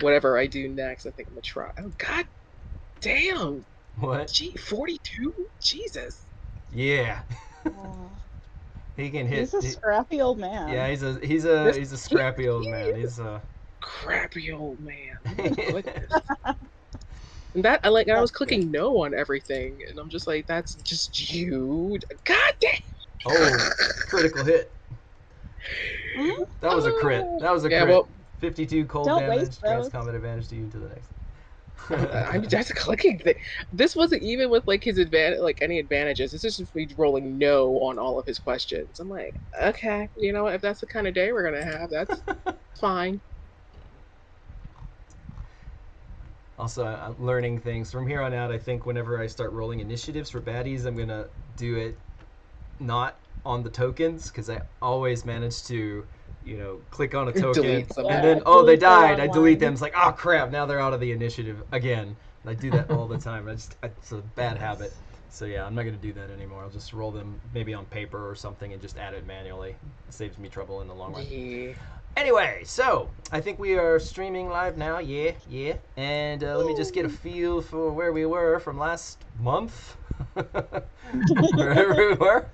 whatever I do next, I think I'm gonna try. Oh God damn! What? Gee, 42? Jesus. Yeah. Oh, He can hit. he's a scrappy old man. Yeah, he's a This he's a he, scrappy he old man. is He's a. a crappy old man. My goodness. And that I was That's good. clicking no on everything, and I'm just like, that's just you. God damn. Oh, critical hit. Mhm. That was a crit. Oh. That was a Yeah, crit. well, 52 cold Don't waste damage, grants those. combat advantage to you to the next. I'm just clicking. This wasn't even with like his advantage, like any advantages. This is just me rolling no on all of his questions. I'm like, okay, you know what? If that's the kind of day we're gonna have, that's fine. Also, I'm learning things from here on out. I think whenever I start rolling initiatives for baddies, I'm gonna do it not on the tokens because I always manage to, click on a token Delete some. and Yeah, then they delete the died. wrong I delete them. one. It's like, oh crap, now they're out of the initiative again. And I do that all the time. It's a bad habit. So yeah, I'm not gonna do that anymore. I'll just roll them maybe on paper or something and just add it manually. It saves me trouble in the long run. Yeah. Anyway, so I think we are streaming live now. Yeah, yeah. And let me just get a feel for where we were from last month. Wherever we were.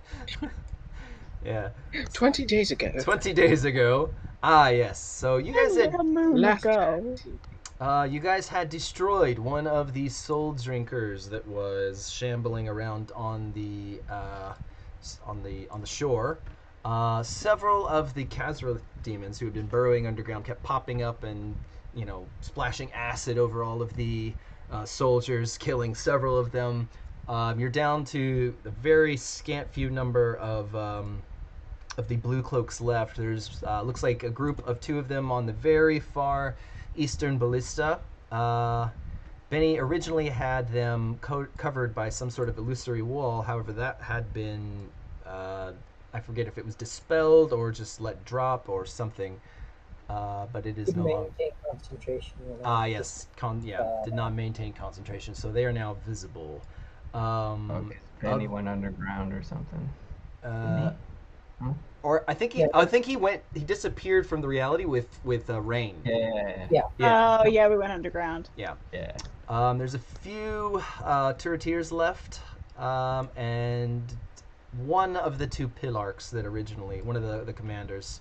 Yeah. 20 days ago. 20 days ago. Ah, yes. So A moon Last ago. you guys had destroyed one of the soul drinkers that was shambling around on the shore. Several of the Kazra demons who had been burrowing underground kept popping up and splashing acid over all of the soldiers, killing several of them. You're down to a very scant few number of the blue cloaks left. There's looks like a group of two of them on the very far eastern ballista. Benny originally had them covered by some sort of illusory wall. However, that had been I forget if it was dispelled or just let drop or something. But it is Could no longer. maintain concentration just Yes, did not maintain concentration, so they are now visible. Okay, Benny went underground or something. Uh, Huh? or I think Yeah. he disappeared from the reality with Rain. Yeah. Yeah. Yeah. Oh, yeah, we went underground. Yeah. Yeah. There's a few turreteers left, and one of the two pillarks that originally, one of the commanders,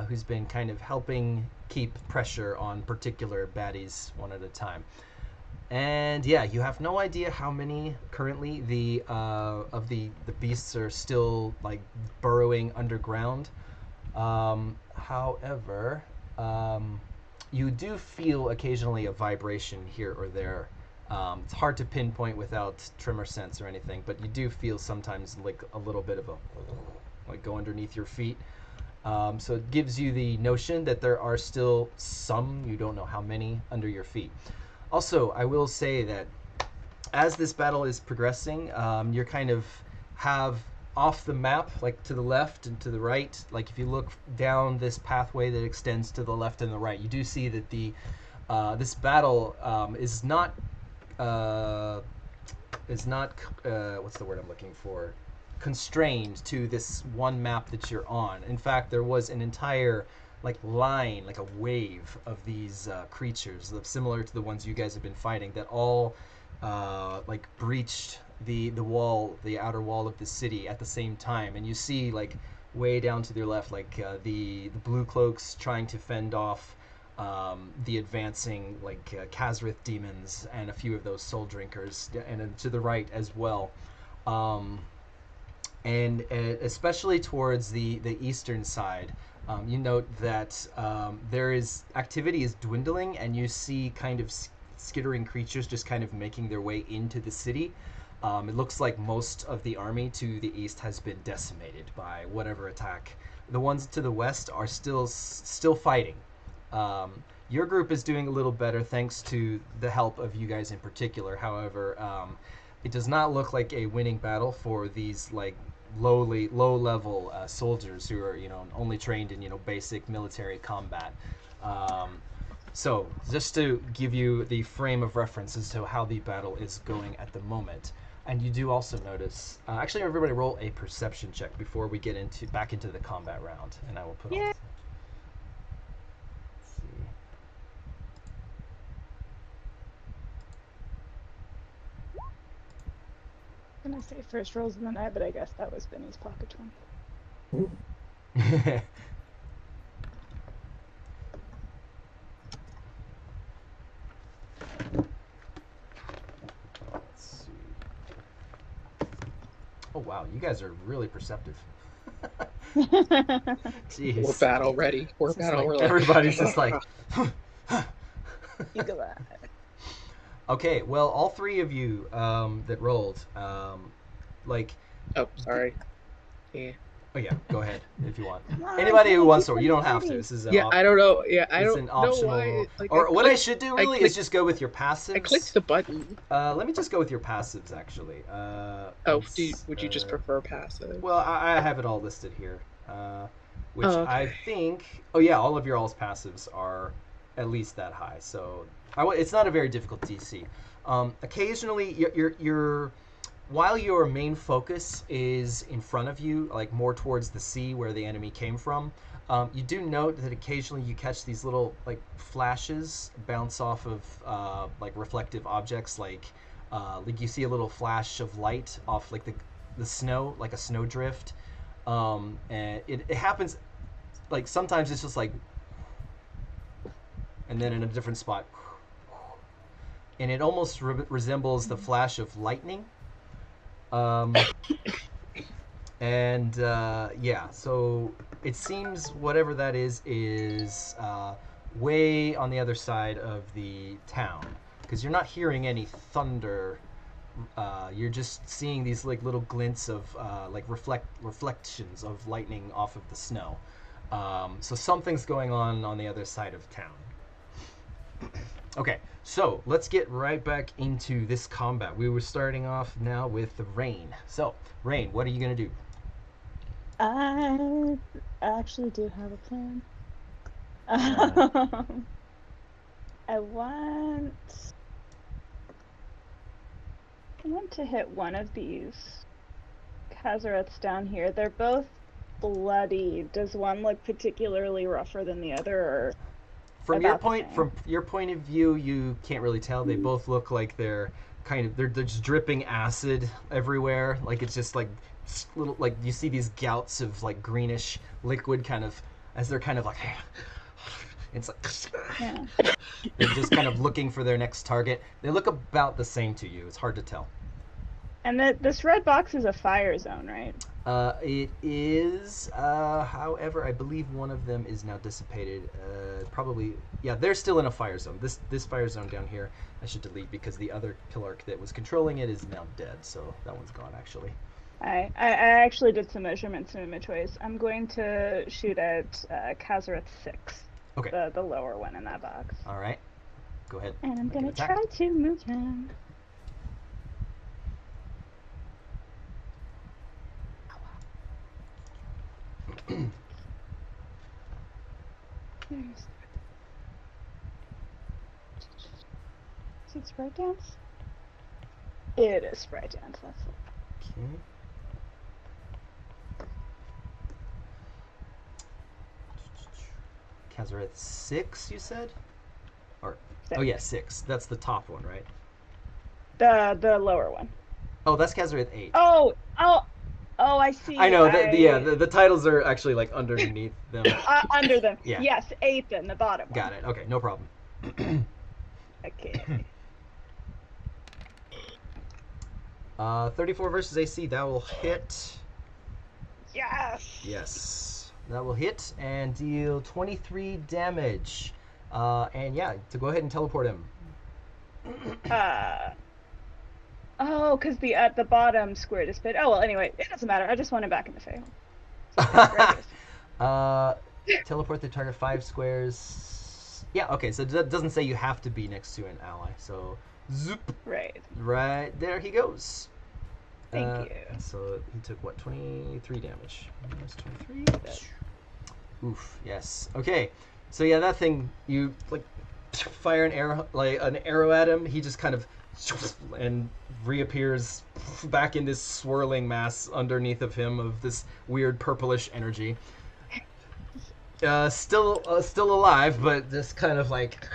who's been kind of helping keep pressure on particular baddies one at a time. And yeah, you have no idea how many currently of the beasts are still like burrowing underground. However, you do feel occasionally a vibration here or there. It's hard to pinpoint without tremor sense or anything, but you do feel sometimes like a little bit of a like go underneath your feet. So it gives you the notion that there are still some, you don't know how many, under your feet. Also, I will say that as this battle is progressing, you're kind of have off the map, like to the left and to the right. Like if you look down this pathway that extends to the left and the right, you do see that this battle is not what's the word I'm looking for? Constrained to this one map that you're on. In fact, there was an entire like line, like a wave of these creatures, similar to the ones you guys have been fighting, that all like breached the wall, the outer wall of the city at the same time. And you see like way down to their left, like the blue cloaks trying to fend off the advancing like Kazrith demons and a few of those soul drinkers, and to the right as well. And especially towards the eastern side, you note that activity is dwindling, and you see kind of skittering creatures just kind of making their way into the city. It looks like most of the army to the east has been decimated by whatever attack. The ones to the west are still fighting. Your group is doing a little better thanks to the help of you guys in particular. However, it does not look like a winning battle for these like low level soldiers who are only trained in basic military combat. So just to give you the frame of reference as to how the battle is going at the moment. And you do also notice, actually everybody roll a perception check before we get back into the combat round, and I will put on. Yeah. Let's see. gonna say first rolls in the night, but I guess that was Benny's pocket one. Let's see. Oh wow, you guys are really perceptive. Jeez. We're battle ready. We're It's just battle like, ready. everybody's just like. You go that. Okay, well, all three of you that rolled, like. Oh, sorry. Yeah. Oh yeah, go ahead if you want. Come on, Anybody who Benny, wants keep to, you don't have to. ready. This is Yeah, I don't know. Yeah, I it's don't an know optional. why. Like, Or what I clicked- should do I really is clicked- just go with your passives. I clicked the button. Let me just go with your passives actually. Would you just prefer passive? Well, I have it all listed here, which Oh, okay. I think. Oh yeah, all of your all's passives are at least that high, so it's not a very difficult DC. Occasionally, your while your main focus is in front of you, like more towards the sea where the enemy came from, you do note that occasionally you catch these little like flashes bounce off of like reflective objects, like you see a little flash of light off like the snow, like a snowdrift, and it happens like sometimes it's just like, and then in a different spot, and it almost resembles the flash of lightning. And yeah, so it seems whatever that is way on the other side of the town, because you're not hearing any thunder. You're just seeing these like little glints of like reflections of lightning off of the snow. So something's going on the other side of town. Okay, so let's get right back into this combat. We were starting off now with the Rain. So, Rain, what are you going to do? I actually do have a plan. I want to hit one of these Kazareths down here. They're both bloody. Does one look particularly rougher than the other, or From your about point of view, you can't really tell. They both look like they're just dripping acid everywhere. Like it's just like little, like you see these gouts of like greenish liquid kind of as they're kind of like it's like yeah. they're just kind of looking for their next target. They look about the same to you. It's hard to tell. And this red box is a fire zone, right? It is. However, I believe one of them is now dissipated. Probably, yeah. They're still in a fire zone. This fire zone down here, I should delete because the other Pillark that was controlling it is now dead. So that one's gone actually. I actually did some measurements and image ways. I'm going to shoot at Kazareth 6. Okay. The lower one in that box. All right. Go ahead. And I'm Make an gonna attack. try to move him. Is it Sprite Dance? It is Sprite Dance. That's it. Okay. Kazareth 6, you said? Or oh yeah, 6. That's the top one, right? The lower one. Oh, that's Kazareth 8. Oh, I see. I know. The titles are actually like underneath them. Under them. Yeah. Yes, 8 then, the bottom one. Got it. Okay, no problem. Okay. 34 versus AC. That will hit. Yes. Yes, that will hit and deal 23 damage. And yeah, to go ahead and teleport him. Oh, because the bottom square is fit. Oh well, anyway, it doesn't matter. I just want it back in the face. So Teleport the target 5 squares. Yeah, okay, so that doesn't say you have to be next to an ally. So, zoop. Right. Right there he goes. Thank you. So he took what, 23 damage. That's 23. Oof. Yes. Okay. So yeah, that thing, you like fire an arrow at him. He just kind of and reappears back in this swirling mass underneath of him of this weird purplish energy. Still alive, but just kind of like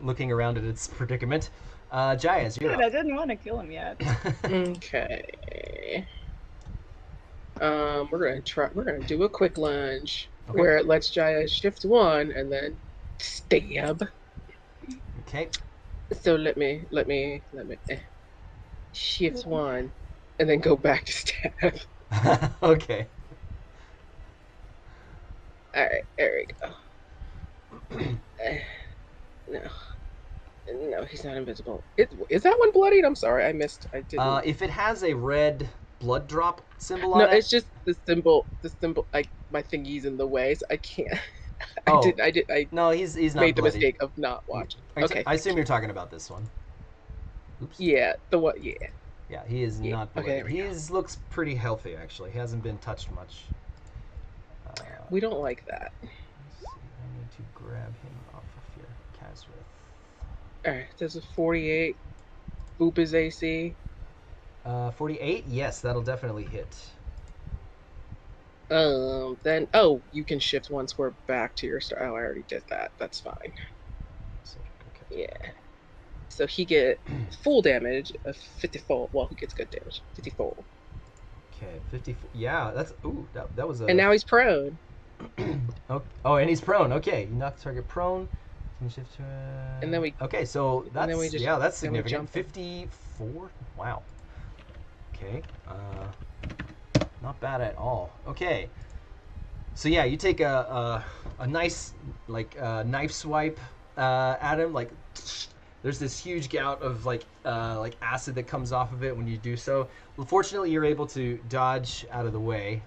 looking around at its predicament. Jayas, you're Good, I up. didn't want to kill him yet. Okay. We're gonna do a quick lunge Okay. where it lets Jaya shift one and then stab. Okay. So let me shift one and then go back to stab. Okay. All right, there we go. No, no, he's not invisible. Is that one bloodied? I'm sorry, I missed. I didn't. If it has a red blood drop symbol No, on it. it's just the symbol. The symbol. My thingy's in the way, so I can't. Oh. I No, he's not made the bloodied. mistake of not watching. Okay, I assume you're talking about this one. Oops. yeah, the what? Yeah. Yeah, he is Yeah. not Okay, bloodied. there we go. He looks pretty healthy, actually. He hasn't been touched much. We don't like that. Let's see. I need to grab him off of here. Kazrith. All right, there's a 48. Boop is AC. 48? Yes, that'll definitely hit. Then you can shift one square back to your star. Oh, I already did that. That's fine. So, okay. Yeah. So he get full damage of 54. Well, he gets good damage. 54. Okay, 54. Yeah, that's... Ooh, that was a... And now he's prone. Oh, and he's prone. Okay, you knock the target prone. Can you shift to... And then we... Okay, so that's... then we just, yeah, that's then we significant. jump. 54? Wow. Okay. Not bad at all. Okay. So yeah, you take a nice like knife swipe at him. Like there's this huge gout of like acid that comes off of it when you do so. Well, fortunately, you're able to dodge out of the way.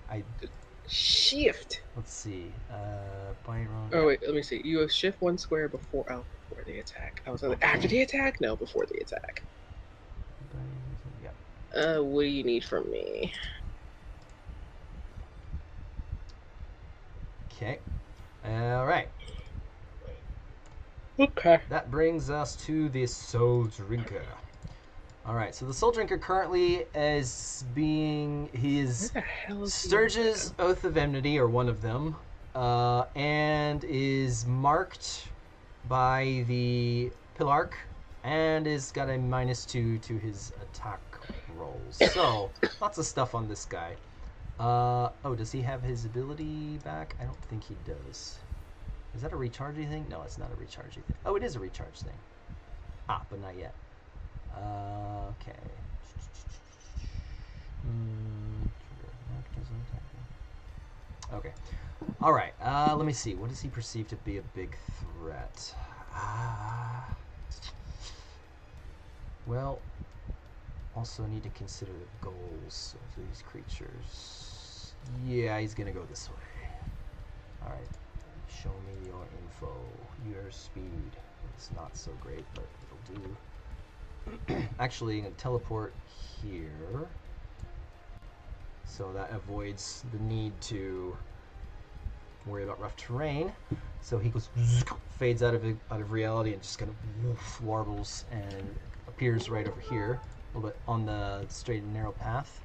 Shift. Let's see. Bite roll. Oh wait, let me see. You shift one square before the attack. I was like, after the attack? No, before the attack. Yeah. What do you need from me? Okay. All right. Okay. That brings us to the Soul Drinker. All right. So the Soul Drinker currently is being Where the hell is Sturge's Oath of Enmity, or one of them, and is marked by the Pilarch, and is got a -2 to his attack rolls. So lots of stuff on this guy. Oh, does he have his ability back? I don't think he does. Is that a rechargey thing? No, it's not a rechargey thing. Oh, it is a recharge thing. Ah, but not yet. Okay. Okay. All right. Let me see. What does he perceive to be a big threat? Well, also need to consider the goals of these creatures. Yeah, he's gonna go this way. All right. Show me your info. Your speed. It's not so great, but it'll do. Actually, I'm gonna teleport here, so that avoids the need to worry about rough terrain. So he goes, fades out of reality, and just kind of warbles and appears right over here, a little bit on the straight and narrow path.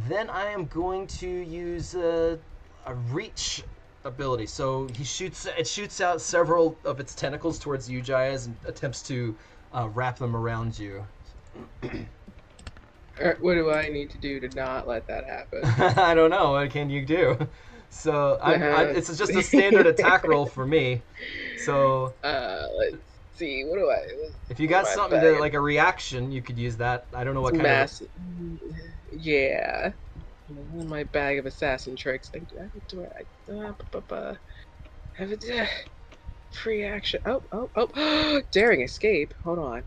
Then I am going to use a reach ability. So it shoots out several of its tentacles towards you, Jayas, and attempts to wrap them around you. What do I need to do to not let that happen? I don't know. What can you do? So it's just a standard attack roll for me. So let's see. What do I? If you got something to, like a reaction, you could use that. I don't know what kind of. Yeah. In my bag of assassin tricks. Have a free action. Oh! Daring escape. Hold on.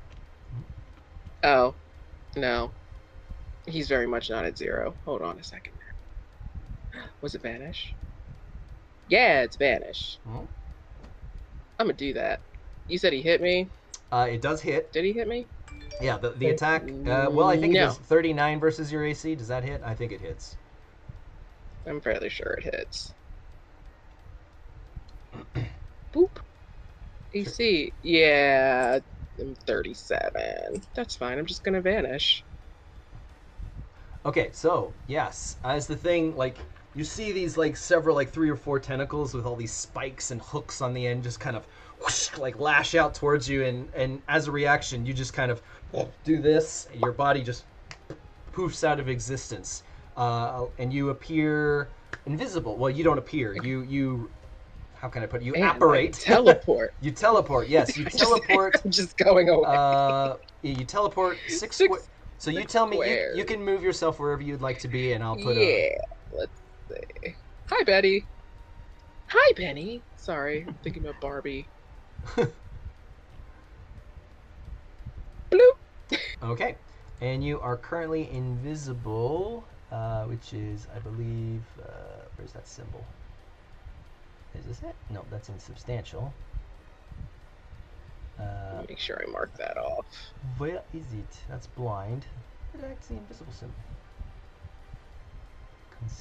Oh, no. He's very much not at 0. Hold on a second. Was it vanish? Yeah, it's vanish. Oh. I'm gonna do that. You said he hit me? It does hit. Did he hit me? Yeah, the attack. Well, I think No. it does 39 versus your AC. Does that hit? I think it hits. I'm fairly sure it hits. Boop. AC. Yeah, I'm 37. That's fine. I'm just gonna vanish. Okay, so yes, as the thing like You see these like several, like 3 or 4 tentacles with all these spikes and hooks on the end, just kind of whoosh, like lash out towards you, and as a reaction, you just kind of do this, and your body just poofs out of existence, and you appear invisible. Well, you don't appear. You how can I put it? You apparate. Teleport. You teleport. Yes, you teleport. I'm just going away. You teleport 6 Six So you tell me squares. you can move yourself wherever you'd like to be, and I'll put Let's see. Hi, Betty. Hi, Penny. Sorry, I'm thinking about Barbie. Bloop. Okay, and you are currently invisible, which is, I believe, where's that symbol? Is this it? No, that's insubstantial. Make sure I mark that off. Where is it? That's blind. That's the invisible symbol.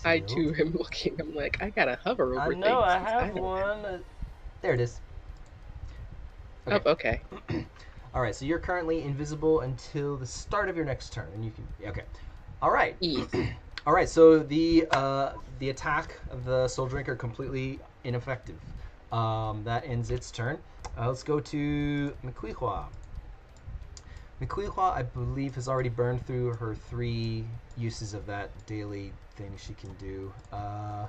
I Concealed. too am looking. I'm like, I gotta hover over I things. know, I 'cause have don't- one. There it is. Oh, okay. All right, so you're currently invisible until the start of your next turn, and you can. Okay. All right. Easy. All right. So the attack of the Soul Drinker completely ineffective. That ends its turn. Let's go to Miquihua. Miquihua, I believe, has already burned through her 3 uses of that daily thing she can do. Quantal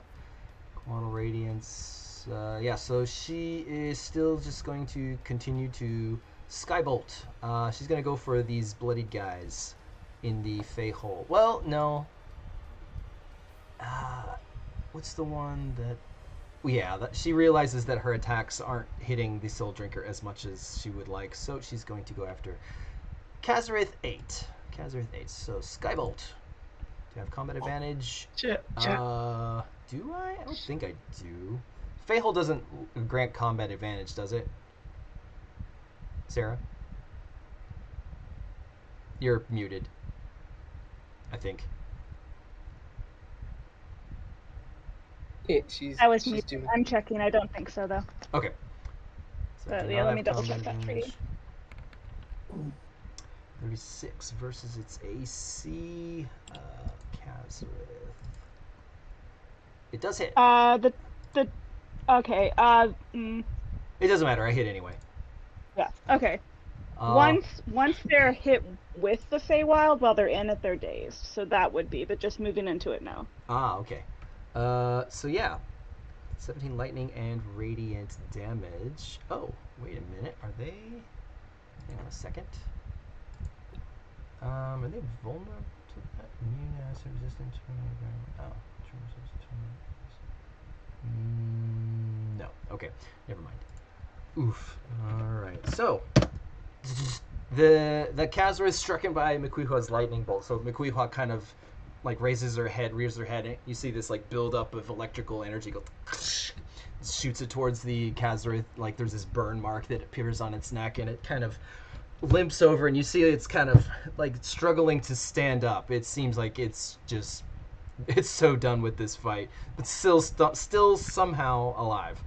Radiance. Yeah, so she is still just going to continue to Skybolt. She's going to go for these bloodied guys in the Fey Hole. Well, no. What's the one that... Yeah, she realizes that her attacks aren't hitting the Soul Drinker as much as she would like, so she's going to go after Kazareth 8. Kazareth 8. So Skybolt. Do you have combat advantage? Do I? I don't think I do. Feyhole doesn't grant combat advantage, does it? Sarah? You're muted. I think. She's I was she's muted. doing. I'm checking. I don't think so, though. Okay. So I But do yeah, not let have me double combat check that for you. advantage. 36 versus its AC. Kazareth. It does hit. Okay. It doesn't matter. I hit anyway. Yeah. Okay. Once they're hit with the Feywild, while they're in it, they're dazed. So that would be, but just moving into it now. Okay. So yeah. 17 lightning and radiant damage. Oh, wait a minute. Are they... Hang on a second. Are they vulnerable to that? Immune acid resistant to... Oh. No. Okay. Never mind. Oof. Alright. So... The Kazareth struck him by Miquihua's lightning bolt. So Miquihua kind of like raises her head, rears her head. And you see this like build-up of electrical energy go... shoots it towards the Kazareth. Like there's this burn mark that appears on its neck, and it kind of limps over, and you see it's kind of like struggling to stand up. It seems like it's so done with this fight, but still somehow alive.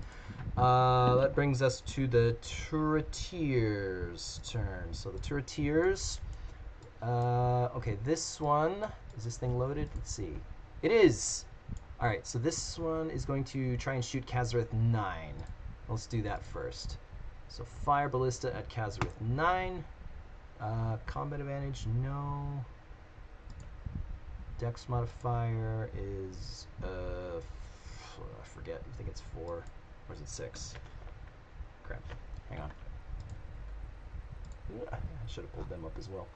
That brings us to the Turreteers' turn. So the Turreteers. Okay, this one is this thing loaded? Let's see. It is. All right, so this one is going to try and shoot Kazareth 9. Let's do that first. So fire ballista at Kazareth 9. Combat advantage, no. Dex modifier is I forget. I think it's 4. Or is it 6? Crap. Hang on. I should have pulled them up as well.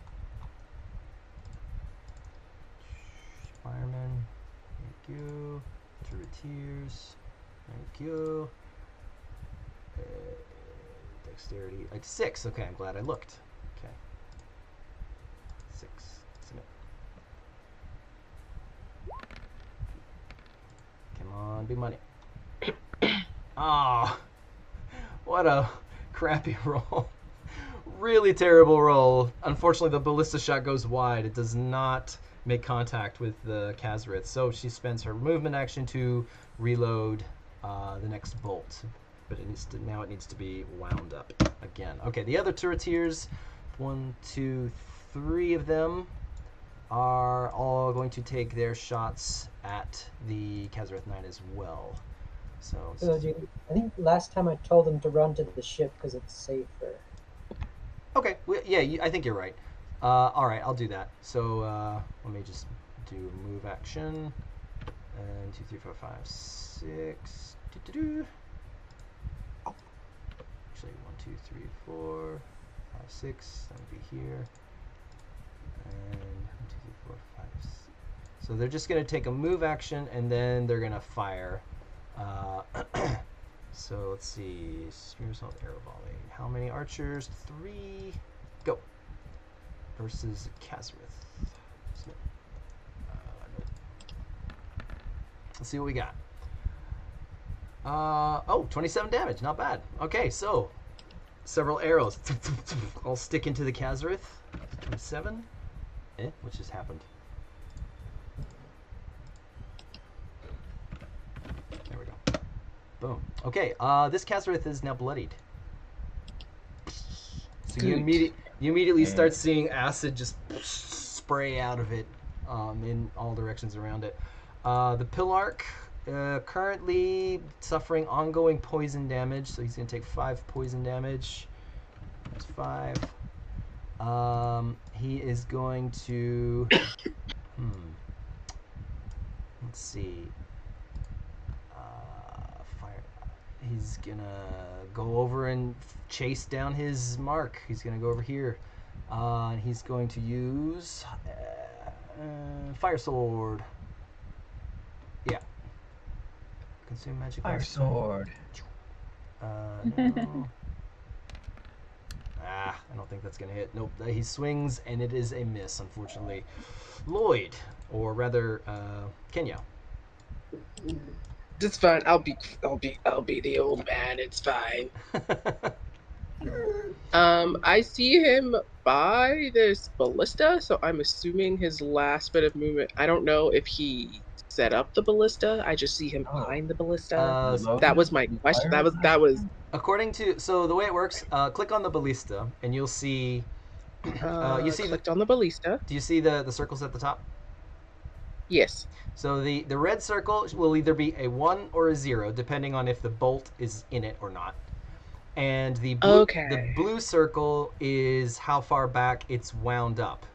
Fireman. Thank you. Turreteers. Thank you. Dexterity. Like 6. Okay, I'm glad I looked. Okay. 6. Isn't it? Come on, big money. Ah, what a crappy roll. Really terrible roll. Unfortunately, the ballista shot goes wide. It does not make contact with the Kazareth, so she spends her movement action to reload the next bolt. But now it needs to be wound up again. Okay, the other Turreteers, 1, 2, 3 of them. are all going to take their shots at the Kazareth Knight as well. So I think last time I told them to run to the ship because it's safer. okay, yeah, I think you're right. All right, I'll do that. So let me just do a move action. And 2, 3, 4, 5, 6. Actually, 1, 2, 3, 4, 5, 6. That would be here. And 1, 2, 3, 4, 5, 6. So they're just going to take a move action, and then they're going to fire. So let's see. Spear assault, arrow volley. How many archers? 3. Go. Versus Kazareth. So, nope. Let's see what we got. 27 damage. Not bad. Okay, so several arrows all stick into the Kazareth. 27. What just happened? There we go. Boom. Okay, this Kazareth is now bloodied. So you immediately start seeing acid just spray out of it in all directions around it. The Pillarch currently suffering ongoing poison damage, so he's going to take 5 poison damage. That's 5. He is going to... Let's see. Fire. He's going to go over and chase down his mark. He's going to go over here. And he's going to use... Fire Sword. Yeah. Consume magic. Fire sword. No. I don't think that's gonna hit. Nope. He swings and it is a miss, unfortunately. Lloyd, or rather, Kenya. It's fine. I'll be the old man. It's fine. I see him by this ballista, so I'm assuming his last bit of movement. I don't know if he set up the ballista. I just see him behind the ballista. That was my question. That was. According to the way it works, click on the ballista and you'll see. You see clicked on the ballista. Do you see the circles at the top? Yes. So the red circle will either be a 1 or a 0, depending on if the bolt is in it or not. And the blue circle is how far back it's wound up.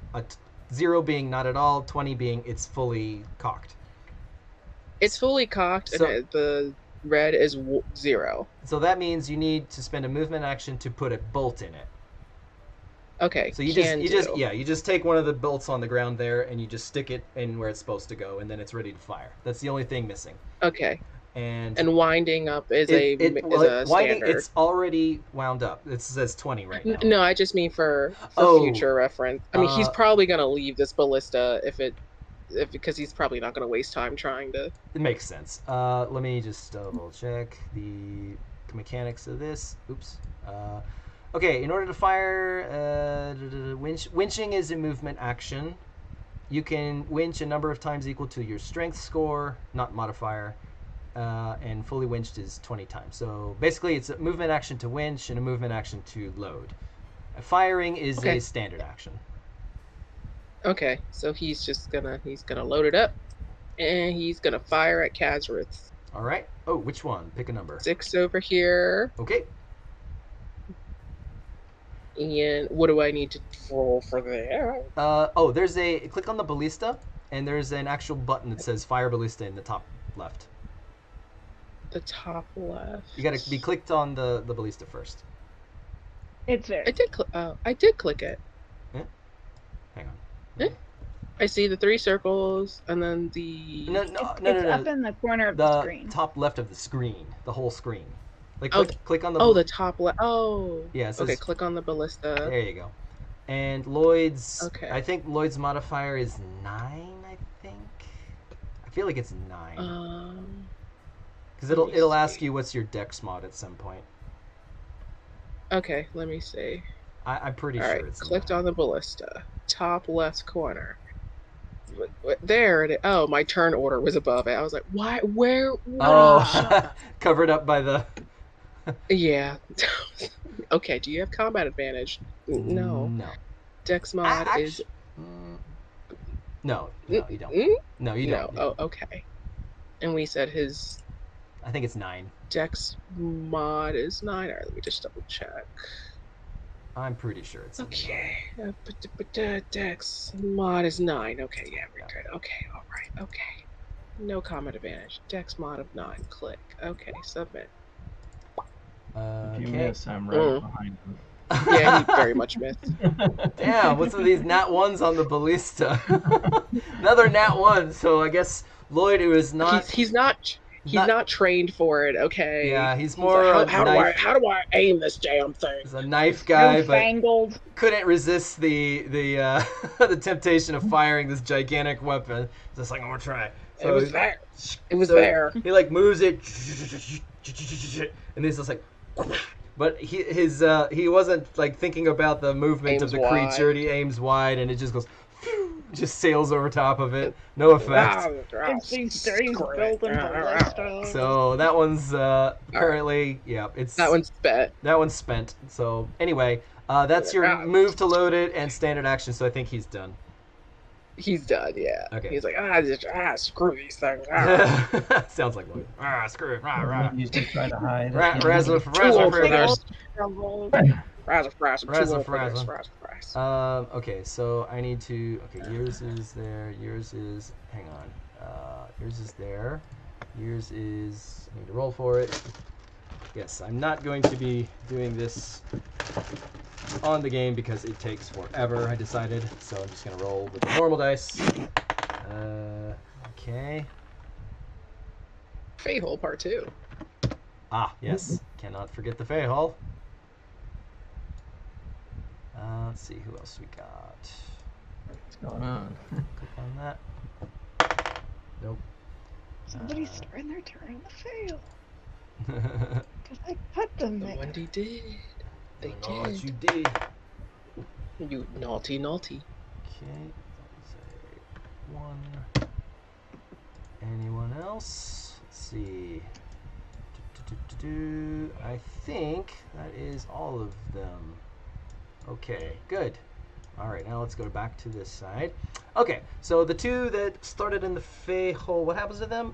0 being not at all, 20 being it's fully cocked. It's fully cocked, So, and the red is 0. So that means you need to spend a movement action to put a bolt in it. Okay. So you just take one of the bolts on the ground there and you just stick it in where it's supposed to go, and then it's ready to fire. That's the only thing missing. Okay. And winding up is a winding, standard. it's already wound up. It says 20 right now. No, I just mean for future reference. I mean, he's probably gonna leave this ballista because he's probably not gonna waste time trying to. It makes sense. Let me just double check the mechanics of this. Oops. Okay, in order to fire, winching is a movement action. You can winch a number of times equal to your strength score, not modifier. And fully winched is 20 times. So basically it's a movement action to winch and a movement action to load. Firing is a standard action. Okay, so he's gonna load it up, and he's gonna fire at Kazareth. All right. Oh, which one? Pick a number. 6 over here. Okay. And what do I need to roll for there? There's click on the ballista, and there's an actual button that says fire ballista in the top left. The top left. You gotta be clicked on the ballista first. It's there. I did click it. Hang on. I see the 3 circles, and then the... No. It's up in the corner of the screen. Top left of the screen. The whole screen. Like, click on the... the top left. Oh. Yeah, it says, okay, click on the ballista. There you go. And Lloyd's... Okay. I think Lloyd's modifier is 9, I think. I feel like it's 9. Because it'll ask you what's your dex mod at some point. Okay, let me see. I'm pretty All sure right, it's clicked 9. on the ballista. Top left corner. There it is. Oh, my turn order was above it. I was like, why? Where? Oh, covered up by the... Yeah. Okay, do you have combat advantage? No. No. Dex mod is... No, you don't. Mm? No, you No. don't. Oh, okay. And we said his I think it's 9. Dex mod is 9. All right, let me just double check. I'm pretty sure it's 9. Okay. Dex mod is 9. Okay, yeah, we're good. Okay, all right. Okay. No combat advantage. Dex mod of 9. Click. Okay, submit. If you Okay. miss, I'm right behind him. Yeah, he very much missed. Damn, what's with these nat 1s on the ballista? Another nat 1, so I guess Lloyd, who is not... He's not trained for it, okay? Yeah, he's more like, a how knife... do I aim this damn thing? He's a knife guy, but Newfangled. couldn't resist the the temptation of firing this gigantic weapon. Just like, I'm gonna try. So it was there. It was so there. He like moves it, and he's just like... But he wasn't like thinking about the movement of the creature. He aims wide, and it just goes, just sails over top of it. No effect. It's these days building ballistas. So that one's apparently that one's spent. That one's spent. So anyway, that's your move to load it and standard action. So I think he's done. He's done, yeah. Okay. He's like, screw these things. Sounds like Lloyd. Screw it. You should try to hide. Okay, so I need to. Okay, yours is there. Yours is. Hang on. Yours is there. Yours is. I need to roll for it. Yes, I'm not going to be doing this on the game because it takes forever, I decided. So I'm just going to roll with the normal dice. Okay. Fayhole part 2. Ah, yes. Cannot forget the Fayhole. Let's see, who else we got? What's going on? Click on that. Nope. Somebody's starting their turn to fail. The Because I put them The there. one they did. They did. You did. You naughty. Okay. Say 1. Anyone else? Let's see. I think that is all of them. Okay, good. All right, now let's go back to this side. Okay, so the 2 that started in the Fey hole, what happens to them?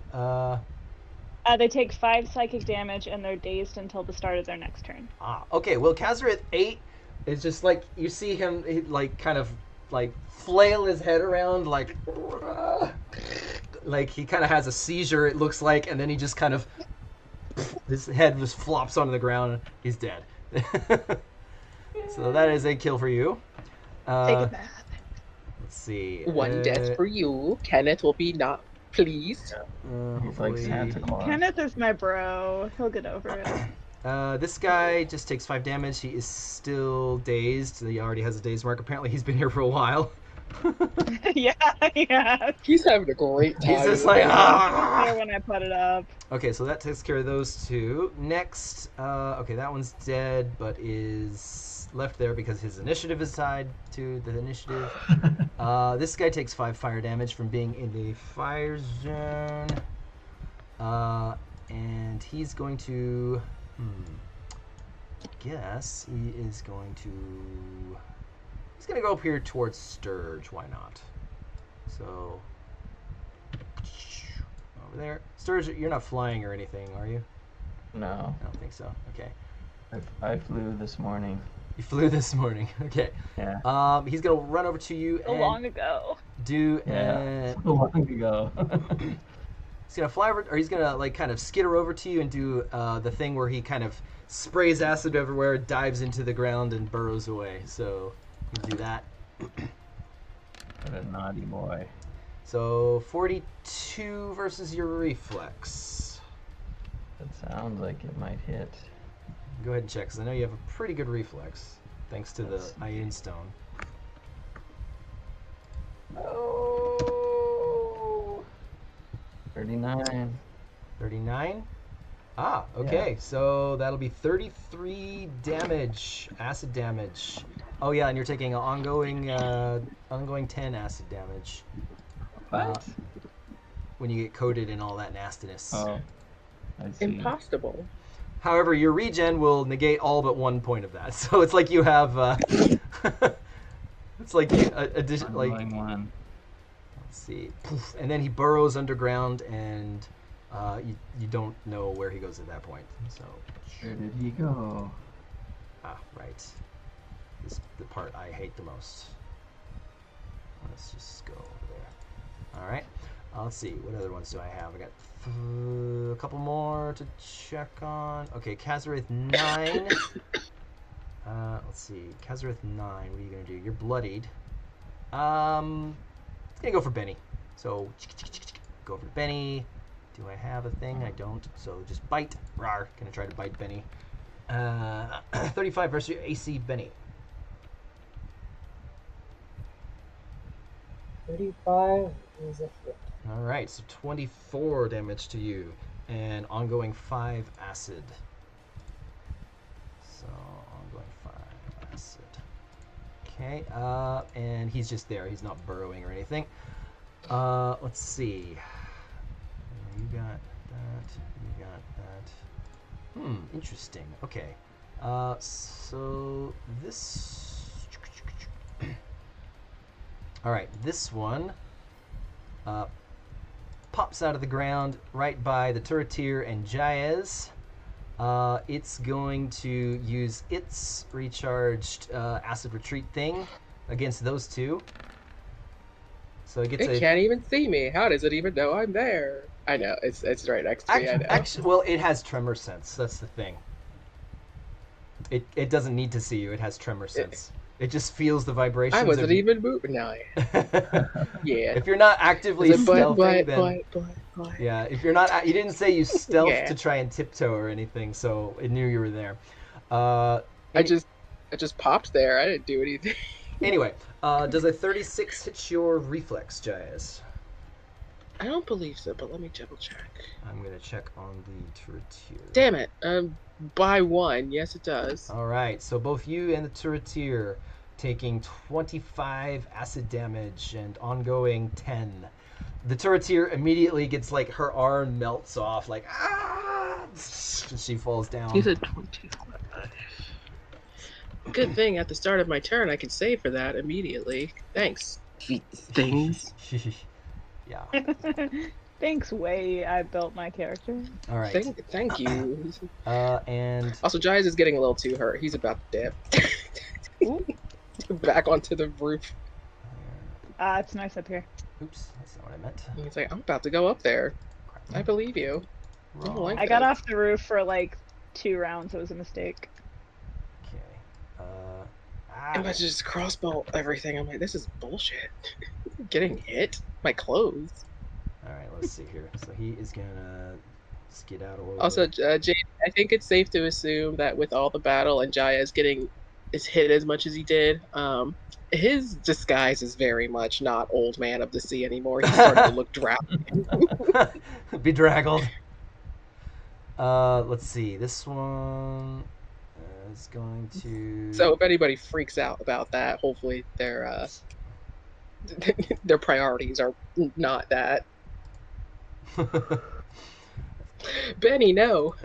They take 5 psychic damage and they're dazed until the start of their next turn. Okay. Well, Kazareth 8 is just like you see him, like kind of like flail his head around, like he kind of has a seizure. It looks like, and then he just kind of his head just flops onto the ground. And he's dead. So that is a kill for you. Take a bath. Let's see. 1 death for you. Kenneth will be not pleased. He's like Santa Claus. Kenneth is my bro. He'll get over it. This guy just takes 5 damage. He is still dazed. He already has a daze mark. Apparently, he's been here for a while. yeah. He's having a great time. He's just like, There when I put it up. Okay, so that takes care of those 2. Next, okay, that one's dead, but is left there because his initiative is tied to the initiative. This guy takes 5 fire damage from being in the fire zone. And he's going to... I guess he is going to... He's going to go up here towards Sturge. Why not? So... Over there. Sturge, you're not flying or anything, are you? No. I don't think so. Okay. I flew this morning. You flew this morning. Okay. Yeah. He's gonna run over to you So and long ago. do. Yeah. So long ago. He's gonna fly over, or he's gonna like kind of skitter over to you and do the thing where he kind of sprays acid everywhere, dives into the ground, and burrows away. So you do that. What a naughty boy. So 42 versus your reflex. That sounds like it might hit. Go ahead and check, because I know you have a pretty good reflex, thanks to the Iron Stone. Oh! 39. 39? Ah, okay. Yeah. So that'll be 33 damage, acid damage. Oh yeah, and you're taking an ongoing 10 acid damage. What? When you get coated in all that nastiness. Oh, I see. Impossible. However, your regen will negate all but 1 point of that. So it's like you have, it's like addition, like. One. Let's see. Poof, and then he burrows underground, and you don't know where he goes at that point. So. Where did he go? Ah, right. This is the part I hate the most. Let's just go over there. All right. Let's see. What other ones do I have? I got a couple more to check on. Okay, Kazareth 9. Let's see. Kazareth 9. What are you gonna do? You're bloodied. It's gonna go for Benny. So go for Benny. Do I have a thing? I don't. So just bite. Rawr. Gonna try to bite Benny. 35 versus your AC, Benny. 35 is a hit. All right, so 24 damage to you, and ongoing 5 acid. So ongoing 5 acid. Okay, and he's just there. He's not burrowing or anything. Let's see. You got that. You got that. Interesting. Okay. So this. All right, this one pops out of the ground right by the Turreteer and Jaez. It's going to use its recharged acid retreat thing against those two. So it gets It can't even see me. How does it even know I'm there? I know, it's right next to me, I know. Actually, well, it has tremor sense. That's the thing. It doesn't need to see you. It has tremor sense. It just feels the vibrations. I wasn't even moving now. Yeah. If you're not actively stealthing, then but. yeah. If you're not, you didn't say you stealth Yeah. to try and tiptoe or anything, so it knew you were there. I just popped there. I didn't do anything. Anyway, does a 36 hit your reflex, Jayas? I don't believe so, but let me double check. I'm gonna check on the Turreteer. Damn it. By 1. Yes, it does. All right, so both you and the Turreteer taking 25 acid damage and ongoing 10. The Turreteer immediately gets like her arm melts off, like ah, she falls down. You said 25. Good thing at the start of my turn I could save for that immediately. Thanks. Things. Yeah. Thanks, way I built my character. All right. Thank you. And Also, Giles is getting a little too hurt. He's about to dip. Back onto the roof. It's nice up here. Oops, that's not what I meant. He's like, I'm about to go up there. I believe you. Wrong. like I got off the roof for like 2 rounds. It was a mistake. Okay. And I just crossbow everything. I'm like, this is bullshit. Getting hit? My clothes. All right, let's see here. So he is gonna skid out a little Also, bit. Jade, I think it's safe to assume that with all the battle and Jaya is getting is hit as much as he did, his disguise is very much not old man of the sea anymore. He's starting to look drowsy. Bedraggled. Let's see. This one is going to. So if anybody freaks out about that, hopefully their priorities are not that. Benny, no.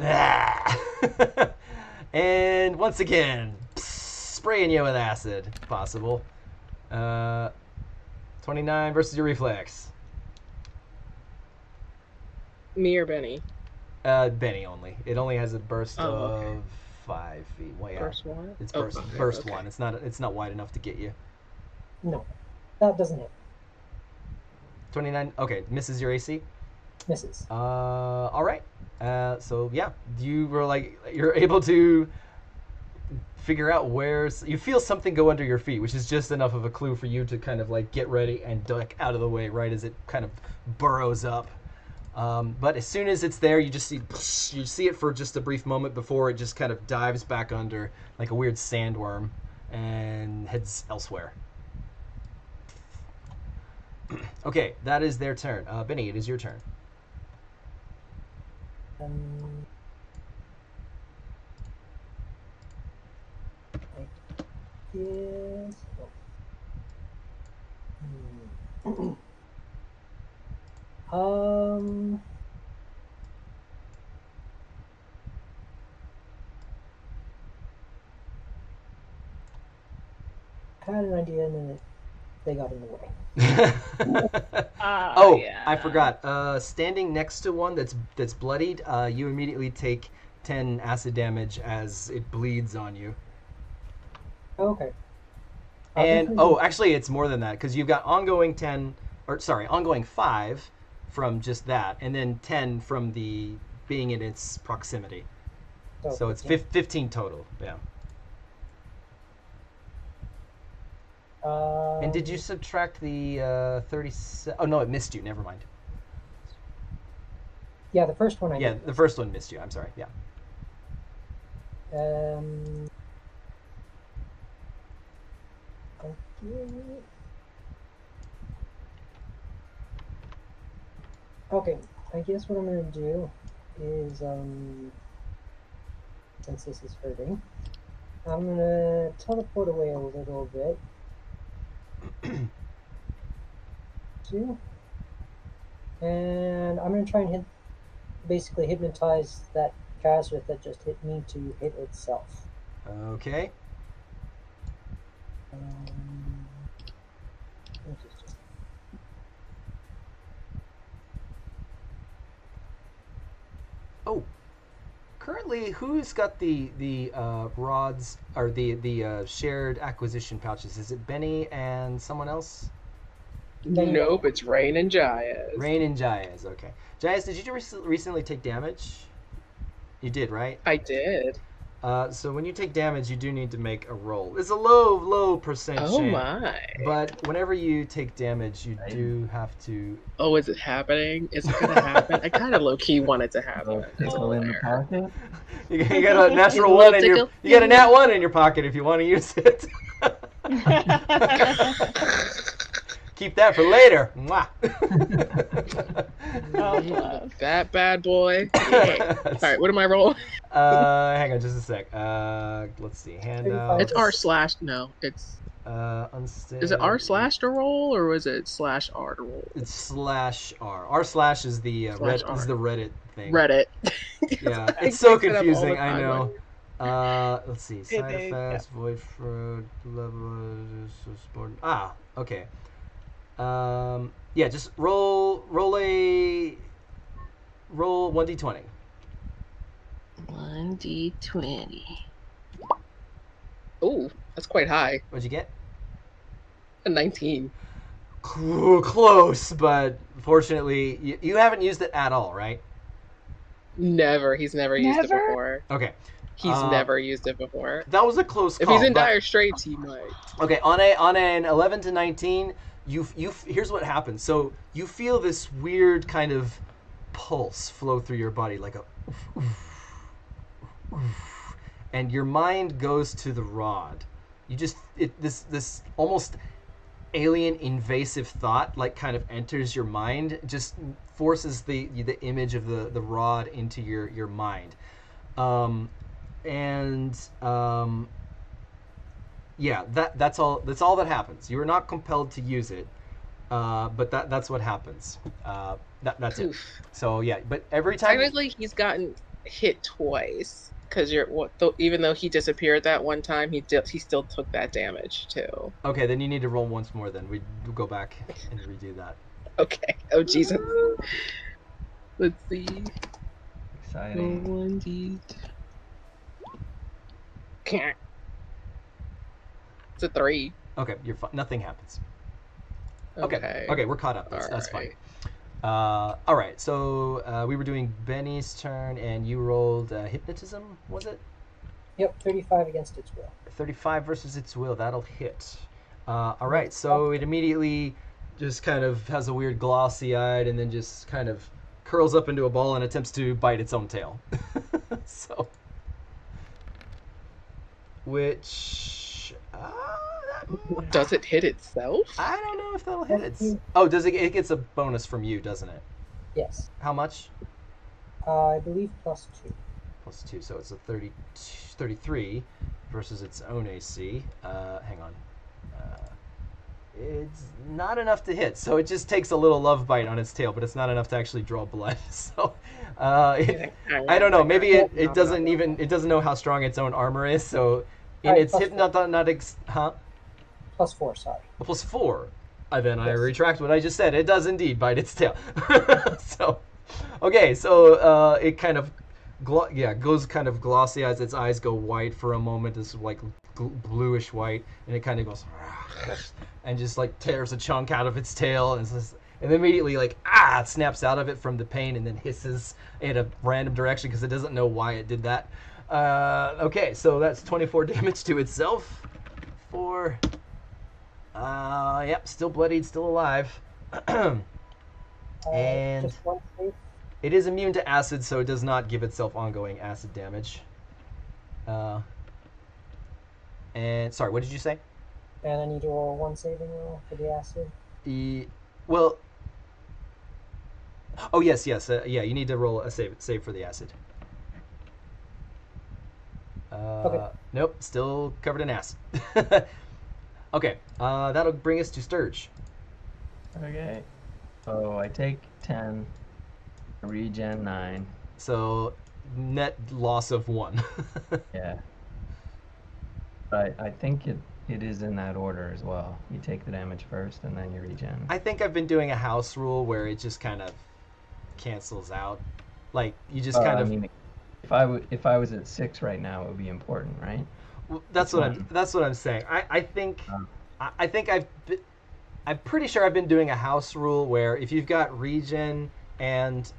And once again, spraying you with acid, if possible. 29 versus your reflex. Me or Benny? Benny only. It only has a burst of 5 feet. Well, yeah. Burst 1? It's Oh, burst okay. 1. It's not wide enough to get you. No, that doesn't hit. 29. Okay, misses your AC. Misses. All right. So yeah, you're able to figure out you feel something go under your feet, which is just enough of a clue for you to kind of like get ready and duck out of the way right as it kind of burrows up. But as soon as it's there, you just see it for just a brief moment before it just kind of dives back under like a weird sandworm and heads elsewhere. Okay, that is their turn. Benny, it is your turn. Yes. Had an idea and then it they got in the way. Oh, yeah. I forgot. Standing next to one that's bloodied, you immediately take 10 acid damage as it bleeds on you. Okay. And actually, it's more than that because you've got ongoing 5 from just that, and then 10 from the being in its proximity. So it's 15 total. Yeah. And did you subtract the 37? Oh no, it missed you. Never mind. Yeah, the first one I Yeah, did. the first one missed you. I'm sorry. Yeah. Okay, I guess what I'm gonna do is, since this is hurting, I'm gonna teleport away a little bit. And I'm gonna try and basically hypnotize that caster that just hit me to hit itself. Okay. Oh, currently, who's got the rods or the shared acquisition pouches? Is it Benny and someone else? Nope, it's Rain and Jayez. Rain and Jayez. Okay, Jayez, did you recently take damage? You did, right? I did. So when you take damage, you do need to make a roll. It's a low percent Oh chance. my. But whenever you take damage, you do have to... Oh, is it happening? Is it gonna happen? I kind of low-key want it to happen. It's all in the pocket. You got a natural one in your... You got a nat 1 in your pocket if you want to use it. Keep that for later. Mwah. That bad boy. Yeah. All right, what am I rolling? Hang on just a sec. Let's see. Handouts. It's R/. No, it's. Unstable. Is it R/ to roll or was it /R to roll? It's /R. R/ is the is the Reddit thing. Reddit. Yeah, it's so confusing. I know. Let's see. Side is, effects, void fraud, level. Okay. Yeah, just roll 1d20. 1d20. Ooh, that's quite high. What'd you get? A 19. Close, but fortunately, you haven't used it at all, right? Never. He's never used it before. Okay. He's never used it before. That was a close call. If he's in dire straits, he might. Okay, on an 11 to 19, you here's what happens. So you feel this weird kind of pulse flow through your body, like a, and your mind goes to the rod. You just this almost alien invasive thought like kind of enters your mind, just forces the image of the rod into your mind. Yeah, that's all that happens. You are not compelled to use it, but that's what happens. That's it. So yeah, but every time technically he's gotten hit twice because even though he disappeared that one time, he still took that damage too. Okay, then you need to roll once more. Then we go back and redo that. Okay. Oh Jesus. Let's see. Exciting. 1d. Can't. It's a 3. Okay, you're fine. Nothing happens. Okay, we're caught up. That's fine. All right, so we were doing Benny's turn, and you rolled hypnotism, was it? Yep, 35 against its will. 35 versus its will. That'll hit. All right, so it immediately just kind of has a weird glossy-eyed, and then just kind of curls up into a ball and attempts to bite its own tail. So, which does it hit itself? I don't know if that'll hit it. Oh, does it? It gets a bonus from you, doesn't it? Yes. How much? I believe +2. +2, so it's a 33 versus its own AC. Hang on. It's not enough to hit, so it just takes a little love bite on its tail, but it's not enough to actually draw blood. So, I don't know. Maybe it doesn't know how strong its own armor is. So, in its hypnotics, huh? +4, sorry. A +4. Then I Yes. retract what I just said. It does indeed bite its tail. So, okay, so it kind of, goes kind of glossy as its eyes go white for a moment. It's like bluish white, and it kind of goes and just like tears a chunk out of its tail, and and immediately like it snaps out of it from the pain, and then hisses in a random direction because it doesn't know why it did that. Okay, so that's 24 damage to itself. Yep, still bloodied, still alive. And Just one save. it is immune to acid, so it does not give itself ongoing acid damage. And sorry, what did you say? And I need to roll 1 saving roll for the acid. Well. Oh yes. Yeah, you need to roll a save for the acid. Okay. Nope, still covered in acid. Okay, that'll bring us to Sturge. Okay. So I take 10, regen 9. So net loss of 1. Yeah. But I think it is in that order as well. You take the damage first and then you regen. I think I've been doing a house rule where it just kind of cancels out. Like you just kind of. I mean, if I was at 6 right now, it would be important, right? Well, that's what I'm saying. I think I'm pretty sure I've been doing a house rule where if you've got regen and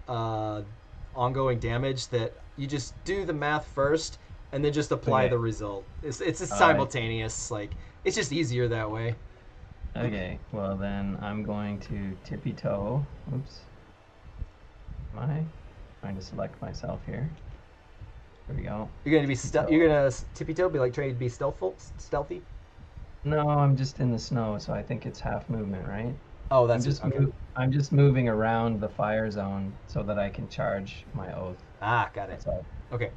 ongoing damage, that you just do the math first and then just apply the result. It's a simultaneous. Like it's just easier that way. Okay. Well then I'm going to tippy toe. Oops. Am I trying to select myself here? There we go. You're gonna be you're gonna tippy toe, be like trying to be stealthy. No, I'm just in the snow, so I think it's half movement, right? Oh, that's I'm just moving around the fire zone so that I can charge my oath. Got it. So, Okay.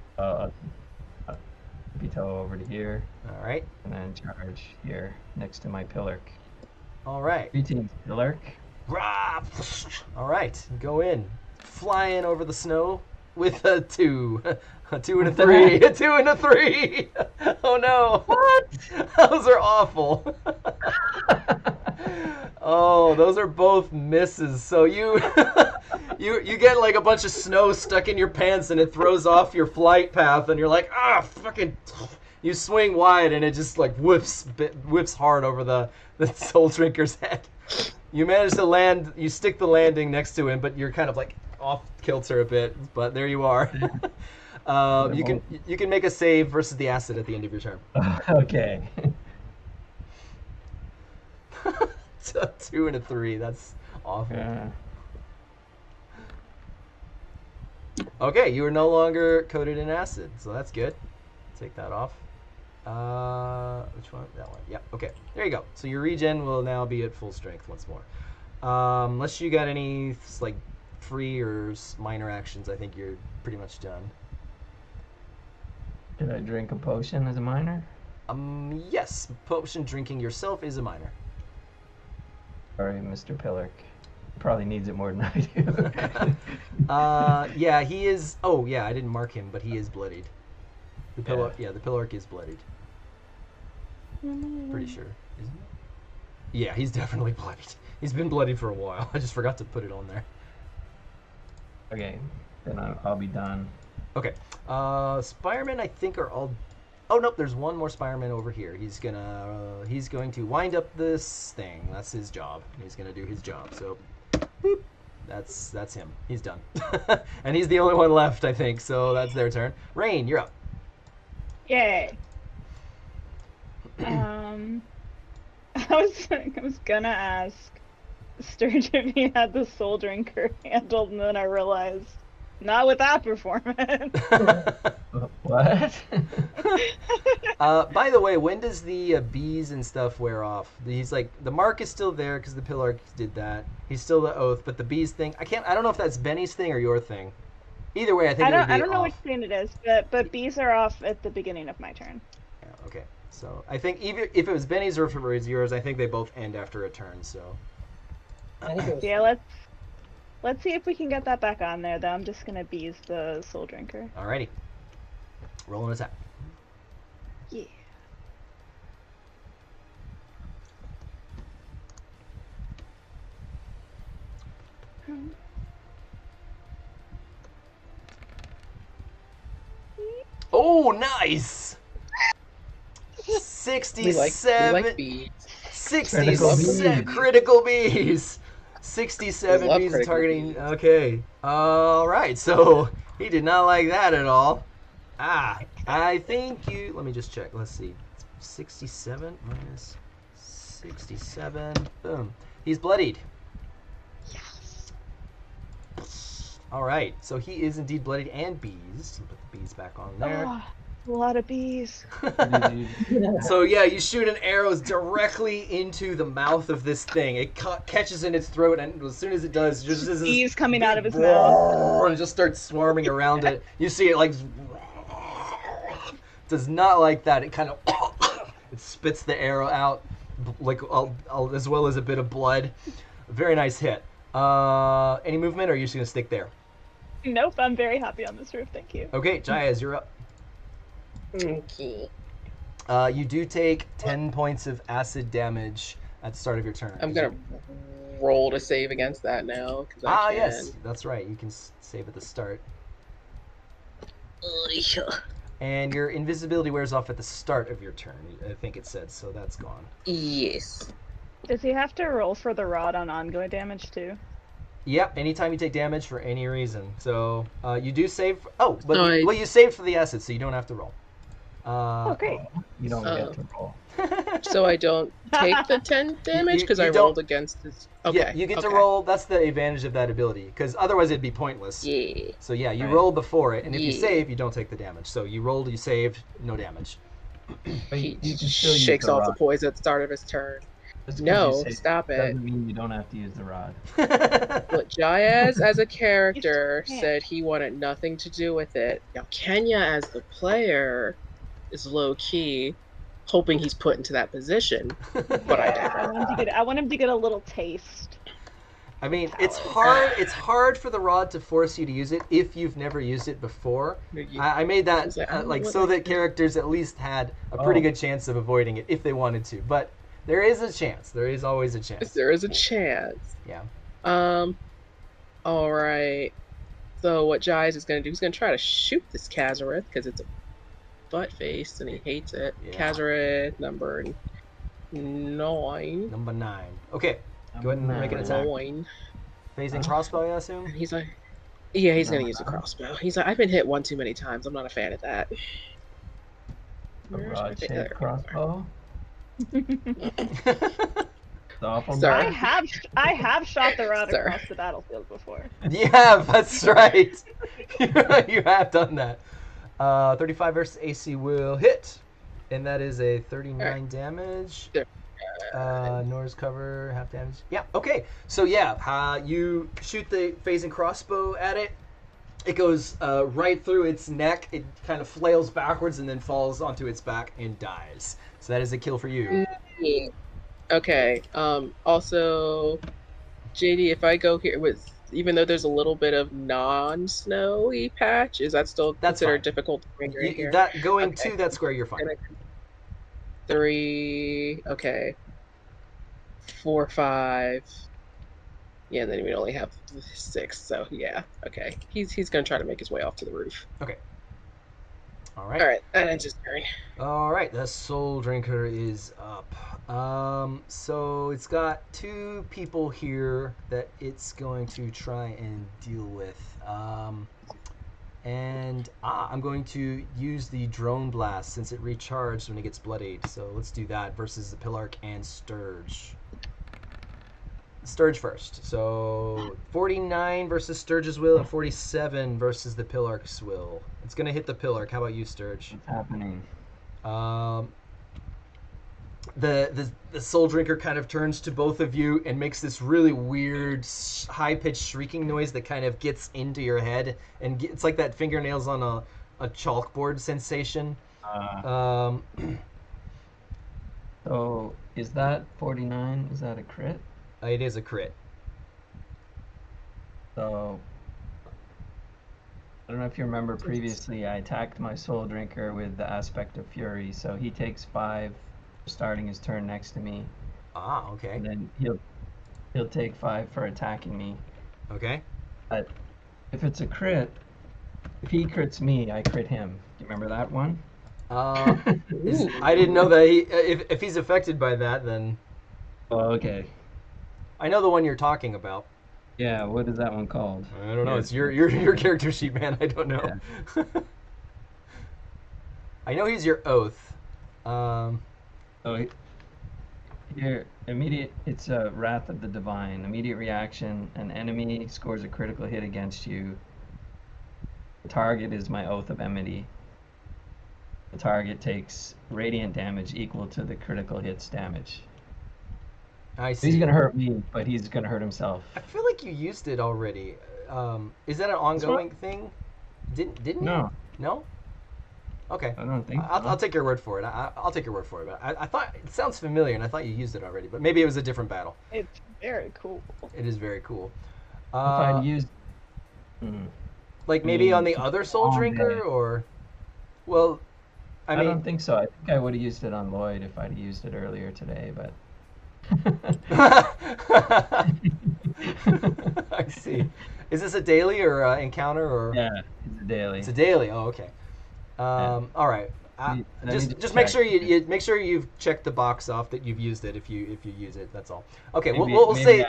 Tippy toe over to here. All right. And then charge here next to my pillark. All right. Greetings, pillark. All right. Go in, flying over the snow with a 2. A 2 and a 3. A 2 and a 3. Oh no. What? Those are awful. Oh, those are both misses. So you you get like a bunch of snow stuck in your pants and it throws off your flight path and you're like, fucking. You swing wide and it just like whips hard over the soul drinker's head. You manage to land. You stick the landing next to him, but you're kind of like off kilter a bit. But there you are. You can make a save versus the acid at the end of your turn. Okay. So 2 and a 3. That's awful. Yeah. Okay, you are no longer coated in acid, so that's good. Take that off. Which one? That one. Yeah. Okay. There you go. So your regen will now be at full strength once more. Unless you got any like free or minor actions, I think you're pretty much done. Did I drink a potion as a minor? Yes. Potion drinking yourself is a minor. Sorry, Mr. Pillark. Probably needs it more than I do. Yeah, he is. Oh, yeah, I didn't mark him, but he is bloodied. The Pillark is bloodied. Pretty sure, isn't he? Yeah, he's definitely bloodied. He's been bloodied for a while. I just forgot to put it on there. Okay, then I'll be done. Okay. Spiremen, I think, are all. Oh nope, there's one more Spireman over here. He's going to wind up this thing. That's his job. He's gonna do his job. So, boop. That's him. He's done, and he's the only one left, I think. So that's their turn. Rain, you're up. Yay. I was gonna ask Sturge if he had the soul drinker handled, and then I realized not with that performance. What? By the way, when does the bees and stuff wear off? He's like, the mark is still there because the Pillark did that. He's still the oath, but the bees thing, I don't know if that's Benny's thing or your thing. Either way, I think I don't know which thing it is, but bees are off at the beginning of my turn. Yeah, okay. So I think even if it was Benny's or if it was yours, I think they both end after a turn. So I think it was. Yeah, let's see if we can get that back on there. Though I'm just gonna bees the soul drinker. Alrighty. Roll an attack. Yeah. Oh, nice. We like 67. bees. 67 bees. critical bees. 67 Love bees critical targeting. bees. Okay. All right. So he did not like that at all. I think you. Let me just check. Let's see. 67 minus 67. Boom. He's bloodied. Yes. All right. So he is indeed bloodied and bees. Put the bees back on there. Oh, a lot of bees. So yeah, you shoot an arrow directly into the mouth of this thing. It catches in its throat, and as soon as it does, just this Bees coming out of his big mouth. and just starts swarming around it. You see it like does not like that. It kind of it spits the arrow out, like as well as a bit of blood. Very nice hit. Any movement, or are you just gonna stick there? Nope, I'm very happy on this roof. Thank you. Okay, Jayaz, you're up. Okay. You do take 10 points of acid damage at the start of your turn. I'm gonna roll to save against that now because I can. Yes, that's right. You can save at the start. And your invisibility wears off at the start of your turn. I think it said, so that's gone. Yes. Does he have to roll for the rod on ongoing damage too? Yep, anytime you take damage for any reason. So you do save. Oh, but Oh, well, you saved for the acid, so you don't have to roll. Oh, great. You don't get to roll. So I don't take the 10 damage because you I don't- rolled against this. Okay. Yeah, you get to okay. roll. That's the advantage of that ability, because otherwise it'd be pointless. Yeah. So yeah, you Right. roll before it, and if you Yeah. save, you don't take the damage. So you rolled, you saved, no damage. But He you can still use shakes the off the rod. poison at the start of his turn. Just 'cause No, you save stop it. doesn't mean you don't have to use the rod. Look, Jayaz as a character You can't. said he wanted nothing to do with it. Now Kenya as the player is low key, hoping he's put into that position. But I digress. I want him to get a little taste. I mean, it's hard. It's hard for the rod to force you to use it if you've never used it before. I made that It's like, I don't know what so I that do. characters at least had a pretty Oh. good chance of avoiding it if they wanted to. But there is a chance. There is always a chance. There is a chance. Yeah. All right. So what Jayaz is gonna do? He's gonna try to shoot this Kazareth because it's a butt face and he hates it. Yeah. Kazareth number 9. Number 9. Okay. Go ahead and make an attack. 9. Phasing crossbow, I assume. And he's like, yeah, he's gonna use a crossbow. He's like, I've been hit one too many times. I'm not a fan of that. A Where's my rod-shaped there? crossbow. It's awful. Sorry. I have shot the rod Sir. across the battlefield before. Yeah, that's right. You have done that. 35 versus AC will hit, and that is a 39 damage. There. Nora's cover, half damage. Yeah, okay. So yeah, you shoot the phasing crossbow at it. It goes right through its neck. It kind of flails backwards and then falls onto its back and dies. So that is a kill for you. Okay. Also, JD, if I go here with, even though there's a little bit of non-snowy patch, is that still That's considered fine. difficult to bring right here? That going Okay. to that square, you're fine. 3. Okay. 4, 5. Yeah, and then we only have 6. So yeah. Okay. He's gonna try to make his way off to the roof. All right. All right. That ends his turn. All right, the Soul Drinker is up. So it's got 2 people here that it's going to try and deal with. I'm going to use the Drone Blast since it recharged when it gets bloodied. So let's do that versus the Pillark and Sturge. Sturge first. So 49 versus Sturge's will and 47 versus the Pillark's will. It's going to hit the Pillark. How about you, Sturge? What's happening? The Soul Drinker kind of turns to both of you and makes this really weird, high-pitched shrieking noise that kind of gets into your head, and it's like that fingernails on a chalkboard sensation. So is that 49? Is that a crit? It is a crit. So I don't know if you remember previously, I attacked my Soul Drinker with the aspect of Fury, so he takes 5 starting his turn next to me, Okay. and then he'll take 5 for attacking me. Okay. But if it's a crit, If he crits me, I crit him. Do you remember that one? I didn't know that if he's affected by that, then Oh, okay. I know the one you're talking about. Yeah, what is that one called? I don't know. It's your character sheet, man. I don't know. I know he's your oath. Oh, here, immediate. It's a Wrath of the Divine. Immediate reaction. An enemy scores a critical hit against you. The target is my Oath of Enmity. The target takes radiant damage equal to the critical hit's damage. I see. He's gonna hurt me, but he's gonna hurt himself. I feel like you used it already. Is that an ongoing thing? Didn't you? No. No? Okay. I don't think so. I'll take your word for it. I'll take your word for it. But I thought it sounds familiar, and I thought you used it already. But maybe it was a different battle. It's very cool. It is very cool. If I'd used... like maybe on the other Soul Drinker, or... Well, I mean... I don't think so. I think I would have used it on Lloyd if I'd used it earlier today, but... I see. Is this a daily or encounter, or? Yeah, it's a daily. It's a daily. Oh, okay. All right. Just make sure you make sure you've checked the box off that you've used it if you use it. That's all. Okay. We'll say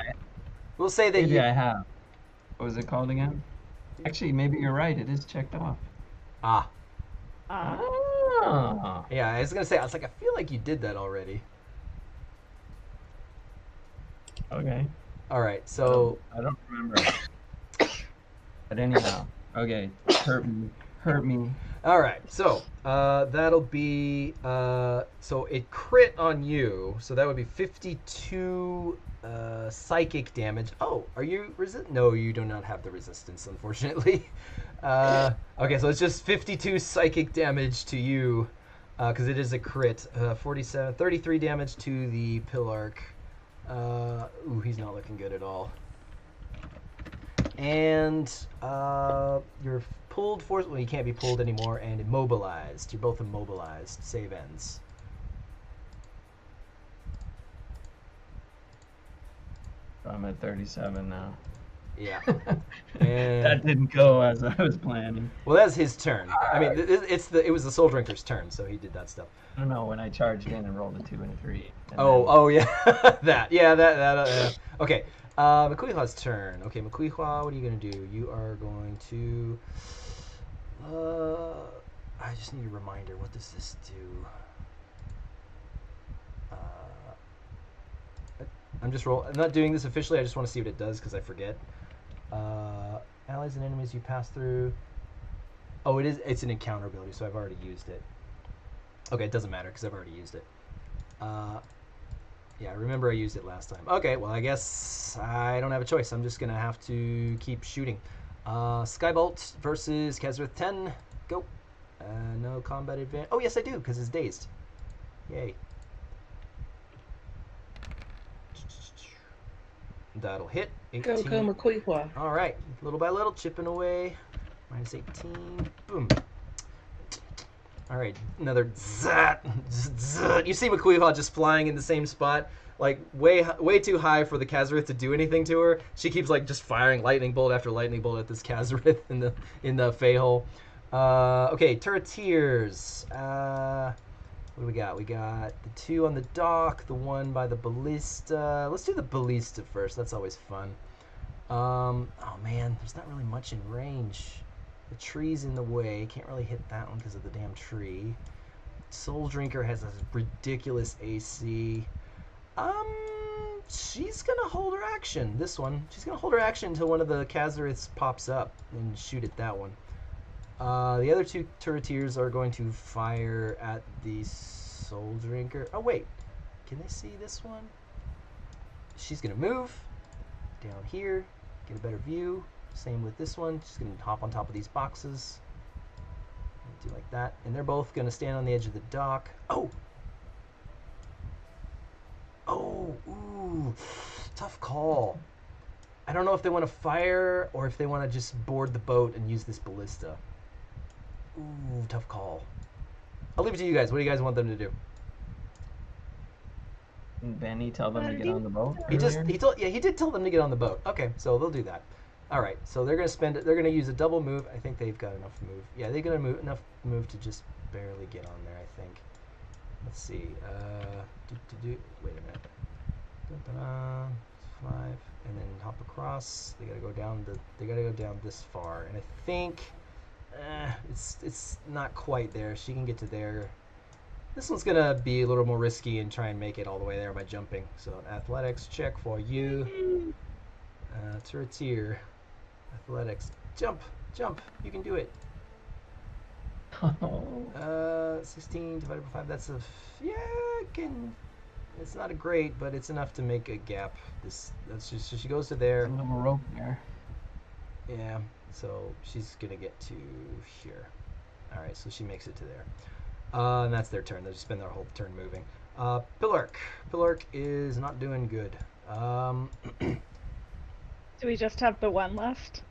that maybe I have. What was it called again? Actually, maybe you're right. It is checked off. Ah. Ah. Yeah, I was gonna say. I was like, I feel like you did that already. Okay. All right. So I don't remember. But anyhow, okay. Hurt me. All right. So that'll be so it crit on you. So that would be 52 psychic damage. Oh, are you No, you do not have the resistance, unfortunately. Okay, so it's just 52 psychic damage to you because it is a crit. 33 damage to the Pillark. Ooh, he's not looking good at all. And you're pulled force. Well, you can't be pulled anymore, and immobilized. You're both immobilized. Save ends. I'm at 37 now. Yeah. That didn't go as I was planning. Well, that's his turn. I mean, it was the Soul Drinker's turn, so he did that stuff. I don't know, when I charged in and rolled a 2 and a 3. Oh yeah, that. Okay, Makuiha's turn. Okay, Makuiha, what are you gonna do? You are going to. I just need a reminder. What does this do? I'm not doing this officially. I just want to see what it does because I forget. Allies and enemies you pass through. Oh, it's an encounter ability, so I've already used it. Okay, it doesn't matter because I've already used it. Yeah, I remember I used it last time. Okay, well, I guess I don't have a choice. I'm just going to have to keep shooting. Skybolt versus Kesrith 10. Go. No combat advantage. Oh, yes, I do, because it's dazed. Yay. That'll hit. 18. Go, Makuiha. All right. Little by little, chipping away. Minus 18. Boom. All right. Another zat. Zat. You see Makuiha just flying in the same spot, like way too high for the Kazarith to do anything to her. She keeps like just firing lightning bolt after lightning bolt at this Kazarith in the Fey hole. Okay, turreteers. What do we got? We got the 2 on the dock, the 1 by the ballista. Let's do the ballista first. That's always fun. Oh man, there's not really much in range. The tree's in the way. Can't really hit that one because of the damn tree. Soul Drinker has a ridiculous AC. She's gonna hold her action. This one. She's gonna hold her action until one of the Kazariths pops up and shoot at that one. The other 2 turreteers are going to fire at the Soul Drinker. Oh wait, can they see this one? She's gonna move down here, get a better view. Same with this one. She's gonna hop on top of these boxes. Do like that, and they're both gonna stand on the edge of the dock. Oh, ooh, tough call. I don't know if they want to fire or if they want to just board the boat and use this ballista. Ooh, tough call. I'll leave it to you guys. What do you guys want them to do? Did Benny tell them to get on the boat? He did tell them to get on the boat. Okay, so they'll do that. All right, so they're gonna spend it. They're gonna use a double move. I think they've got enough move. Yeah, they're gonna move enough move to just barely get on there. I think. Let's see. Wait a minute. Dun-dun-dun. 5, and then hop across. They gotta go down They gotta go down this far, and I think it's not quite there. She can get to there. This one's gonna be a little more risky and try and make it all the way there by jumping. So an athletics check for you. Turretier. Athletics. Jump. You can do it. 16 divided by 5. That's it's not a great, but it's enough to make a gap. That's just so she goes to there. A little rope there. Yeah. So she's gonna get to here. All right. So she makes it to there. And that's their turn. They just spend their whole turn moving. Pillark. Pillark is not doing good. Do we just have the one left?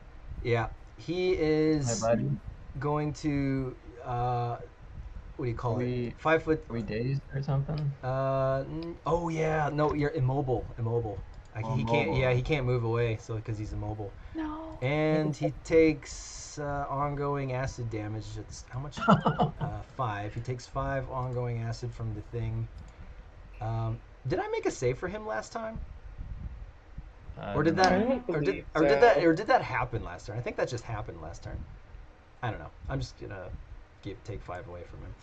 Yeah. He is Hi, buddy. going to what do you call it? 5 foot. Are we dazed or something? Oh yeah. No, you're immobile. He can't. Yeah, he can't move away. So because he's immobile. No. And he takes ongoing acid damage. It's how much? 5. He takes 5 ongoing acid from the thing. Did I make a save for him last time? Or did that? Did that happen last turn? I think that just happened last turn. I don't know. I'm just gonna take 5 away from him.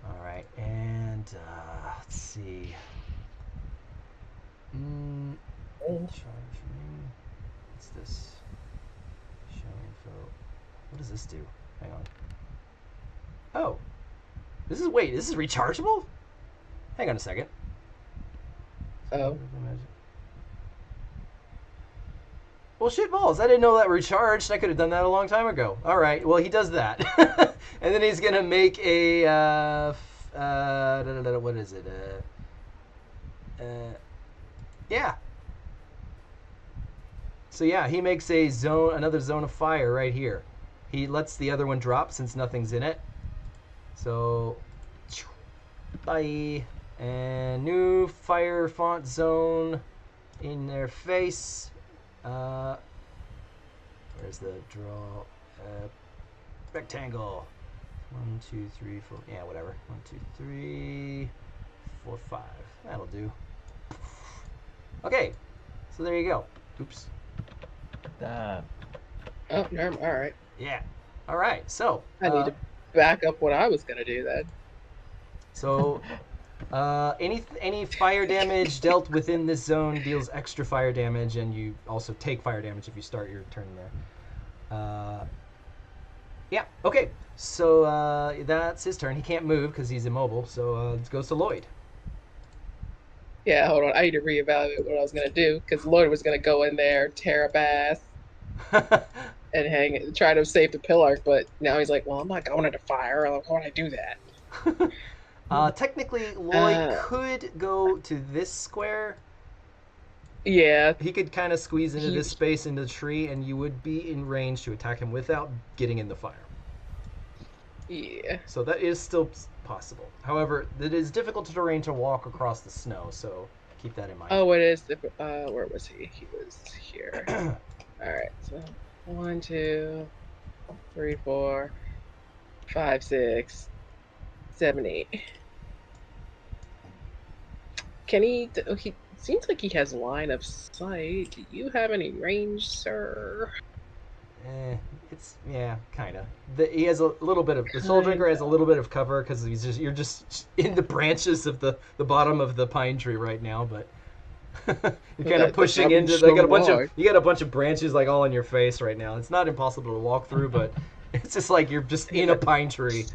All right, and let's see. Charge ring. What's this? Show info. What does this do? Hang on. Oh, this is rechargeable? Hang on a second. Oh. Well, shit balls. I didn't know that recharged. I could have done that a long time ago. All right. Well, he does that. And then he's going to make a... what is it? Yeah. So, yeah, he makes another zone of fire right here. He lets the other one drop since nothing's in it. So, bye. And new fire font zone in their face. Where's the draw? Rectangle. 1, 2, 3, 4. Yeah, whatever. 1, 2, 3, 4, 5. That'll do. Okay, so there you go. Oops. That. Oh, no, all right. Yeah. All right. So I need to back up what I was gonna do then. So, any fire damage dealt within this zone deals extra fire damage, and you also take fire damage if you start your turn there. Yeah. Okay. So that's his turn. He can't move because he's immobile. So it goes to Lloyd. Yeah, hold on. I need to reevaluate what I was gonna do because Lloyd was gonna go in there, tear up ass, and try to save the pillar. But now he's like, "Well, I'm not going into fire. Why would I do that?" Technically, Lloyd could go to this square. Yeah. He could kind of squeeze into this space into the tree, and you would be in range to attack him without getting in the fire. Yeah. So that is still possible. However, it is difficult terrain to walk across the snow, so keep that in mind. Oh, it is. Where was he? He was here. All right. So 1, 2, 3, 4, 5, 6, 7, 8. Can he? He seems like he has line of sight. Do you have any range, sir? It's kind of. He has a little bit of the Soul Drinker has a little bit of cover because you're just in the branches of the bottom of the pine tree right now, but you're kind of pushing into. You got a bunch of branches like all in your face right now. It's not impossible to walk through, but it's just like you're just in a pine tree.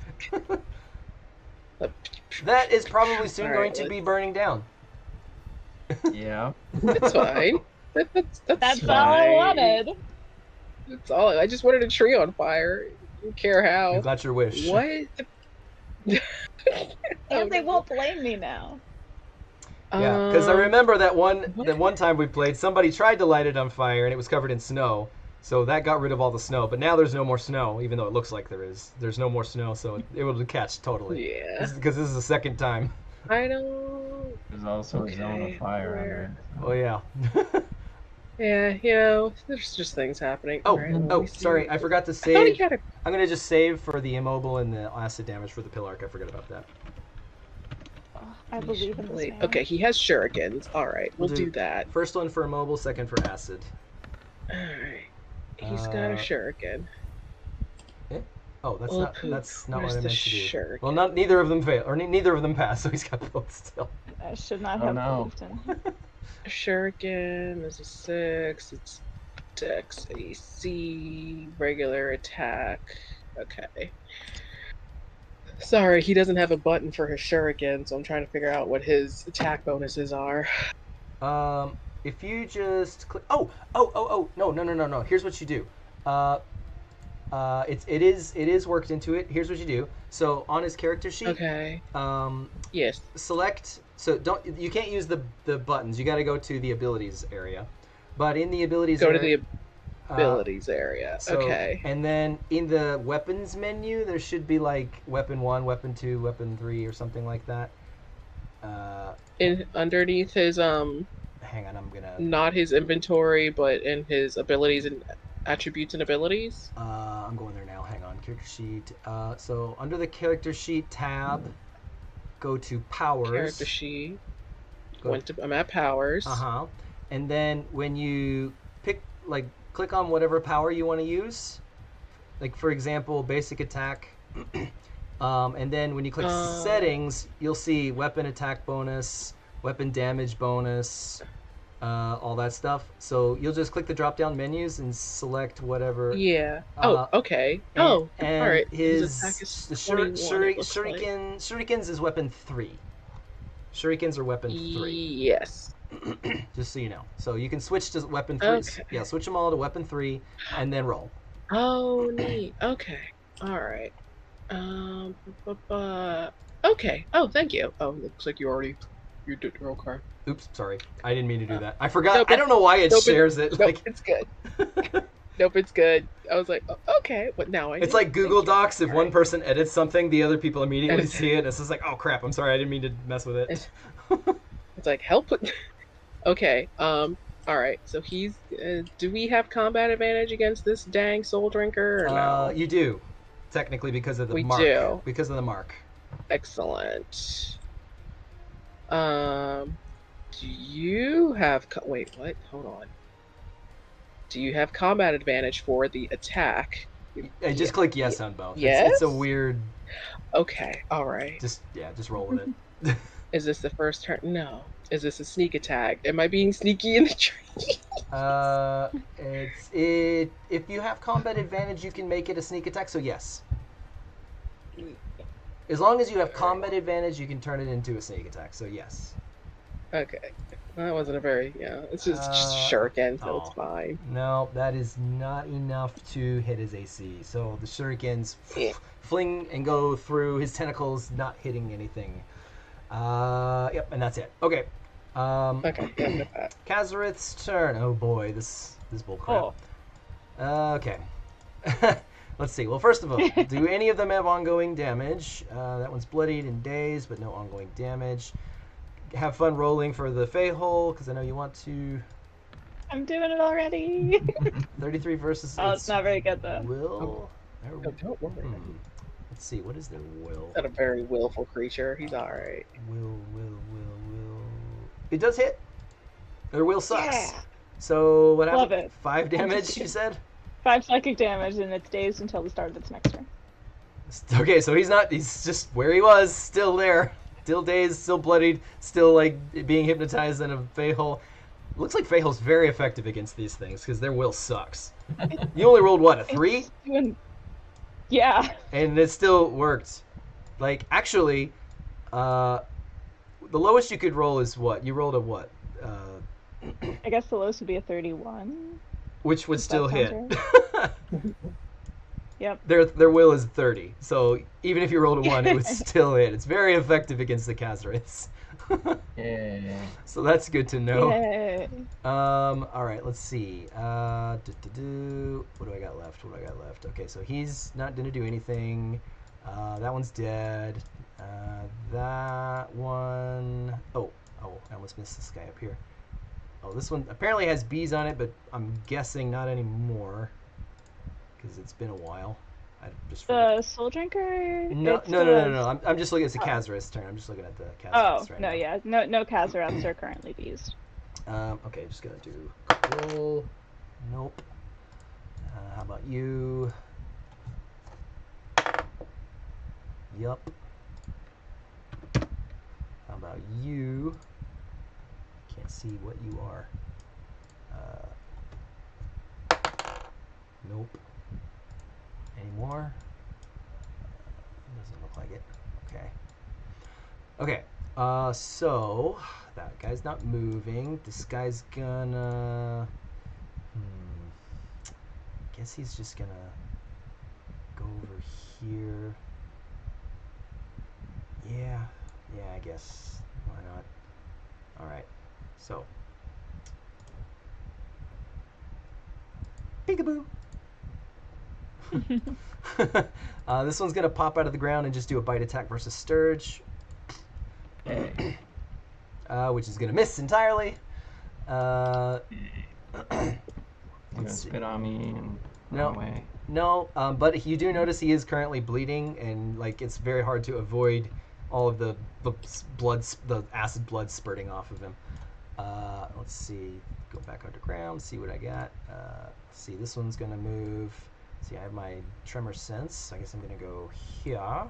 That is probably soon going to be burning down. Yeah. That's fine. That's all I wanted. That's all. I just wanted a tree on fire. I don't care how. You got your wish. What? And they won't blame me now. Yeah, because I remember that one time we played, somebody tried to light it on fire and it was covered in snow, so that got rid of all the snow. But now there's no more snow, even though it looks like there is. There's no more snow, so it will catch totally. Yeah. Because this is the second time. I don't. There's also a zone of fire under it. Oh yeah. Yeah, you know, there's just things happening. All Oh, right, let me see. sorry, I forgot to I thought he save. had a. I'm gonna just save for the immobile and the acid damage for the pillark. I forgot about that. Oh, I believe in this man. Okay, he has shurikens. All right, we'll do that. First one for immobile, second for acid. All right, he's got a shuriken. Oh, that's Oh, not poop. that's not Where's what I the meant to do. shuriken? Well, neither of them fail, or neither of them pass, so he's got both still. I should not Oh, have no. believed in him. Shuriken is a 6. It's Dex AC, regular attack. Okay. Sorry, he doesn't have a button for his shuriken, so I'm trying to figure out what his attack bonuses are. If you just click. Oh, no. Here's what you do. It is worked into it. Here's what you do. So on his character sheet, Okay. um, Yes. select. So you can't use the buttons. You got to go to the abilities area. But in the abilities Go to area, the abilities area. so, Okay. And then in the weapons menu, there should be like weapon 1, weapon 2, weapon 3, or something like that. In underneath his Hang on, I'm gonna. not his inventory, but in his abilities and attributes and abilities. I'm going there now. Hang on, character sheet. So under the character sheet tab, go to powers. Character sheet. I'm at powers. And then when you pick, like, click on whatever power you want to use. Like, for example, basic attack. And then when you click settings, you'll see weapon attack bonus, weapon damage bonus, all that stuff. So you'll just click the drop down menus and select whatever. Yeah. Okay. And, all right. His attack is the 21, shurikens is weapon 3. Shurikens are weapon 3. Yes. Just so you know. So you can switch to weapon 3. Okay. Yeah, switch them all to weapon 3 and then roll. Oh, neat. Okay. All right. Okay. Oh, thank you. Oh, looks like you did roll card. Oops, sorry. I didn't mean to do that. I forgot. Nope, I don't know why it shares it. Nope, Like it's good. Nope, it's good. I was like, okay, but now I. It's know. like Google Thank Docs. you. If All one right. person edits something, the other people immediately Edit. see it. It's just like, oh crap! I'm sorry. I didn't mean to mess with it. It's like help. Okay. All right. So he's. Do we have combat advantage against this dang soul drinker or no? You do, technically, because of the We mark. do. Because of the mark. Excellent. Do you have wait, what? Hold on. Do you have combat advantage for the attack? Just click yes on both. Yes? It's a weird. Okay, all right. Just roll with it. Is this the first turn? No. Is this a sneak attack? Am I being sneaky in the tree? If you have combat advantage, you can make it a sneak attack. So yes. As long as you have combat advantage, you can turn it into a sneak attack. So yes. Okay. That wasn't a very, it's just shuriken, so it's oh. fine. No, that is not enough to hit his AC. So the shurikens fling and go through his tentacles, not hitting anything. Yep, and that's it. Okay. Okay, yeah, with that. Kazarith's turn. Oh boy, this bullcrap. Okay. Let's see. Well, first of all, do any of them have ongoing damage? That one's bloodied and dazed, but no ongoing damage. Have fun rolling for the Fey hole, because I know you want to. I'm doing it already. 33 versus. Oh, it's not very good though. Will. Oh, don't worry. Let's see. What is their will? Not a very willful creature. He's all right. Will. It does hit. Their will sucks. Yeah. So what happened? Love it. 5 damage, you said? 5 psychic damage, and it's dazed until the start of its next turn. Okay, so he's just where he was, still there. Still dazed, still bloodied, still like being hypnotized in a Feyhole. Looks like Feyhole's very effective against these things because their will sucks. You only rolled what, a 3? Yeah. And it still worked. Like actually, the lowest you could roll is what? You rolled a what? I guess the lowest would be a 31. Which would still hit. Yep. Their will is 30, so even if you rolled a 1, it would still hit. It's very effective against the Kazariths. Yeah. So that's good to know. Yay. All right, let's see. What do I got left? Okay, so he's not gonna do anything. That one's dead. That one. Oh, I almost missed this guy up here. Oh, this one apparently has bees on it, but I'm guessing not anymore because it's been a while. I just forgot. The Soul Drinker. No, It no, still no, no, has. no. I'm just looking at the Oh. Kazarith's turn. I'm just looking at the Oh Kazarith's right no, now. yeah, no Kazareths are currently bees. Okay, just gonna do roll. Nope. How about you? Yup. How about you? Can't see what you are. Nope. Any more? Doesn't look like it. Okay. Okay. So that guy's not moving. This guy's gonna. Guess he's just gonna go over here. Yeah. Yeah, I guess. Why not? All right. So. Peekaboo. This one's gonna pop out of the ground and just do a bite attack versus Sturge, which is gonna miss entirely. You're gonna spit on me and run away. No, but you do notice he is currently bleeding, and like it's very hard to avoid all of the acid blood spurting off of him. Let's see, go back underground, see what I got. Let's see, this one's gonna move. See, I have my tremor sense. I guess I'm gonna go here,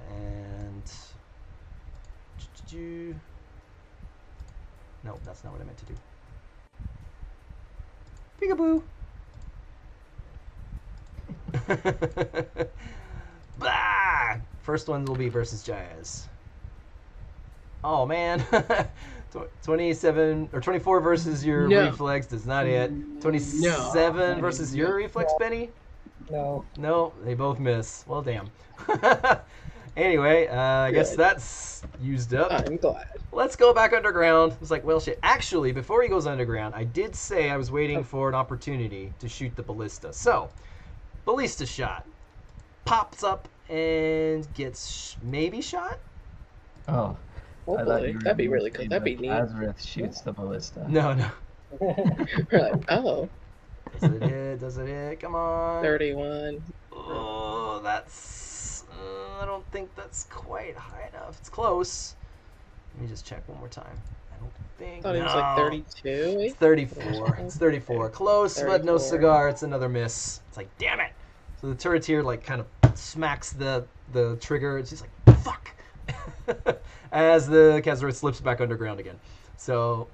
and no, that's not what I meant to do. Peekaboo. Blah! First one will be versus Jayez. Oh man. 27 or 24 versus your reflex does not hit. 27 versus your reflex, Benny? No. No, they both miss. Well, damn. Anyway, I guess that's used up. I'm glad. Let's go back underground. It's like, well, shit. Actually, before he goes underground, I did say I was waiting for an opportunity to shoot the ballista. So, ballista shot. Pops up and gets maybe shot? Oh. Hopefully. That'd be really cool. That'd be neat. Kazarith shoots the ballista. No. We're like, oh. Does it hit? Does it hit? Come on. 31. Oh, that's... I don't think that's quite high enough. It's close. Let me just check one more time. I don't think... I thought it was like 32. It's 34. It's 34. Close, 34. But no cigar. It's another miss. It's like, damn it. So the turret here, like, kind of smacks the trigger. It's just like, fuck. As the Kazarith slips back underground again. So,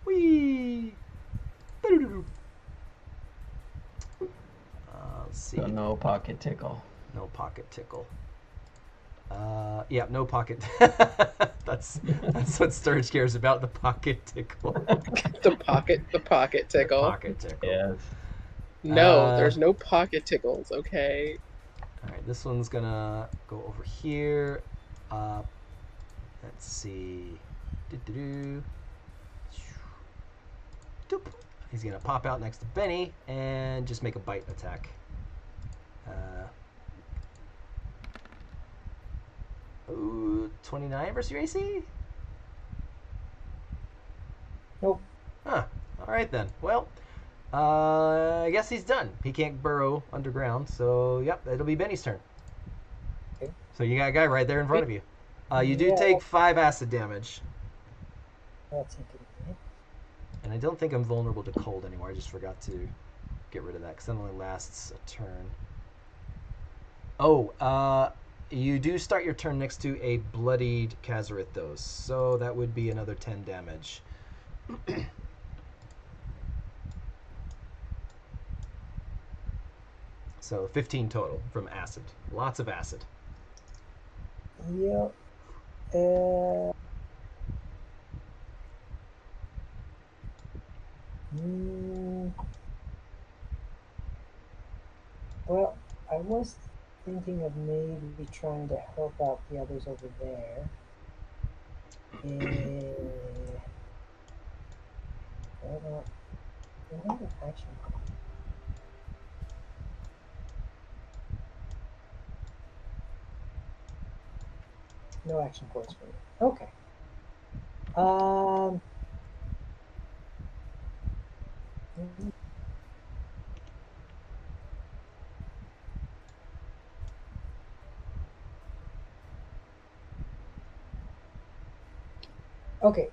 whee! Let's see. So no pocket tickle. No pocket tickle. Yeah, no pocket. That's what Sturge cares about, the pocket tickle. the pocket tickle. Pocket tickle. Yes. No, there's no pocket tickles, okay? Alright, this one's gonna go over here. Let's see. Doop. He's gonna pop out next to Benny and just make a bite attack. 29 versus your AC? Nope. Huh. Alright then. Well, I guess he's done. He can't burrow underground, so yep, it'll be Benny's turn. Okay. So you got a guy right there in front of you. You do take 5 acid damage. That's inconvenient. And I don't think I'm vulnerable to cold anymore. I just forgot to get rid of that because that only lasts a turn. Oh, you do start your turn next to a bloodied Kazarith, though. So that would be another 10 damage. So 15 total from acid. Lots of acid. Yep. Well, I was thinking of maybe trying to help out the others over there. I don't know. I don't have an action. No action points for me. Okay. Okay.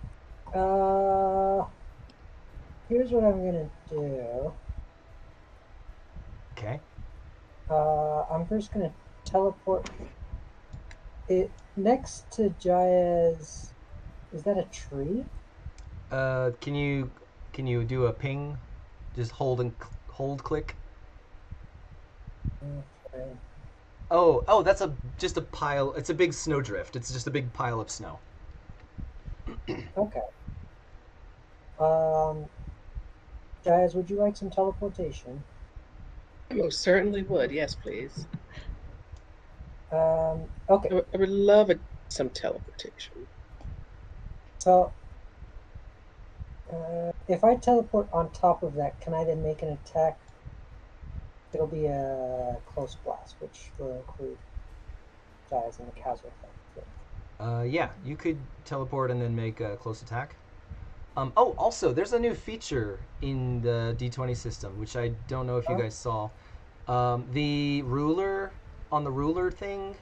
Here's what I'm gonna do. Okay. I'm first gonna teleport it next to Jaya's. Is that a tree? Can you do a ping? Just hold click. Okay. Oh, that's just a pile. It's a big snowdrift. It's just a big pile of snow. Okay. Jayaz, would you like some teleportation? I most certainly would. Yes, please. Okay. I would love some teleportation. So, if I teleport on top of that, can I then make an attack? It'll be a close blast, which will include Jayaz and the Khazra effect. Yeah, you could teleport and then make a close attack. Oh, also, there's a new feature in the D20 system, which I don't know if you guys saw. The ruler, on the ruler thing,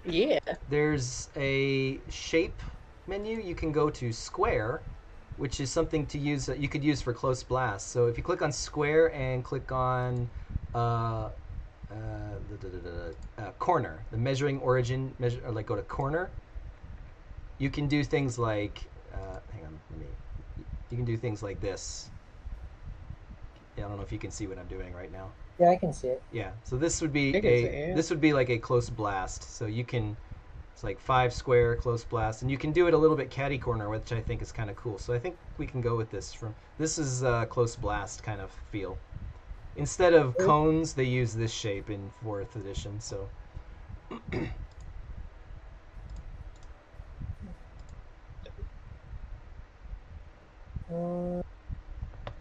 Yeah. there's a shape menu. You can go to square, which is something to use that you could use for close blast. So if you click on square and click on corner, the measuring origin, like go to corner, you can do things like, hang on, you can do things like this. Yeah, I don't know if you can see what I'm doing right now. Yeah, I can see it. Yeah, so this would be Yeah. this would be like a close blast. So you can, it's like 5 square close blast, and you can do it a little bit catty corner, which I think is kind of cool. So I think we can go with this. This is close blast kind of feel. Instead of cones, they use this shape in 4th edition. So.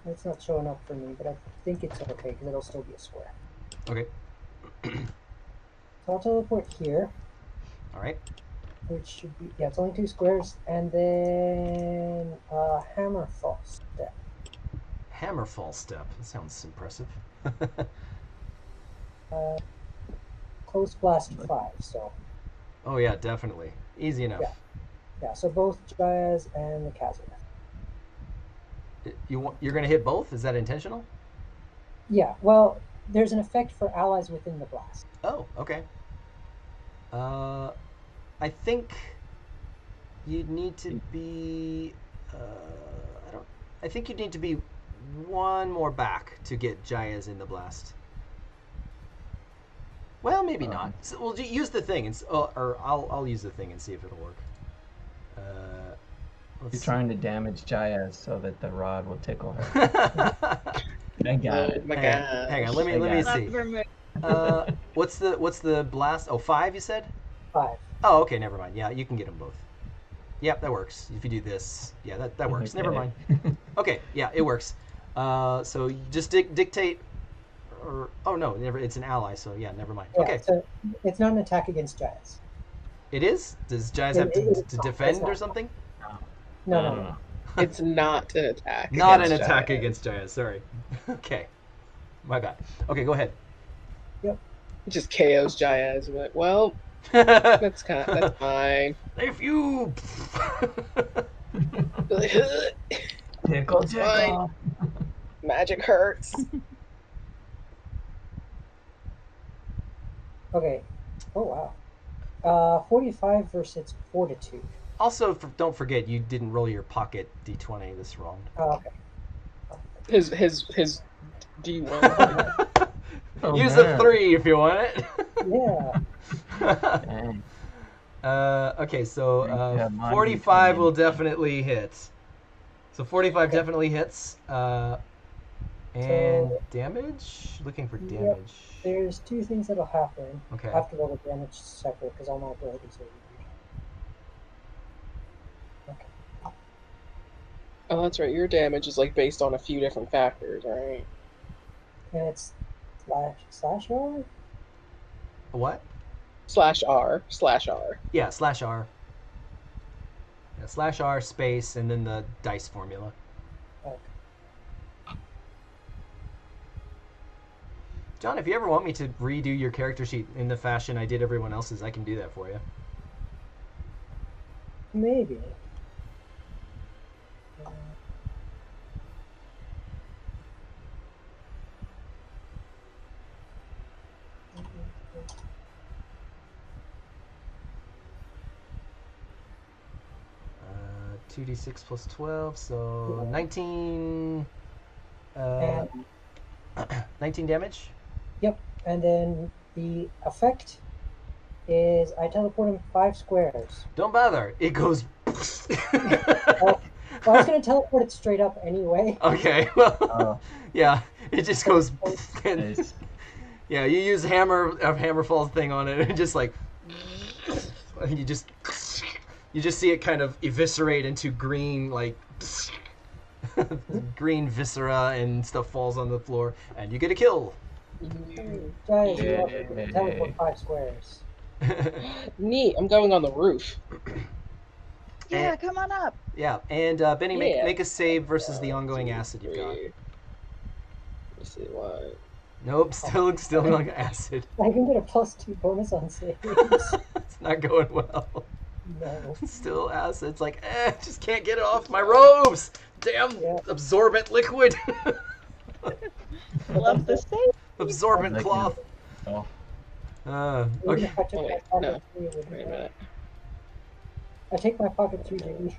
It's not showing up for me, but I think it's okay because it'll still be a square. Okay. So I'll teleport here. All right. Which should be, yeah, it's only 2 squares, and then Hammerfall step. Hammerfall step. That sounds impressive. Close blast 5, so. Oh yeah, definitely. Easy enough. Yeah, so both Jayaz and the Khazra. You're gonna hit both? Is that intentional? Yeah, well, there's an effect for allies within the blast. Oh, okay. I think you'd need to be. I think you'd need to be one more back to get Jayaz in the blast. Well, maybe not. So we'll use the thing, or I'll use the thing and see if it'll work. You're trying to damage Jayaz so that the rod will tickle her. I got it. Oh my god. Hang on, let me see. What's the blast? Oh, 5 you said? 5. Oh, okay, never mind. Yeah, you can get them both. Yep, that works. If you do this, yeah, that works. Okay. Never mind. Okay, yeah, it works. So you just dictate, or oh no, never. It's an ally, so yeah, never mind. Yeah, Okay, so it's not an attack against Jayaz. it is. Does Jayaz have to defend or something? No. It's not an attack. Not an against attack Jayaz. against Jayaz. Sorry. Okay, my bad. Okay, go ahead. It just KOs Jayaz. I'm like, well, that's fine. If you. Tickle, It's fine. tickle. Magic hurts. Okay. Oh, wow. 45 versus Fortitude. Also, don't forget you didn't roll your pocket d20 this round. Oh, okay. His D1. Oh, Use man. a 3 if you want it. Yeah. Dang. Okay, so Yeah, mine 45 D20. will definitely hit. So 45 Okay. definitely hits. And damage? Looking for damage. There's 2 things that'll happen. Okay. I have to roll the damage separate because all my abilities are weird. Okay. Oh, that's right. Your damage is like based on a few different factors, right? And it's slash R? What? /R. Yeah, /R. Yeah, /R space and then the dice formula. Okay. John, if you ever want me to redo your character sheet in the fashion I did everyone else's, I can do that for you. Maybe. Uh, 2d6 plus 12, so 19... And 19 damage? yep, and then the effect is I teleport him 5 squares. Don't bother. It goes... Well, I was gonna teleport it straight up anyway. Okay, well, Oh. yeah, it just goes... Nice. Yeah, you use Hammerfall's thing on it, and just like... You just see it kind of eviscerate into green, like... green viscera and stuff falls on the floor, and you get a kill. Guys, you Yeah. have to teleport 5 squares. Neat. I'm going on the roof. Yeah, come on up. Yeah, and Benny, Yeah. make a save versus the ongoing acid you've got. Let me see what. Nope, still on acid. I can get a +2 bonus on saves. It's not going well. No. Still acid. It's like, just can't get it off my robes. Damn Yeah. absorbent liquid. Love the save. Absorbent Like cloth. Oh. Even Okay. if I took Oh, my wait, pocket no. 3, it would Wait a minute. I take my pocket 3, baby.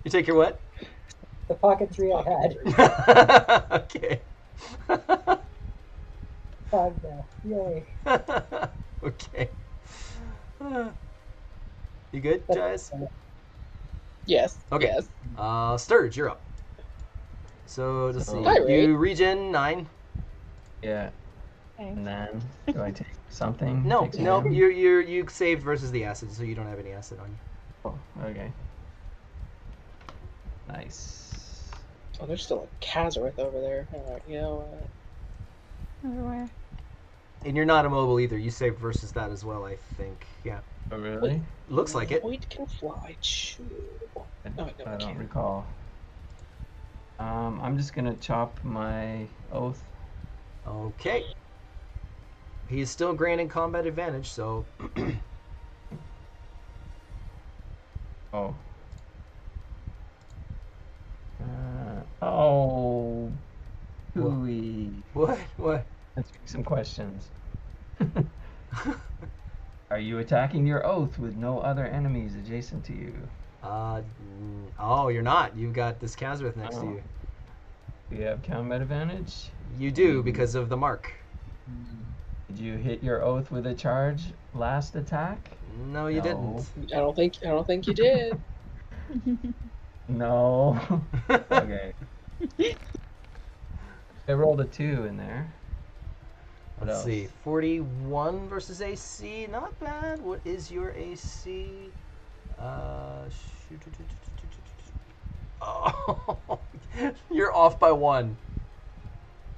You take your what? The pocket 3 I had. Okay. 5 now. Yay. Okay. You good, Jais? Yes. Okay. Yes. Sturge, you're up. So let's see. Hi, Ray. You regen 9. Yeah. And then do I take something? No, Take some no, damage? you saved versus the acid, so you don't have any acid on you. Oh, okay. Nice. Oh, there's still a Kazareth over there. Alright, you know what? Everywhere. And you're not immobile either. You saved versus that as well, I think. Yeah. Oh, really? Looks like it. Void can fly too. No, I I don't can't. recall. I'm just gonna chop my oath. Okay. He's still granting combat advantage, so Oh. Oh. Hooey. what? Let's make some questions. Are you attacking your oath with no other enemies adjacent to you? Oh, you're not. You've got this Kazareth next to Oh. you. Do you have combat advantage? You do because of the mark. Did you hit your oath with a charge last attack? No, you No. I don't think you did. No. Okay. I rolled a 2 in there. What Let's else? see. 41 versus AC. Not bad. What is your AC? Oh, you're off by 1.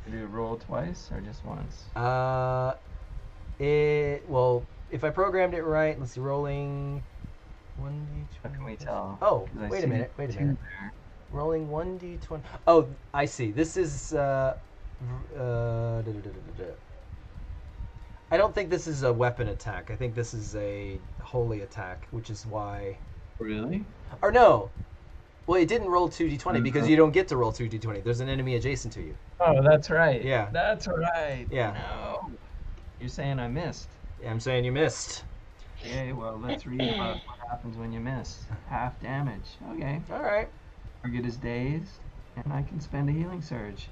Did you roll twice or just once? Well, if I programmed it right, let's see, rolling 1d20. How can we tell? Oh, 'Cause I wait a see minute. 2 there. Rolling 1d20. Oh, I see. This is I don't think this is a weapon attack. I think this is a holy attack, which is why. Really? Or no. Well, it didn't roll 2d20 because No. you don't get to roll 2d20. There's an enemy adjacent to you. Oh, that's right. Yeah. That's right. Yeah. No. You're saying I missed. Yeah, I'm saying you missed. Okay, well, let's read about what happens when you miss. Half damage. Okay. All right. Target is dazed, and I can spend a healing surge.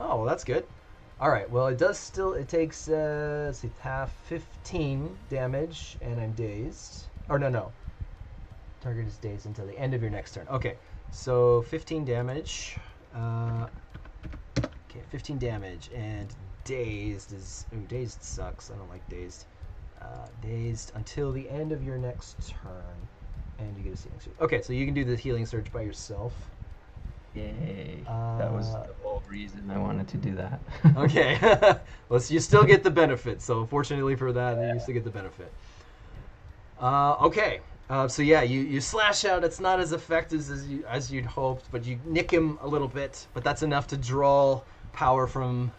Oh, well, that's good. All right. Well, it takes, let's see, half 15 damage, and I'm dazed. Or no. Target is dazed until the end of your next turn. Okay. So 15 damage. Okay, 15 damage, and dazed is... Ooh, dazed sucks. I don't like dazed. Dazed until the end of your next turn, and you get a healing surge. Okay, so you can do the healing surge by yourself. Yay. That was the whole reason I wanted to do that. Okay. Well, so you still get the benefit. So fortunately for that, you still get the benefit. Okay. So yeah, you slash out. It's not as effective as you'd hoped, but you nick him a little bit. But that's enough to draw power from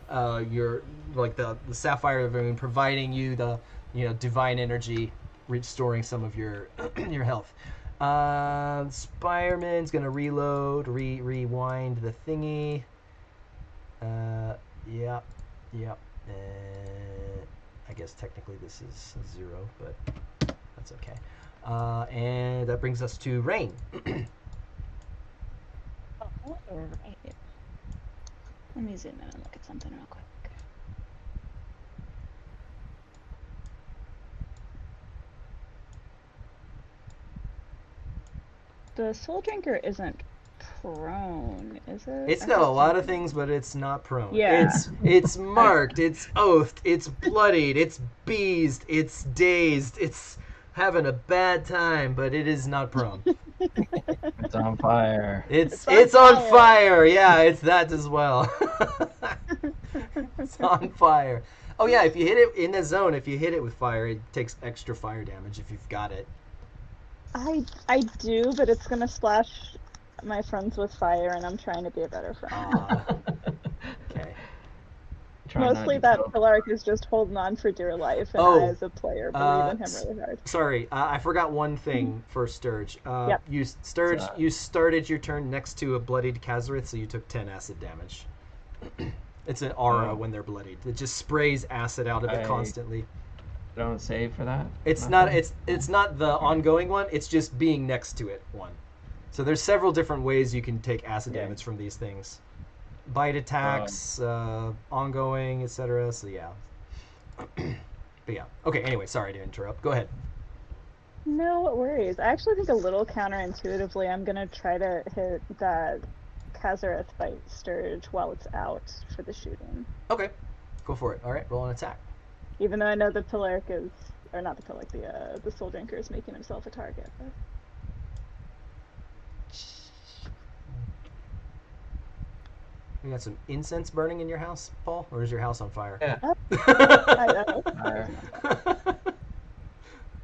your the sapphire of the moon, providing you the divine energy, restoring some of your your health. Spireman's gonna rewind the thingy. Yeah. I guess technically this is 0, but that's okay. And that brings us to Rain. All right. Let me zoom in and look at something real quick. The Soul Drinker isn't prone, is it? It's got a lot of things, but it's not prone. Yeah. It's marked, it's oathed, it's bloodied, it's beezed, it's dazed, it's having a bad time, but it is not prone. It's on fire. It's on on fire. Yeah, it's that as well. It's on fire. Oh yeah, if you hit it in the zone, if you hit it with fire, it takes extra fire damage if you've got it. I do, but it's gonna splash my friends with fire, and I'm trying to be a better friend. Okay. Mostly that Pilaric is just holding on for dear life, and I, as a player, believe in him really hard. Sorry, I forgot one thing for Sturge. Yep. Sturge, you started your turn next to a bloodied Kazarith, so you took 10 acid damage. It's an aura when they're bloodied. It just sprays acid out of it constantly. Don't save for that? It's not the ongoing one, it's just being next to it one. So there's several different ways you can take acid damage from these things. Bite attacks, ongoing, etc. So yeah. But yeah. Okay, anyway, sorry to interrupt. Go ahead. No worries. I actually think a little counterintuitively, I'm gonna try to hit that Kazareth bite Sturge while it's out for the shooting. Okay. Go for it. Alright, roll an attack. Even though I know the Pilaric is, or not the Pilaric, the Soul Drinker is making himself a target. But... You got some incense burning in your house, Paul? Or is your house on fire? Yeah. Fire.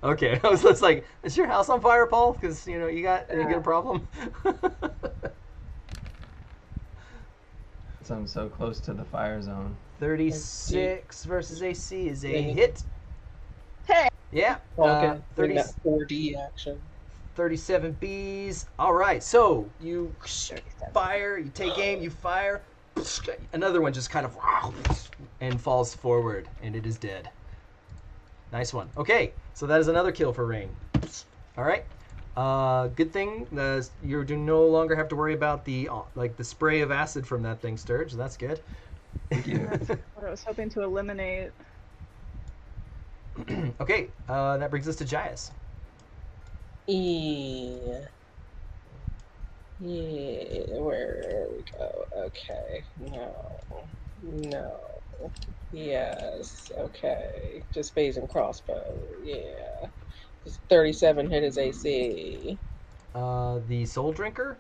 Okay, I was like, is your house on fire, Paul? Because, you got a problem? So I'm so close to the fire zone. 36 versus AC is a hit. Hey! Yeah. Okay. 30, that 4D action. 37 bees. All right. So you fire, you take aim, you fire. Another one just kind of and falls forward, and it is dead. Nice one. Okay. So that is another kill for Rain. All right. Good thing you do no longer have to worry about the spray of acid from that thing, Sturge. That's good. Thank you. What I was hoping to eliminate. Okay. That brings us to Jaius. Yeah, where we go? Okay, no, yes, okay, just phasing crossbow, yeah. 37 hit his AC. The Soul Drinker?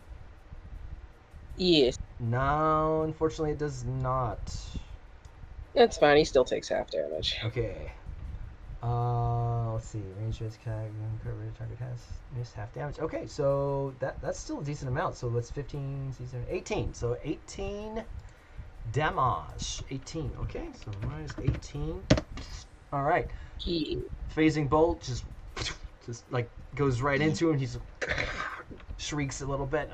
Yes. No, unfortunately it does not. That's fine, he still takes half damage. Okay. Let's see. Range target has missed half damage. Okay, so that's still a decent amount. So let's 15, 18. So 18 damage. 18. Okay, so minus 18. All right. Phasing bolt just like goes right into him. He's shrieks a little bit.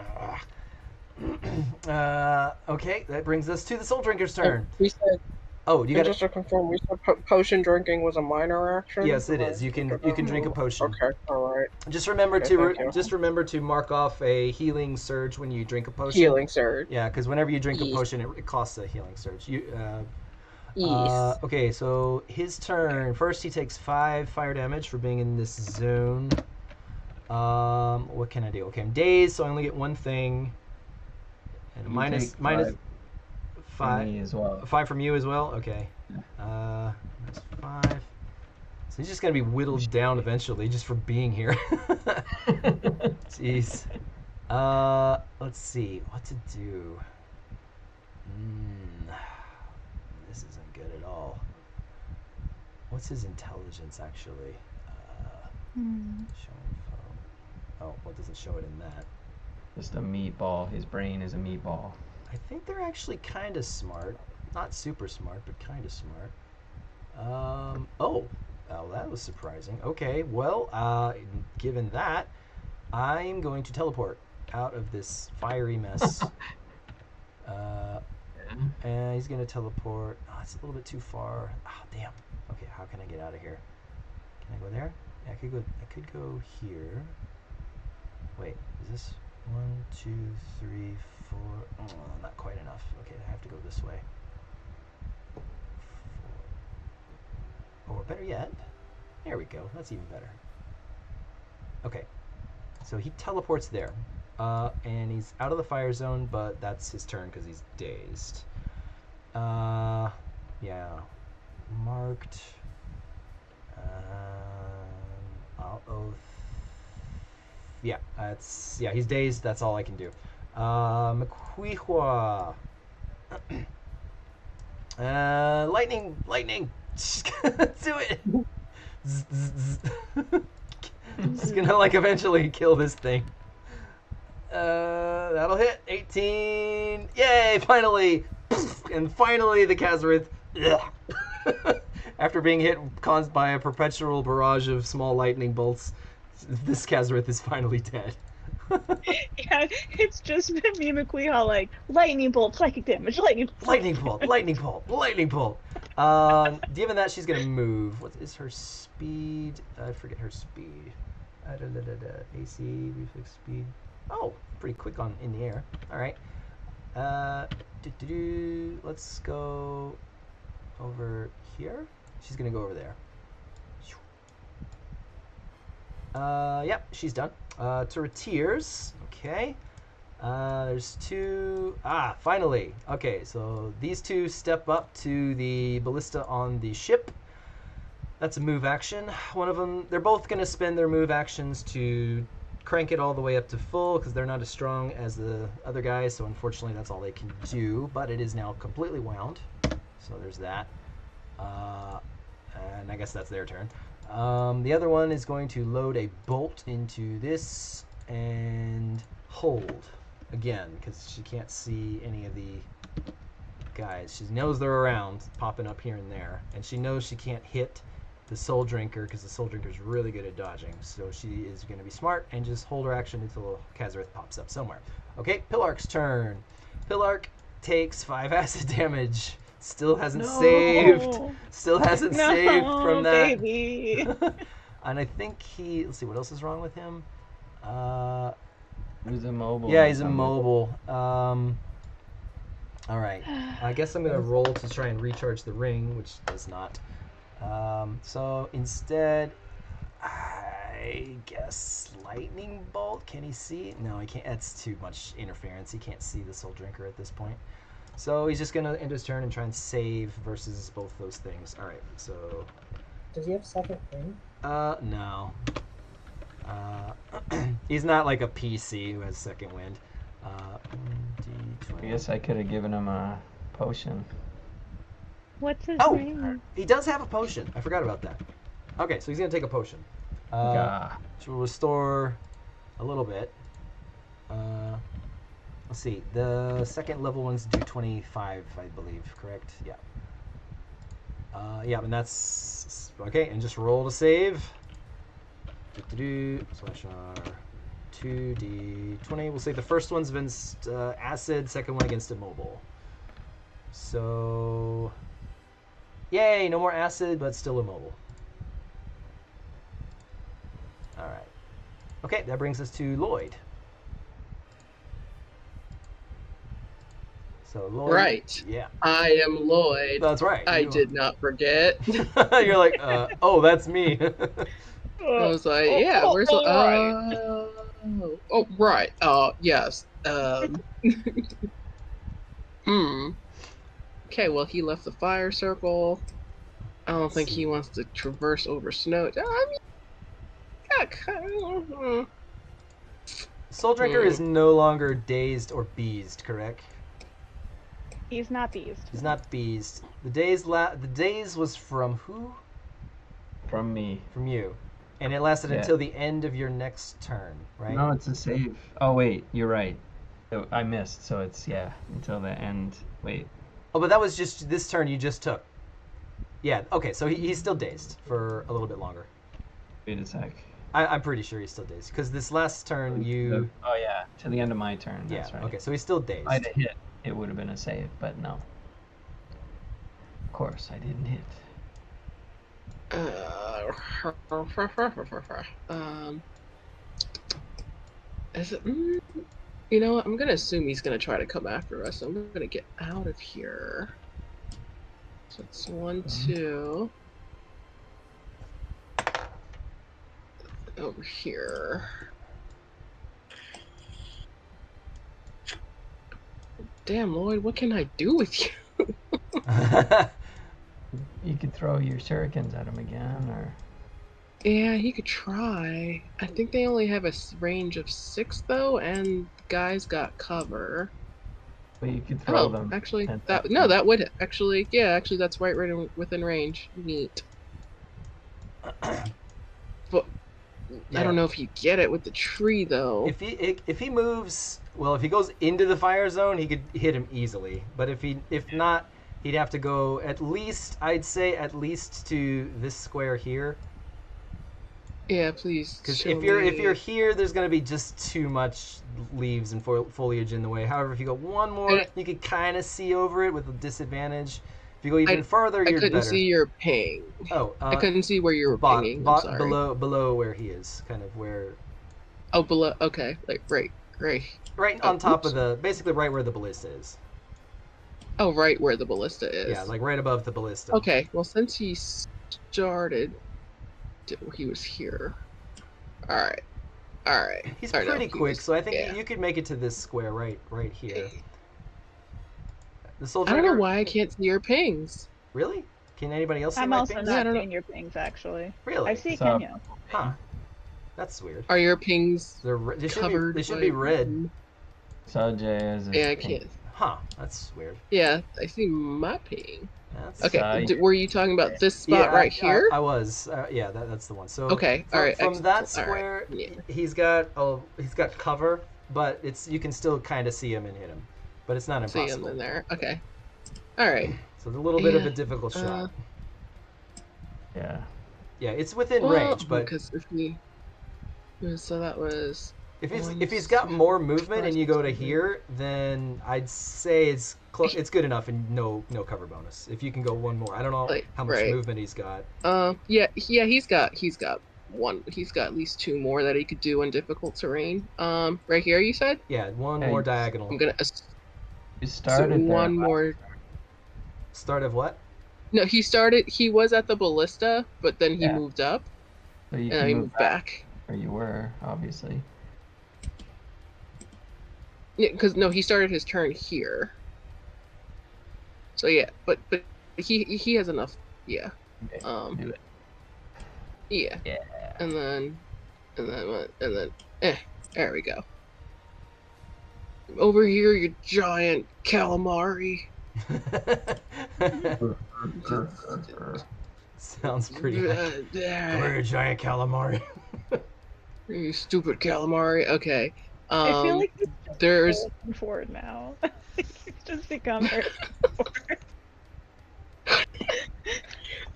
Okay, that brings us to the Soul Drinker's turn. We said. Oh, you got just to confirm, we said potion drinking was a minor action. Yes, it is. You can drink a potion. Okay, all right. Just remember to mark off a healing surge when you drink a potion. Healing surge. Yeah, because whenever you drink a potion, it costs a healing surge. Yes. Okay, so his turn. First, he takes 5 fire damage for being in this zone. What can I do? Okay, I'm dazed, so I only get one thing. And minus 5 from me as well. 5 from you as well. Okay. That's 5. So he's just gonna be whittled down eventually, just for being here. Jeez. Let's see what to do. This isn't good at all. What's his intelligence actually? Show info. Oh, well, it doesn't show it in that. Just a meatball. His brain is a meatball. I think they're actually kind of smart. Not super smart, but kind of smart. Oh, that was surprising. Okay, well, given that, I'm going to teleport out of this fiery mess. And he's going to teleport. Oh, it's a little bit too far. Oh, damn. Okay, how can I get out of here? Can I go there? Yeah, I could go here. Wait, is this 1, 2, 3, 4? Oh, not quite enough. Okay, I have to go this way. 4. Or better yet, there we go. That's even better. Okay, so he teleports there. And he's out of the fire zone, but that's his turn because he's dazed. Yeah. Marked. I'll oath. Yeah, he's dazed. That's all I can do. Maquihua. Lightning. Do it. Just gonna eventually kill this thing. That'll hit. 18. Yay! Finally, and finally the Kazarith. After being hit caused by a perpetual barrage of small lightning bolts, this Kazarith is finally dead. Yeah, it's just been me, McQueen, like lightning bolt, psychic damage, lightning bolt. Lightning bolt. Given that, she's gonna move. What is her speed? I forget her speed. AC reflex speed. Oh, pretty quick in the air. All right. Let's go over here. She's gonna go over there. Yep, she's done. Turretiers. Okay. There's 2. Finally. Okay, so these 2 step up to the ballista on the ship. That's a move action. One of them, they're both going to spend their move actions to crank it all the way up to full because they're not as strong as the other guys, so unfortunately that's all they can do, but it is now completely wound. So there's that. And I guess that's their turn. The other one is going to load a bolt into this and hold again because she can't see any of the guys. She knows they're around, popping up here and there, and she knows she can't hit the Soul Drinker because the Soul Drinker is really good at dodging. So she is going to be smart and just hold her action until Kazarith pops up somewhere. Okay, Pillark's turn. Pillark takes 5 acid damage. Still hasn't saved. Still hasn't saved from that. Baby. And I think let's see, what else is wrong with him? He's immobile. Yeah, he's immobile. All right. I guess I'm going to roll to try and recharge the ring, which does not. So instead, I guess lightning bolt. Can he see? No, he can't. That's too much interference. He can't see the Soul Drinker at this point. So he's just gonna end his turn and try and save versus both those things. All right. So. Does he have second wind? No. He's not like a PC who has second wind. I guess I could have given him a potion. What's his name? He does have a potion. I forgot about that. Okay, so he's going to take a potion. Which will restore a little bit. Let's see. The second level ones do 25, I believe, correct? Yeah. Yeah, and that's... Okay, and just roll to save. Slash R. 2d20. We'll say the first one's against acid, second one against immobile. So... Yay, no more acid, but still immobile. Alright. Okay, that brings us to Lloyd. So Lloyd... Right. Yeah. I am Lloyd. That's right. I did not forget. You're like, oh, that's me. I was like, yeah, where's the... right. Yes. Okay, well, he left the fire circle. I don't think he wants to traverse over snow. I mean, yeah, kind of... Soul Drinker is no longer dazed or beezed, correct? He's not beezed. He's not beezed. The daze was from who? From me. From you. And it lasted until the end of your next turn, right? No, it's a save. Oh, wait, you're right. I missed, so it's, until the end. Wait. Oh, but that was just this turn you just took. Yeah. Okay. So he's still dazed for a little bit longer. Wait a sec. I'm pretty sure he's still dazed because this last turn you. Oh yeah, to the end of my turn. Yeah. That's right. Okay. So he's still If dazed. I'd have hit, it would have been a save, but no. Of course, I didn't hit. Is it? You know what? I'm gonna assume he's gonna try to come after us. So I'm gonna get out of here. So it's 1, 2. Over here. Damn, Lloyd, what can I do with you? You could throw your shurikens at him again, or Yeah, he could try. I think they only have a range of 6 though, and the guy's got cover. well, you could throw them. Actually, at that would actually, yeah, actually that's right within range. Neat. But I don't know if you get it with the tree though. If he moves, well, if he goes into the fire zone, he could hit him easily. But if not, he'd have to go at least, I'd say at least to this square here. Yeah, please. Because if you're here, there's gonna be just too much leaves and foliage in the way. However, if you go one more, you could kind of see over it with a disadvantage. If you go even further, you're better. I couldn't see your ping. Oh, I couldn't see where you were pinging. I'm sorry. Below where he is, kind of where. Oh, below. Okay, like right. Right on top of basically right where the ballista is. Oh, right where the ballista is. Yeah, like right above the ballista. Okay, well since he started, he was here. All right. He's pretty quick, so I think you could make it to this square right here. The soldier. I don't know why I can't see your pings. Really? Can anybody else see I'm my also pings? not seeing your pings, actually. Really? I see Kenya. Huh. That's weird. Are your pings they covered? should be red. So Jay is. Yeah, I can't. Huh. That's weird. Yeah, I see my ping. That's okay. Were you talking about this spot right here? I was. Yeah, that's the one. So okay. All right. From that square, he's got cover, but you can still kind of see him and hit him, but it's not impossible. See him in there. Okay. All right. So it's a little bit of a difficult shot. Yeah. Yeah, it's within range, but because so that was. If he's got more movement and you go to here, then I'd say it's good enough and no cover bonus. If you can go one more, I don't know how much movement he's got. Yeah, he's got one. He's got at least 2 more that he could do in difficult terrain. Right here, you said? Yeah, one more diagonal. I'm gonna. You started one more. Start of what? No, he started. He was at the ballista, but then he moved up, so you and he moved back. Where you were, obviously. Yeah, because he started his turn here. So yeah, but he has enough. Yeah. Okay, do it. Yeah. Yeah. And then, there we go. Over here, you giant calamari. Sounds pretty. Come here, giant calamari. You stupid calamari. Okay. I feel like there's forward now. He's just become very forward.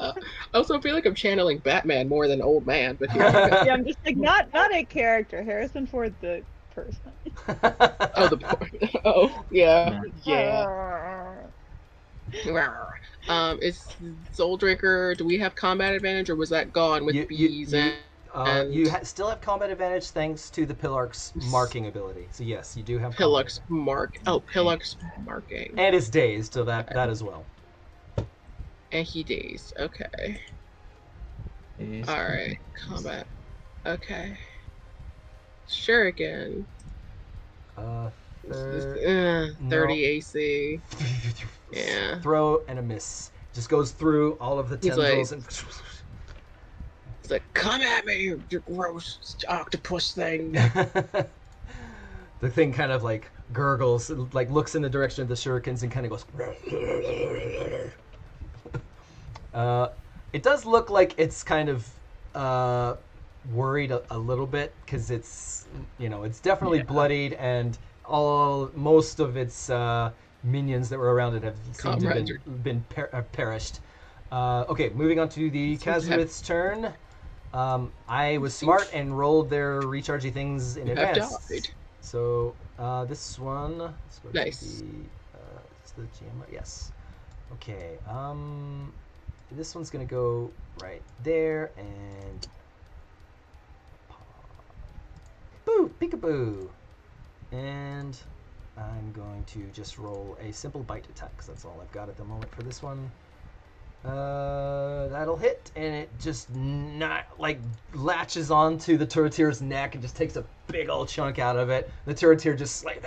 I also feel like I'm channeling Batman more than old man, but yeah, I'm just like not a character. Harrison Ford, the person. Oh yeah. Is Soul Drinker? Do we have combat advantage, or was that gone with bees you still have combat advantage thanks to the Pillark's marking ability. So yes, you do have Pillark's Pillark's marking. And it's dazed, so that as well. And he dazed. Okay. All right. Combat. Okay. Shuriken. 30 AC. Yeah. Throw and a miss. Just goes through all of the tendrils and. It's like, come at me, you gross octopus thing. The thing kind of like gurgles, like looks in the direction of the shurikens and kind of goes. It does look like it's kind of worried a little bit because it's it's definitely bloodied and most of its minions that were around it have seemed to Comrades have have perished. Okay, moving on to the Kazimith's turn. I was smart and rolled their rechargey things in You have advance. died. So this one, let's go Nice. to the GM. Yes. Okay. This one's gonna go right there and boo, peekaboo, and I'm going to just roll a simple bite attack because that's all I've got at the moment for this one. That'll hit, and it just not like latches onto the turretier's neck and just takes a big old chunk out of it. The turretier just like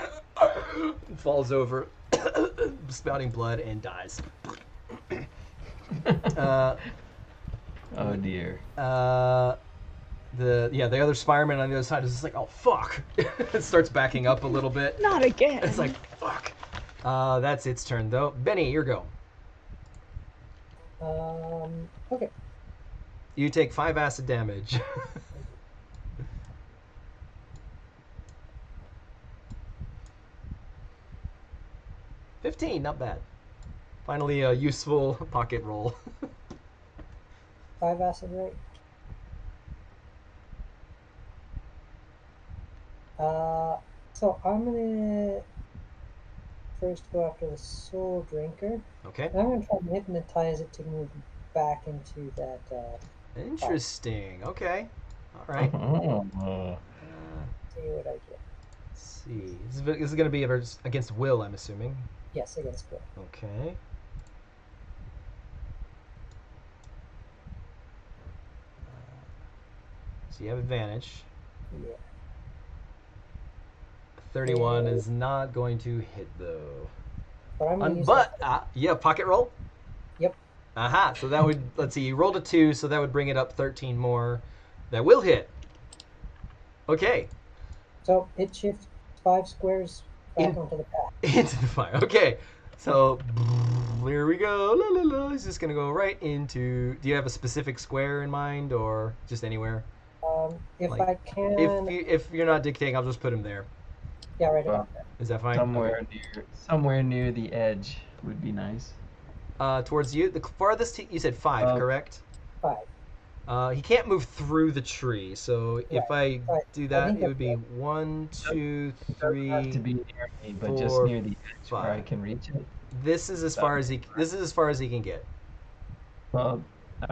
falls over, spouting blood, and dies. Oh dear. The other Spireman on the other side is just like, oh fuck. It starts backing up a little bit. Not again. It's like fuck. That's its turn though. Benny, your go. Okay. You take 5 acid damage. $15, not bad. Finally, a useful pocket roll. 5 acid rate. So I'm gonna first go after the Soul Drinker. Okay. And I'm gonna try and hypnotize it to move back into that. Interesting. Okay. All right. See what I get. Let's see. This is going to be against Will, I'm assuming. Yes, against Will. Okay. So you have advantage. Yeah. 31 is not going to hit though. But I'm gonna use yeah, pocket roll. Yep. Aha. So that would let's see. You rolled a 2, so that would bring it up 13 more. That will hit. Okay. So it shifts 5 squares back onto the path. Into the fire. Okay. So here we go. La la la. He's just gonna go right into. Do you have a specific square in mind, or just anywhere? If Like, I can. If you're not dictating, I'll just put him there. Yeah, right about there. Is that fine? Somewhere near the edge would be nice. Towards you. The farthest you said 5, correct? 5. He can't move through the tree, so if I do that, it would be 1, 2, 3. Have to be near me, but just 4, near the edge where I 5. can reach it. This is as far as he. This is as far as he can get. Well, I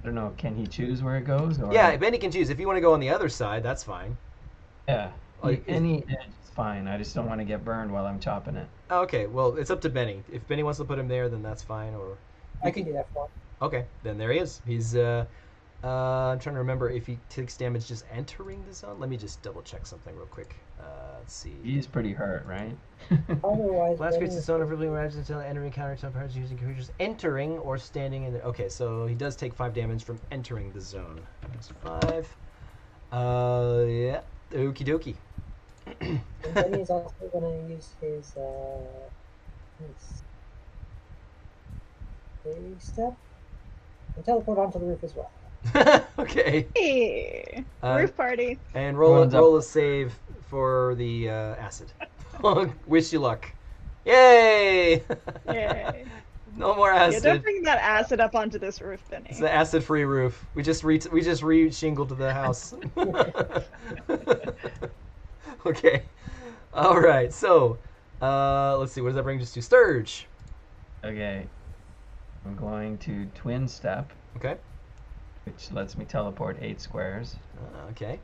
don't know. Can he choose where it goes? Or... Yeah, Benny can choose. If you want to go on the other side, that's fine. Yeah. Like, any edge is fine. I just don't want to get burned while I'm chopping it. Okay, well, it's up to Benny. If Benny wants to put him there, then that's fine. Or I can do that for him. Okay, then there he is. He's I'm trying to remember if he takes damage just entering the zone. Let me just double check something real quick. Let's see. He's pretty hurt, right? Otherwise, Last creates Benny the is zone of really range until entering counter some parts using creatures entering or standing in there. Okay, so he does take 5 damage from entering the zone. That's 5. Yeah. Okie dokie. And Benny is also going to use his free step and teleport onto the roof as well. Okay. Hey, roof party. And roll a save for the acid. Wish you luck. Yay! Yay. No more Yeah, acid. don't bring that acid up onto this roof, Benny. It's the acid-free roof. We just re-shingled the house. Okay. All right. So, let's see. What does that bring us to? Sturge. Okay. I'm going to twin step, Okay. which lets me teleport 8 squares. Okay.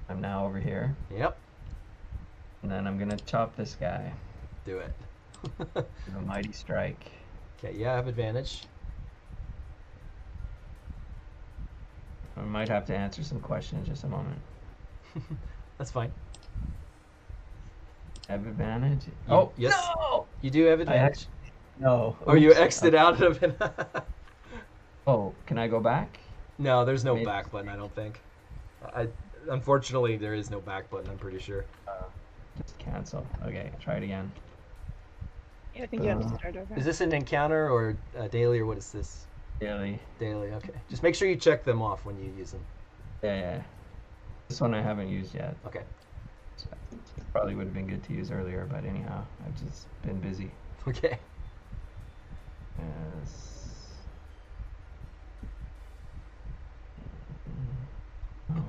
I'm now over here. Yep. And then I'm going to chop this guy Do it. with a mighty strike. Okay. Yeah, I have advantage. I might have to answer some questions in just a moment. That's fine. Have advantage? Oh, yes. No! You do have advantage. No. Or you Oops. exited out of it. Oh, can I go back? No, there's no Maybe. back button, I don't think. Unfortunately, there is no back button, I'm pretty sure. Just cancel. Okay, try it again. Yeah, I think you have to start over. Is this an encounter or daily, or what is this? Daily. Daily, okay. Just make sure you check them off when you use them. Yeah. This one I haven't used yet. Okay. probably would have been good to use earlier, but anyhow, I've just been busy. Okay. Yes. Oh.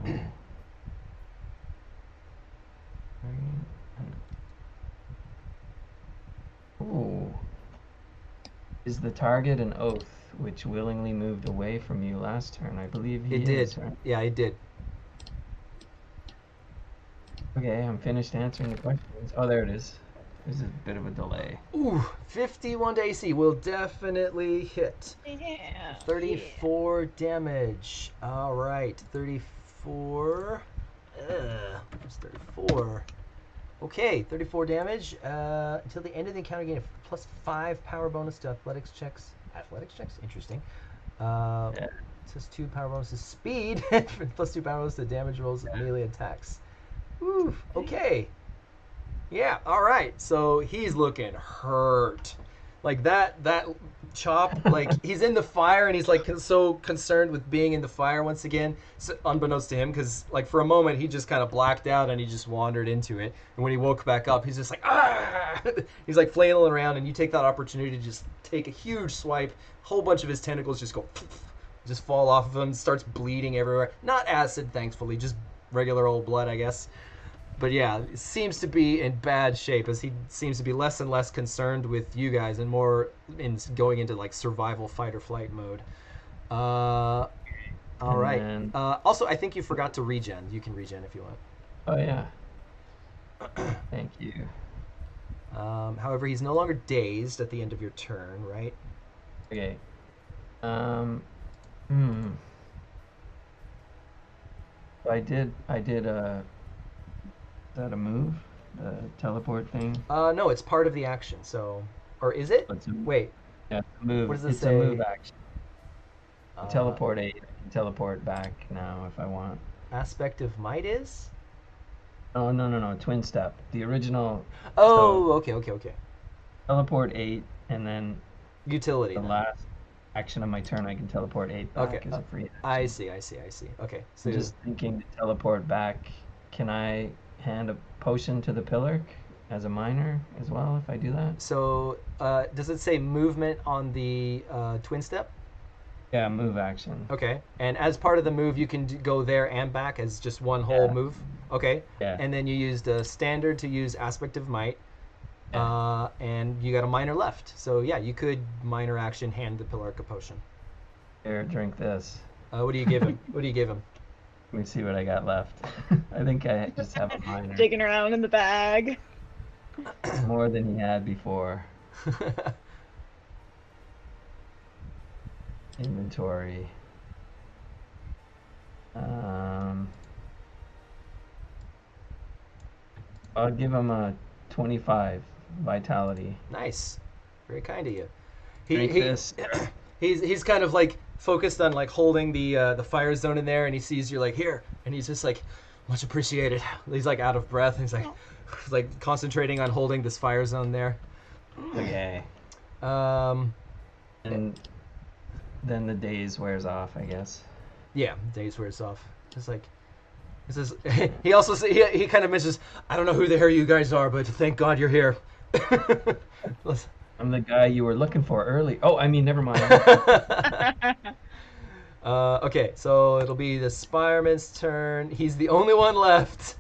Ooh. Is the target an oath which willingly moved away from you last turn? I believe he It is, did. right? Yeah, it did. Okay, I'm finished answering the questions. Oh, there it is. There's a bit of a delay. Ooh, 51 to AC will definitely hit. Yeah. 34 damage. All right, 34. What's 34? Okay, 34 damage. Until the end of the encounter, gain a +5 power bonus to athletics checks. Athletics checks? Interesting. Yeah. +2 power bonus to speed. +2 power bonus to damage rolls and melee attacks. Woo, okay. Yeah, all right. So he's looking hurt. Like that chop, like he's in the fire and he's like so concerned with being in the fire once again, so, unbeknownst to him, because like for a moment he just kind of blacked out and he just wandered into it. And when he woke back up, he's just like, ah! He's like flailing around, and you take that opportunity to just take a huge swipe. A whole bunch of his tentacles just go, just fall off of him, starts bleeding everywhere. Not acid, thankfully, just regular old blood, I guess. But yeah, it seems to be in bad shape, as he seems to be less and less concerned with you guys and more in going into like survival fight or flight mode. All right. then- Also, I think you forgot to regen. You can regen if you want. Oh, yeah. Thank you. However, he's no longer dazed at the end of your turn, right? Okay. So I did is that a move? The teleport thing? No, it's part of the action. So, or is it? It's a, Wait. yeah, it's a move. What does it It's say? a move action. Uh, Teleport 8. I can teleport back now if I want. Aspect of might is? Oh, no. Twin step. The original Oh, okay. teleport 8, and then Utility. the then. last action of my turn, I can teleport 8 back Okay, as a free action. I see. Okay, so I'm just thinking to teleport back. Can I hand a potion to the pillar as a minor as well if I do that? so does it say movement on the twin step? Yeah, move action. Okay, and as part of the move, you can go there and back as just one whole Yeah. move. Okay, Yeah. and then you used a standard to use aspect of might, Yeah. and you got a minor left. So yeah, you could minor action hand the pillar a potion. Here, drink this. What do you give him? What do you give him? Let me see what I got left. I think I just have a minor. Digging around in the bag. More than he had before. Inventory. I'll give him a 25 vitality. Nice, very kind of you. Drink this. He's kind of like focused on like holding the fire zone in there, and he sees you're like here, and he's just like, much appreciated. He's like out of breath, and he's like concentrating on holding this fire zone there. Okay. And then the daze wears off, I guess. Yeah, days wears off. It's like, this is. He also he kind of mentions, I don't know who the hell you guys are, but thank God you're here. I'm the guy you were looking for early. Oh, I mean, never mind. Okay, so it'll be the Spireman's turn. He's the only one left.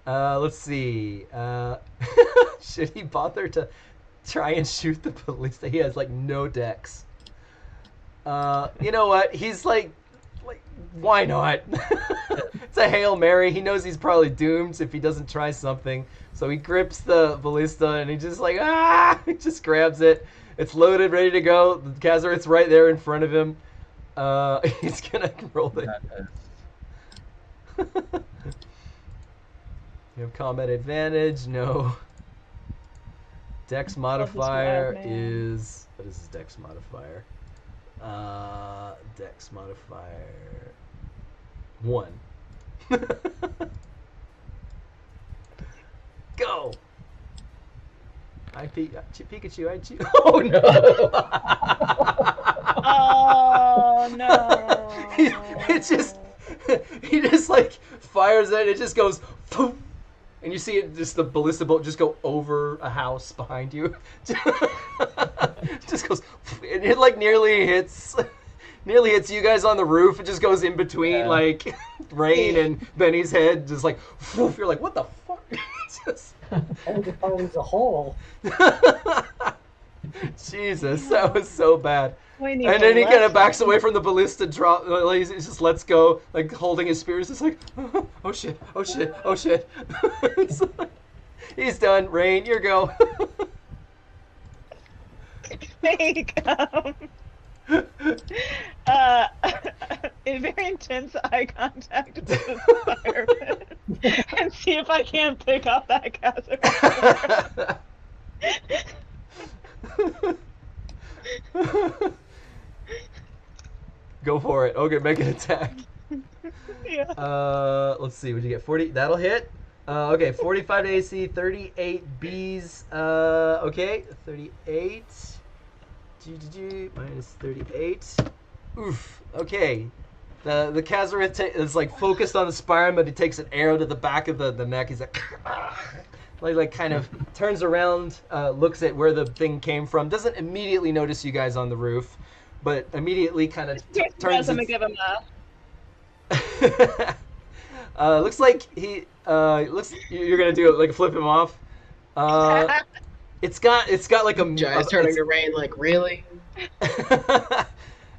Let's see. Should he bother to try and shoot the ballista? He has like no dex. You know what? He's like, why not? It's a Hail Mary. He knows he's probably doomed if he doesn't try something. So he grips the ballista and he just like, he just grabs it. It's loaded, ready to go. The Kazarit's right there in front of him. He's gonna roll it. You have combat advantage? No. Dex modifier is... What is his dex modifier? Dex modifier... 1. Go! Pikachu, I choose... Oh no! Oh no! It just... He just like fires it, it just goes... Poof, And you see it, just the ballista bolt just go over a house behind you. Just goes, it like nearly hits you guys on the roof. It just goes in between like Rain and Benny's head. Just like, you're like, what the fuck? Just... Only finds a hole. Jesus, that was so bad. We need And a then he kind of lesson. backs away from the ballista, drop. He just lets go, like holding his spear. He's just like, oh shit, oh shit, oh shit. He's done. Rain, your go. Make a very intense eye contact with the fireman and see if I can't pick up that casserole. Go for it. Okay, make an attack. Yeah. Let's see. What you get? 40. That'll hit. Okay, 45 to AC, 38 Bs. Okay, 38. Minus 38. Oof. Okay. The Kazareth is like focused on the spine, but he takes an arrow to the back of the neck. He's like kind of turns around, looks at where the thing came from. Doesn't immediately notice you guys on the roof, but immediately kind of turns. I'm gonna give him looks like he looks. You're gonna do it like flip him off. It's got like a. Jai's turning to Rain like, really?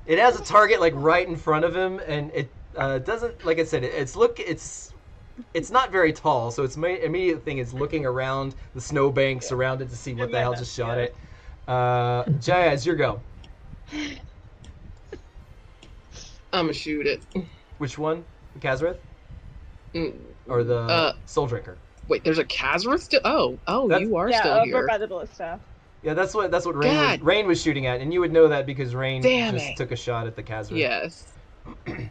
It has a target like right in front of him, and it doesn't. Like I said, it's not very tall, so its immediate thing is looking around the snowbanks around it to see what the hell just shot it. Jai, it's your go. I'm gonna shoot it. Which one? The Kazareth? Mm. Or the Soul Drinker? Wait, there's a Kazareth still? Oh, you are still over here. by the ballista. Yeah, that's what God. Rain was shooting at, and you would know that because Rain Damn just it. took a shot at the Kazareth. Yes. I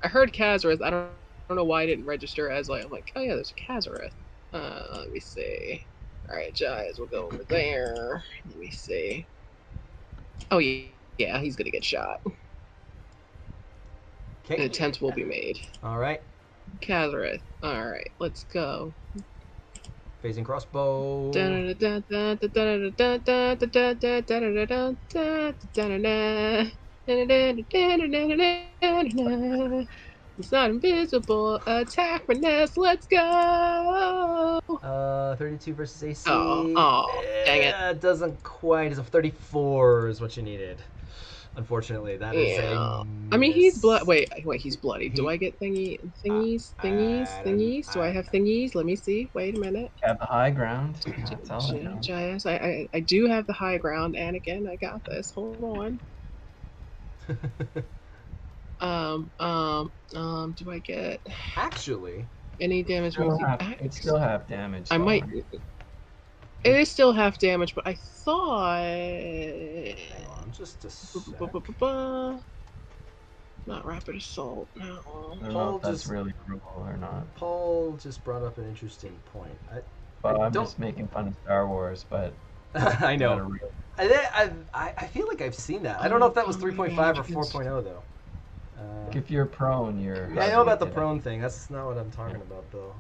heard Kazareth. I don't know why I didn't register as like, I'm like, oh yeah, there's a Kazareth. Let me see. All right, Jais, we'll go over there. Let me see. Oh yeah, he's gonna get shot. An Okay. attempt will be made. All right. Kazareth. All right, let's go. Phasing crossbow. It's not invisible. Attack finesse. Let's go. 32 versus AC. Oh, dang it. It doesn't quite. It's a 34 is what you needed. Unfortunately, that is Yeah. a I mean, he's miss. blood. Wait, he's bloody. Do I get thingies? Do I have thingies? Let me see. Wait a minute. You have the high ground. That's all I know. Jais, I do have the high ground, Anakin. I got this. Hold on. Do I get Actually, any damage? It's still half damage. I so- might. It is still half damage, but I thought. hang on just a sec. Not rapid assault. I No. don't know Paul if that's just- really cruel or not. Paul just brought up an interesting point. Well, I'm don't- just making fun of Star Wars, but I not a know. real- I feel like I've seen that. I don't know if that was 3.5 or 4.0 though. If you're prone, you're. Yeah, I know about the prone thing. That's not what I'm talking about though.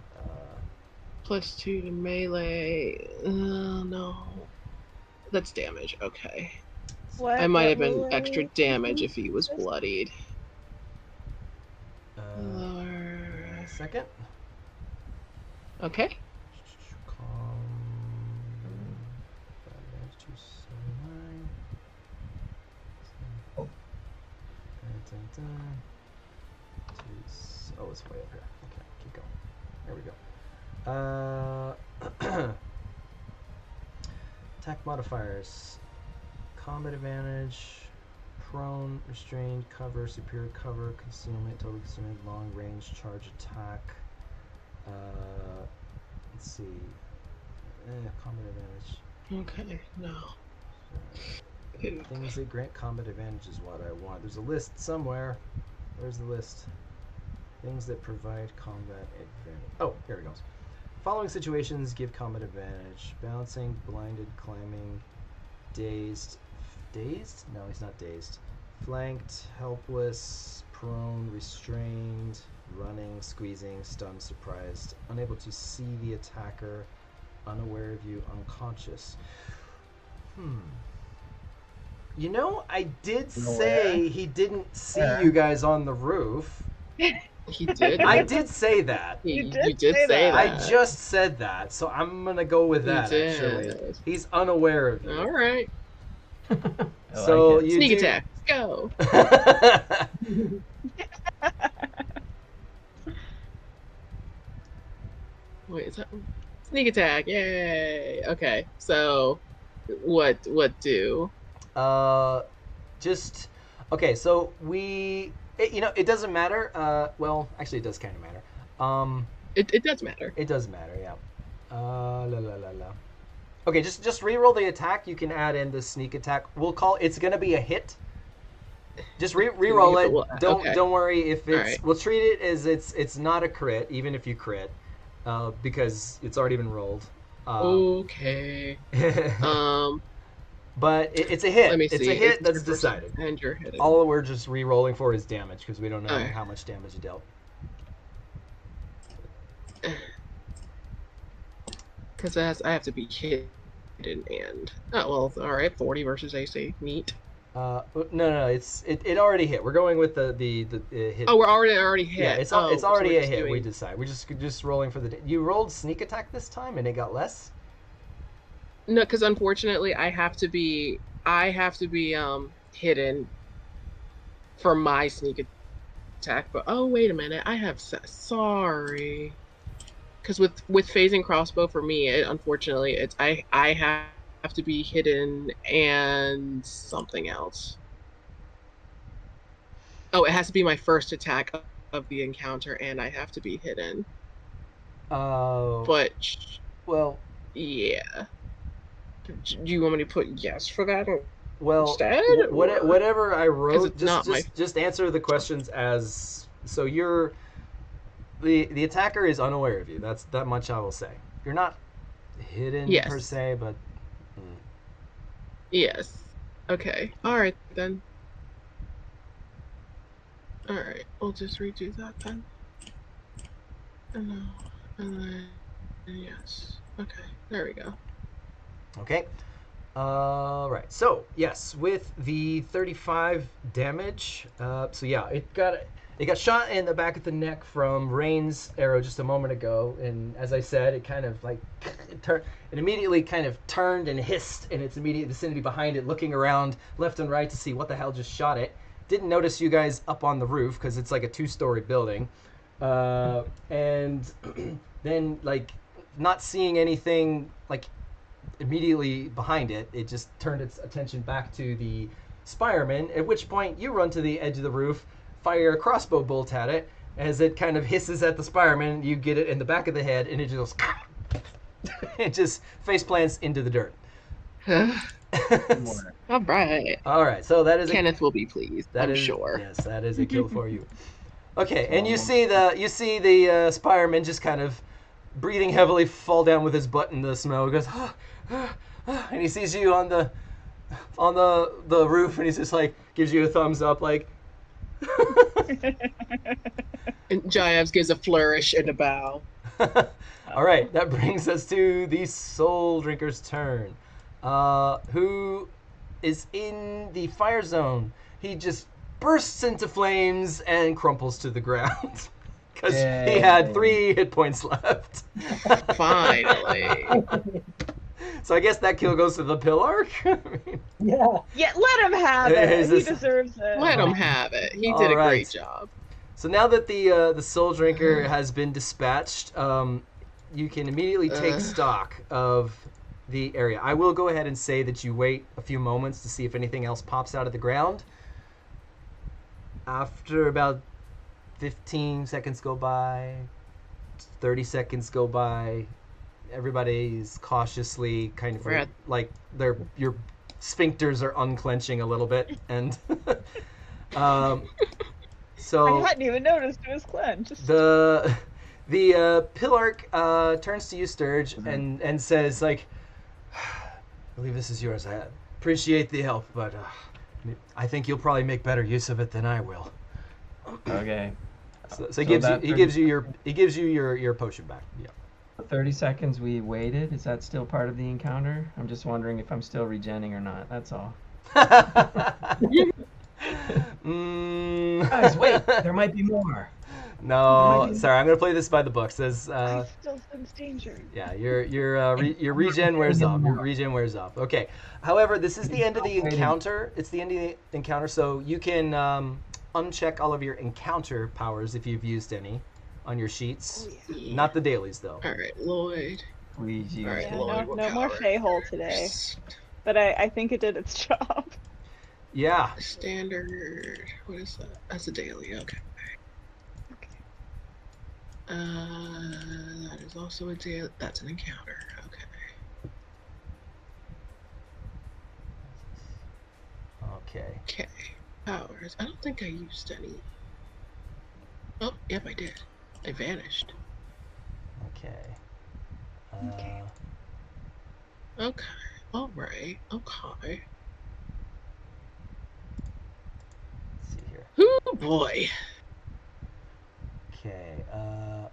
+2 to melee. No. That's damage. Okay. What? I might have What been will extra I- damage if he was bloodied. Uh, second. Okay. Oh, it's way up here. Okay, keep going. There we go. Attack modifiers. Combat advantage. Prone, restrained, cover, superior cover, concealment, total concealment, long range, charge attack. Let's see. Combat advantage. Okay. No. Things that grant combat advantage is what I want. There's a list somewhere. Where's the list? Things that provide combat advantage. Oh, here it goes. Following situations give combat advantage. Bouncing, blinded, climbing, dazed. Dazed? No, he's not dazed. Flanked, helpless, prone, restrained. Running, squeezing, stunned, surprised, unable to see the attacker, unaware of you, unconscious. You know, I did say he didn't see you guys on the roof. He did. I did say that. You You did say say that. I just said that, so I'm gonna go with You that. Actually, did. he's unaware of you. All right. So you Sneak do... attack. Go. Wait, is that sneak attack? Yay. Okay. So what do? Just okay. So it doesn't matter. Well, actually, it does kind of matter. It does matter. It does matter. Yeah. La la la la. Okay, just re-roll the attack. You can add in the sneak attack. We'll call it's gonna be a hit. Just re-roll it. Don't worry if it's. Right. We'll treat it as it's not a crit, even if you crit, because it's already been rolled. Okay. But it's a hit. Let me it's see. a hit It's that's your first decided. And you're hitting. All we're just re-rolling for is damage because we don't know Okay. how much damage you dealt. Because I have to be hidden and oh well. All right. 40 versus AC. Neat. No. It already hit. We're going with the hit. Oh, we're already hit. Yeah, it's so already we're a just hit. We doing- decide. We're just rolling for the. You rolled sneak attack this time and it got less. No, because unfortunately, I have to be hidden for my sneak attack. But oh, wait a minute, I have sorry. Because with phasing crossbow for me, unfortunately, it's I have to be hidden and something else. Oh, it has to be my first attack of the encounter, and I have to be hidden. Oh. But Well. yeah. Do you want me to put yes for that instead? Whatever I wrote, just answer the questions as so. You're the attacker is unaware of you. That's that much I will say. You're not hidden per se, but yes. Okay. All right then. All right. We'll just redo that then. And then yes. Okay. There we go. Okay. Right. So yes, with the 35 damage. So yeah, it got shot in the back of the neck from Rain's arrow just a moment ago, and as I said, it kind of like it immediately kind of turned and hissed in its immediate vicinity behind it, looking around left and right to see what the hell just shot it. Didn't notice you guys up on the roof because it's like a 2-story building, and then like not seeing anything like immediately behind it, it just turned its attention back to the Spireman, at which point you run to the edge of the roof, fire a crossbow bolt at it. As it kind of hisses at the Spireman, you get it in the back of the head, and it just it just face plants into the dirt. All right. All right, so that is Kenneth will be pleased. I'm sure. Yes, that is a kill for you. Okay, and you see the Spireman just kind of breathing heavily, fall down with his butt in the snow. He goes, and he sees you on the roof, and he's just like gives you a thumbs up, like. And Jaevs gives a flourish and a bow. All right, that brings us to the Soul Drinker's turn. Who is in the fire zone? He just bursts into flames and crumples to the ground because he had 3 hit points left. Finally. So I guess that kill goes to the Pillark. Yeah. Yeah, let him have it. He deserves it. Let him have it. He did a great job. So now that the Soul Drinker has been dispatched, you can immediately take stock of the area. I will go ahead and say that you wait a few moments to see if anything else pops out of the ground. After about 15 seconds go by, 30 seconds go by, everybody's cautiously kind of like your sphincters are unclenching a little bit, and so I hadn't even noticed it was clenched. The Pillark turns to you, Sturge, and says like, I believe this is yours. I appreciate the help, but I think you'll probably make better use of it than I will. Okay. So he gives you your potion back. Yeah. The 30 seconds we waited, is that still part of the encounter? I'm just wondering if I'm still regenning or not. That's all. Guys, wait, there might be more. No, sorry, I'm gonna play this by the book. Says I still sense danger. yeah, your regen wears off. Your regen wears off. Okay. However, this is the end of the encounter. It's the end of the encounter, so you can uncheck all of your encounter powers if you've used any on your sheets. Oh, yeah. Not the dailies though. All right, Lloyd. Squeegee. All right, Yeah, Lloyd, no what more power? Fey-hole today. But I think it did its job. Yeah. Standard. What is that? That's a daily. Okay. That is also a daily. That's an encounter. Okay. Okay. Okay. Powers. I don't think I used any. Oh, yep, I did. I vanished. Okay. Okay. Okay. All right. Okay. Let's see here. Oh boy. Okay. All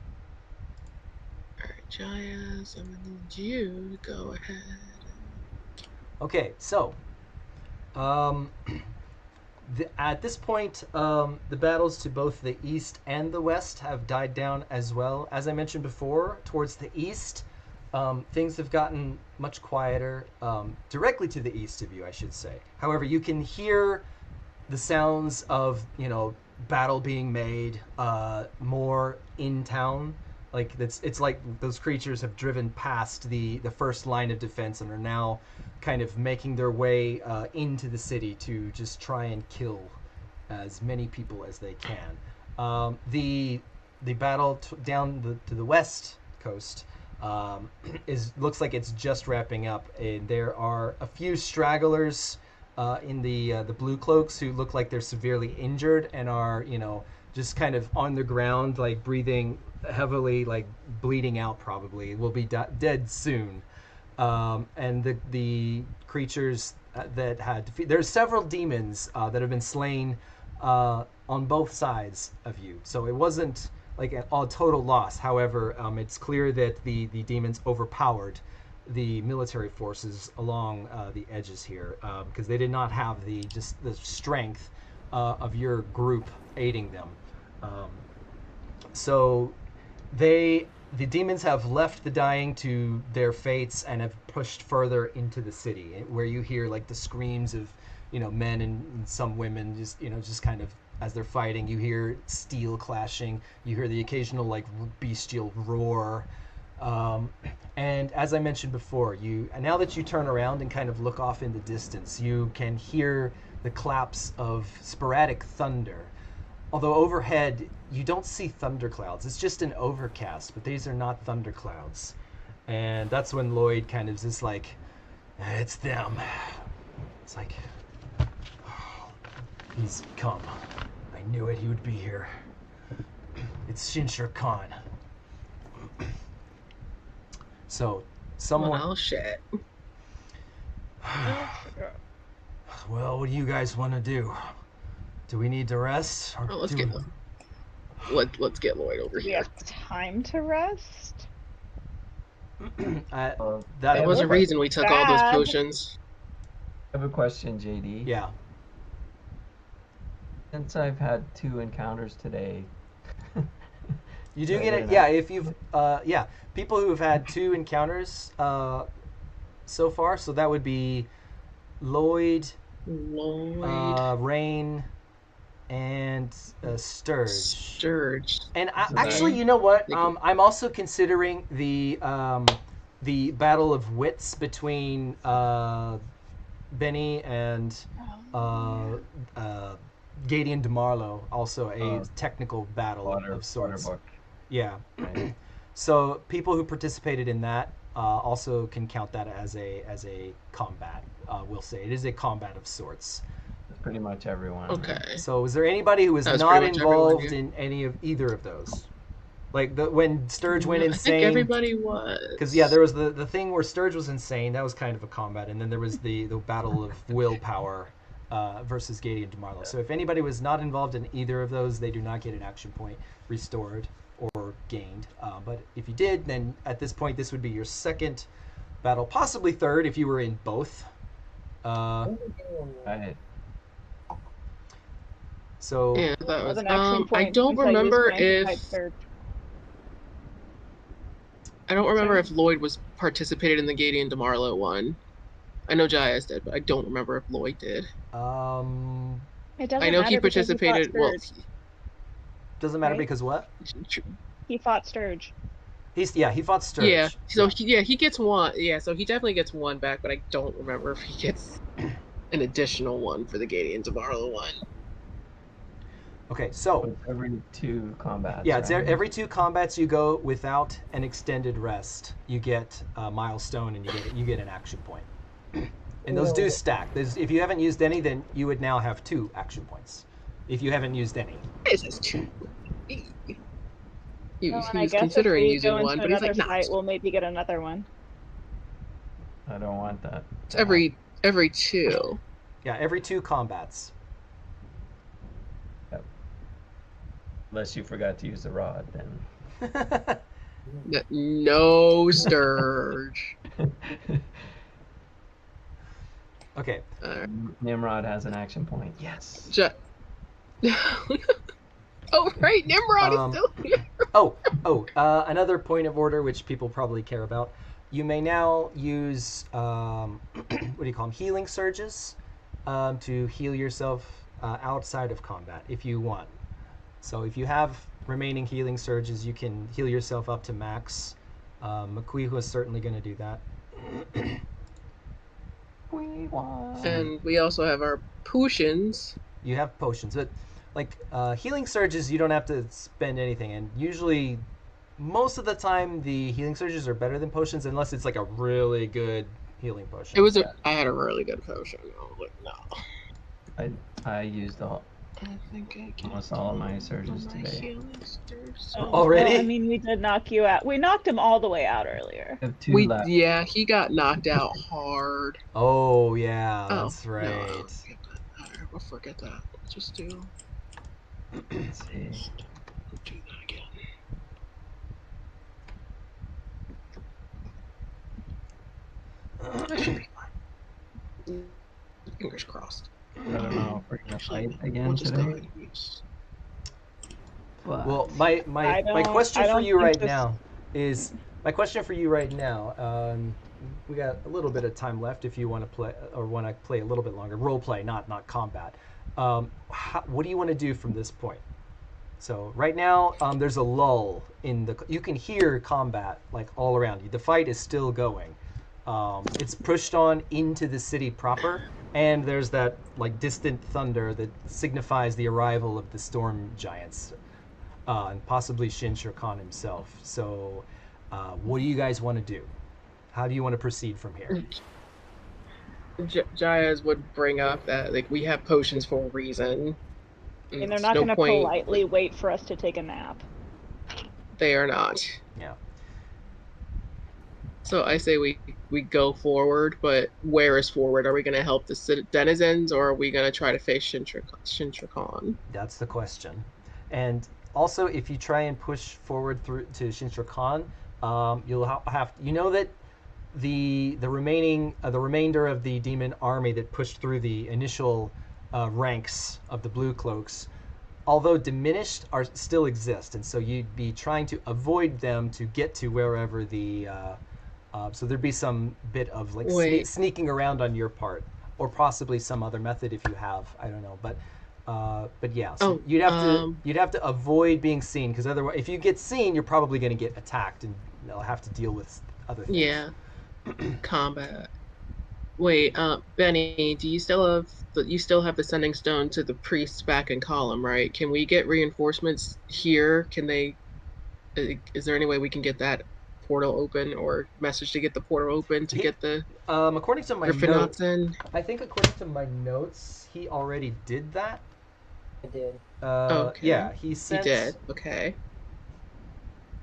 right, Jayas. I'm gonna need you to go ahead. Okay. So, at this point, the battles to both the east and the west have died down as well. As I mentioned before, towards the east, things have gotten much quieter. Directly to the east of you, I should say. However, you can hear the sounds of battle being made more in town. Like it's like those creatures have driven past the first line of defense and are now kind of making their way into the city to just try and kill as many people as they can. The battle down to the west coast looks like it's just wrapping up, and there are a few stragglers in the blue cloaks who look like they're severely injured and are just kind of on the ground, like breathing heavily, like bleeding out. Probably will be dead soon. And the creatures that had there's several demons that have been slain on both sides of you. So it wasn't like a total loss. However, it's clear that the demons overpowered the military forces along the edges here because they did not have the strength of your group aiding them. So the demons have left the dying to their fates and have pushed further into the city, where you hear like the screams of men and some women just kind of as they're fighting. You hear steel clashing. You hear the occasional like bestial roar. And as I mentioned before, now that you turn around and kind of look off in the distance, you can hear the claps of sporadic thunder. Although overhead, you don't see thunderclouds. It's just an overcast, but these are not thunderclouds. And that's when Lloyd kind of is like, it's them. It's like, oh, he's come. I knew it, he would be here. It's Shinshir Khan. So, someone... Well, shit. Well, what do you guys want to do? Do we need to rest? Or Let's get Lloyd over We here. have time to rest. That There was a reason we took all those bad. potions. I have a question, JD. Yeah. Since I've had 2 encounters today. You do So get it. they're Yeah, not- if you've people who have had 2 encounters so far, so that would be Lloyd, Rain, and Sturge. Sturge. And So actually, that- you know what? They- I'm also considering the battle of wits between Benny and Gadian DeMarlo, also a technical battle of sorts. book. Yeah. Right. So people who participated in that also can count that as a combat. We'll say it is a combat of sorts. Pretty much everyone. Okay. So is there anybody who was That was not pretty much everyone, involved yeah. in either of those? Like when Sturge went I think insane. everybody was. Because there was the thing where Sturge was insane. That was kind of a combat, and then there was the battle of willpower versus Gady and DeMarlo. So if anybody was not involved in either of those, they do not get an action point restored or gained. But if you did, then at this point, this would be your second battle, possibly third if you were in both. Right. So Yeah, that As was. an action I point, don't since I used remember mine to fight if Surge. I don't remember Sorry? if Lloyd was participated in the Gady and DeMarlo one. I know Jayas did, but I don't remember if Lloyd did. It I doesn't know he matter because he fought participated. Well, Sturge, doesn't matter right? because what? He fought Sturge. He fought Sturge. Yeah. So he gets one. Yeah. So he definitely gets one back, but I don't remember if he gets an additional one for the Gady and DeMarlo one. Okay, So so it's every 2 combats. yeah, it's right? every 2 combats you go without an extended rest. You get a milestone and you get an action point. And those do stack. If you haven't used any, then you would now have 2 action points. If you haven't used any. This is two. He Well, and I was guess considering if we using go one, into but he's another like, nah. fight, we'll maybe get another one. I don't want that. It's every 2. Yeah, every 2 combats. Yep. Unless you forgot to use the rod, then. No Sturge. Okay. Nimrod has an action point. Yes. Oh, right, Nimrod is still here. Another point of order which people probably care about. You may now use what do you call them? Healing surges to heal yourself outside of combat if you want. So if you have remaining healing surges, you can heal yourself up to max. Maquihu is certainly going to do that. And we also have our potions. You have potions, but like healing surges, you don't have to spend anything, and usually, most of the time, the healing surges are better than potions, unless it's like a really good healing potion. It was I had a really good potion. I was like, no. I used I think I can almost all of my surges today. Already? Well, I mean, we did knock you out. We knocked him all the way out earlier. I have 2 left. Yeah, he got knocked out hard. Oh yeah, that's right. No, we'll forget that. Just do Let's see. that again. That should be fine. Fingers crossed. I don't know if we're gonna fight again We'll just go today. ahead and use. But Well, my question for you right now is we got a little bit of time left if you want to play or want to play a little bit longer. Role play, not combat. What do you want to do from this point? So right now, there's a lull in the. You can hear combat like all around you. The fight is still going. It's pushed on into the city proper, and there's that like distant thunder that signifies the arrival of the storm giants, and possibly Shin Shir Khan himself. So, what do you guys want to do? How do you want to proceed from here? Jayas would bring up that like we have potions for a reason. And they're not going to politely wait for us to take a nap. They are not. Yeah. So I say we go forward, but where is forward? Are we going to help the denizens, or are we going to try to face Shin Shir Khan? That's the question. And also, if you try and push forward through to Shin Shir Khan, you'll have that the remainder of the demon army that pushed through the initial ranks of the Blue Cloaks, although diminished, still exist, and so you'd be trying to avoid them to get to wherever the. So there'd be some bit of like sneaking around on your part, or possibly some other method if you have. I don't know, but yeah. So you'd have to avoid being seen, because otherwise, if you get seen, you're probably going to get attacked, and they'll have to deal with other things. Yeah. Combat. Wait, Benny, do you still have the sending stone to the priests back in Column, right? Can we get reinforcements here? Can they? Is there any way we can get that portal open, or message to get the portal open to get the? According to my notes, I think according to my notes, he already did that. I did. Okay. Yeah, he sent. He did. Okay.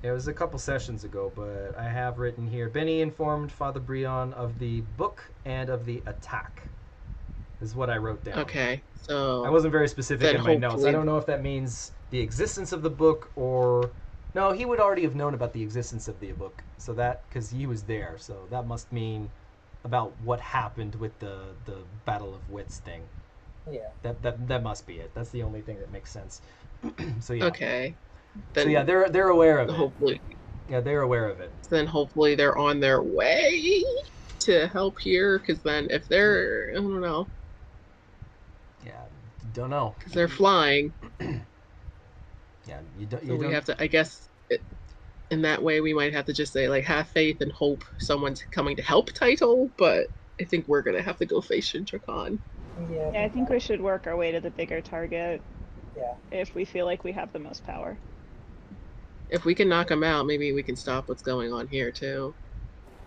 It was a couple sessions ago, but I have written here, Benny informed Father Brion of the book and of the attack. is what I wrote down. Okay, I so wasn't very specific then in my notes. I hopefully- don't know if that means the existence of the book or no. He would already have known about the existence of the book, so that because he was there, so that must mean about what happened with the Battle of Wits thing. Yeah. That must be it. That's the only thing that makes sense. So yeah. okay, So then yeah, they're aware of it. hopefully, Yeah, they're aware of it. then hopefully they're on their way to help here. Because then if they're, I don't know, Yeah, don't know. because they're flying, Yeah, you don't. so You we don't. have to. I guess in that way we might have to just say like have faith and hope someone's coming to help Title. But I think we're gonna have to go face Shintra-Khan. Yeah. Yeah, I think we should work our way to the bigger target Yeah. if we feel like we have the most power. If we can knock him out, maybe we can stop what's going on here too.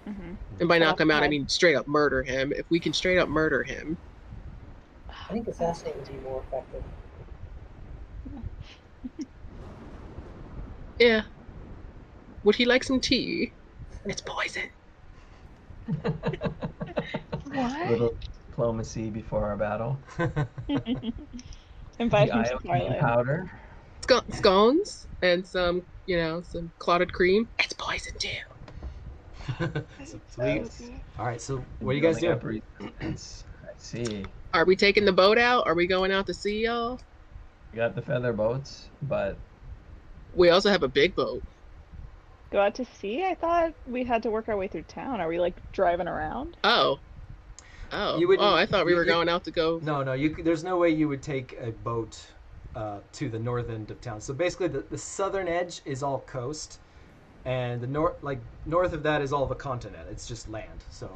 Mm-hmm. And by Cut knock off him the out, I head. mean straight up murder him. If we can straight up murder him, I think assassinate would be more effective. yeah. Would he like some tea? It's poison. What? Little diplomacy before our battle. Invite The him to iodine Twilight. powder. Scones and some, some clotted cream. It's poison too. So sweet. Okay. All right. So what do you guys Building do? up resistance. I see. Are we taking the boat out? Are we going out to sea, y'all? We got the feather boats, but We also have a big boat. Go out to sea? I thought we had to work our way through town. Are we like driving around? Oh. You wouldn't- I thought we you- were you- going out to go. No. There's no way you would take a boat to the north end of town. So basically, the southern edge is all coast, and the north of that is all the continent. It's just land. So.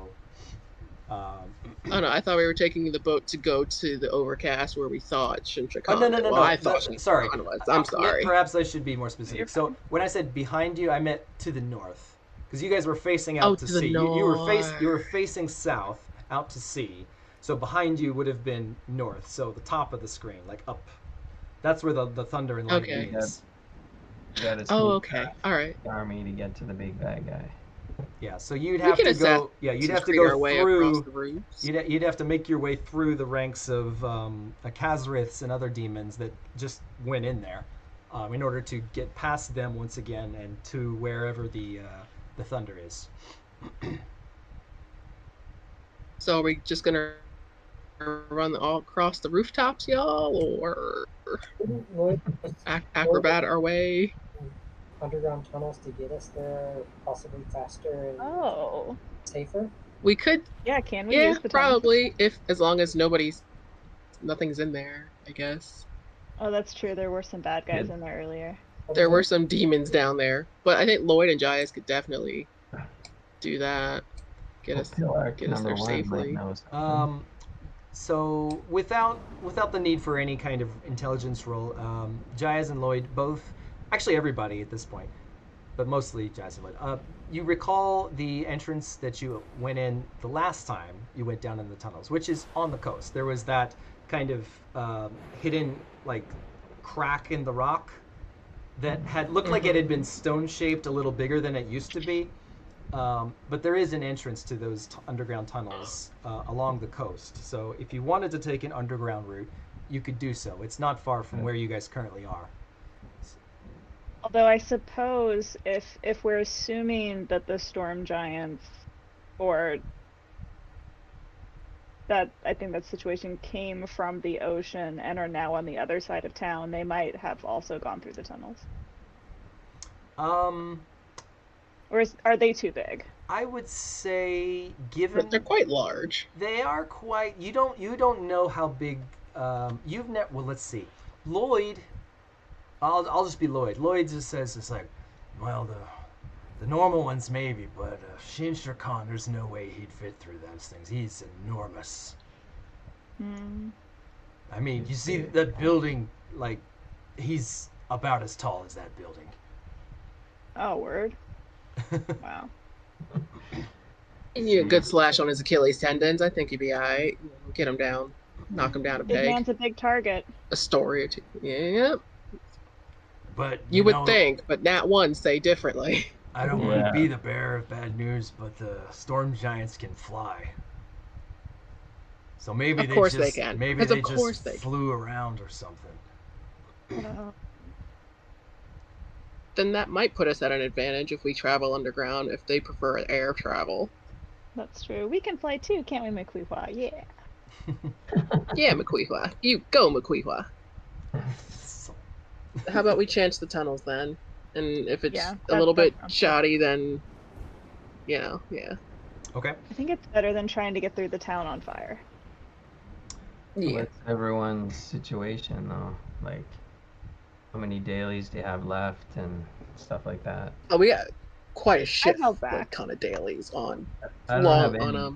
Oh no, I thought we were taking the boat to go to the overcast where we thought Shintra-Khan. Oh, no. Well, I thought Sorry. Shintra-Khan was. I'm sorry. Perhaps I should be more specific. You're So fine. when I said behind you, I meant to the north, because you guys were facing out to to the sea. You were north. facing south out to sea. So behind you would have been north. So the top of the screen, like up. That's where the thunder and lightning Okay. is. we got to Oh, okay. All right. army to get to the big bad guy. Yeah. So you'd We have can to assess go. Yeah, you'd have to Retreat our go way across through. the roofs. You'd have to make your way through the ranks of Khazriths and other demons that just went in there, in order to get past them once again and to wherever the thunder is. So are we just gonna run all across the rooftops, y'all, or Wouldn't Lloyd use acrobat our way? underground tunnels to get us there possibly faster and Oh. safer? We could, Yeah, can we yeah, use the tunnel? probably, as long as nothing's in there, I guess. Oh, that's true. There were some bad guys Yeah. in there earlier. There were some demons down there, but I think Lloyd and Jaius could definitely do that. Get us Pillark get us number there one might safely. know something. So without the need for any kind of intelligence roll, Jaiz and Lloyd both, actually everybody at this point, but mostly Jaiz and Lloyd. You recall the entrance that you went in the last time you went down in the tunnels, which is on the coast. There was that kind of hidden like crack in the rock that had looked like it had been stone shaped, a little bigger than it used to be. But there is an entrance to those underground tunnels along the coast. So if you wanted to take an underground route, you could do so. It's not far from where you guys currently are. Although I suppose if we're assuming that the storm giants, or that I think that situation came from the ocean and are now on the other side of town, they might have also gone through the tunnels. Or are they too big? I would say, given But they're quite large. they are quite, you don't know how big. You've never. Well, let's see. Lloyd. I'll just be Lloyd. Lloyd just says it's like, well, the normal ones maybe, but Shintra-Khan, there's no way he'd fit through those things. He's enormous. Hmm. I mean, you see that building, like, he's about as tall as that building. Oh, word. Wow. And you a good slash on his Achilles tendons. I think he'd be alright. Get him down, knock him down a Big peg. man's a big target. A story or two. Yeah, But you would know, think, but Nat one say differently. I don't want Yeah. to be the bearer of bad news, but the storm giants can fly. So maybe Of they course just they can. maybe Because they of course just they can. flew around or something. Then that might put us at an advantage if we travel underground, if they prefer air travel. That's true. We can fly too, can't we, McQueehua? Yeah. Yeah, McQueehua. You go, McQueehua. How about we chance the tunnels then? And if it's Yeah, a little that bit sounds good. shoddy, then, yeah. Okay. I think it's better than trying to get through the town on fire. Yeah. What's everyone's situation though? Like, how many dailies do you have left and stuff like that? Oh, we got quite a shift, held like, back. kind of dailies on I don't have any.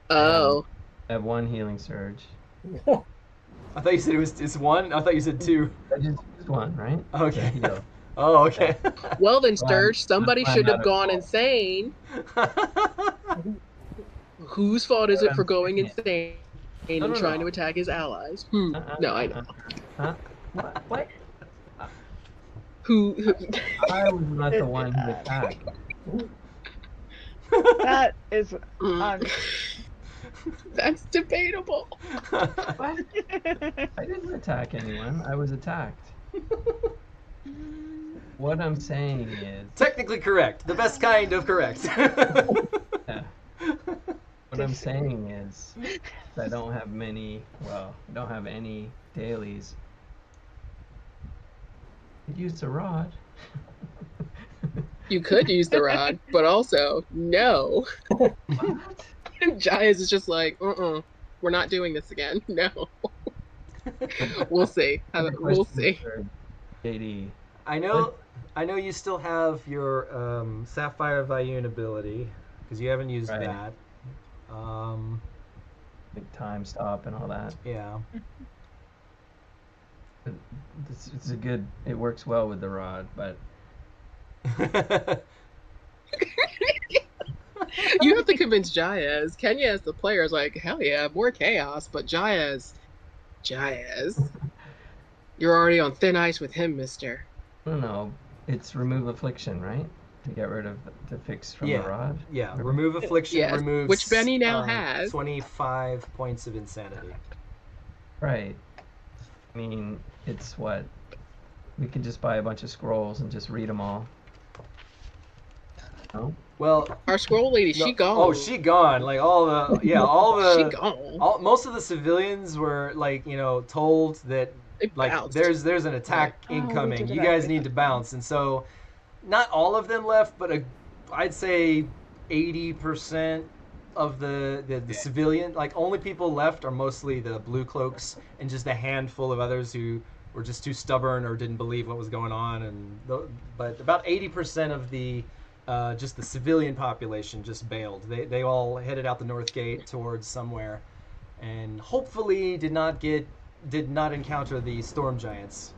Oh. I have one healing surge. I thought you said it's one. I thought you said two. I just used one, right? Okay. To heal. Oh, okay. Well then, Well, I'm- Sturge, somebody I'm should have out of gone fault. insane. Whose fault is it for going saying. insane No, and no, trying no. to attack his allies? No, I know. Huh? What? Who I was not the one who attacked. That is That's debatable. What? I didn't attack anyone. I was attacked. What I'm saying is, Technically correct. The best kind of correct. yeah. What I'm saying is, I don't have many. Well, I don't have any dailies. Could use the rod. You could use the rod, but also no. What? Giants is just like, we're not doing this again. No. We'll see. We'll see. JD. I know you still have your Sapphire Vayun ability because you haven't used Right. that. Like time stop and all that. Yeah. It's a good. It works well with the rod, but You have to convince Jayez. Kenya as the player is like, hell yeah, more chaos, but Jayez, you're already on thin ice with him, mister. I don't know. It's remove affliction, right? To get rid of the fix from Yeah. the rod. Yeah. Remove affliction. Yes, Removes which Benny now has. 25 points of insanity. Right. I mean, it's what we could just buy a bunch of scrolls and just read them all. No. Well, Our scroll lady, no- she gone. Oh, she gone. Like all the she gone. most of the civilians were like told that They like bounced. there's an attack Oh, we incoming. did You it guys already. need to bounce, and so not all of them left, but I'd say 80% of the civilian, like only people left are mostly the blue cloaks and just a handful of others who were just too stubborn or didn't believe what was going on, but about 80% of the just the civilian population just bailed. They all headed out the north gate towards somewhere, and hopefully did not encounter the storm giants.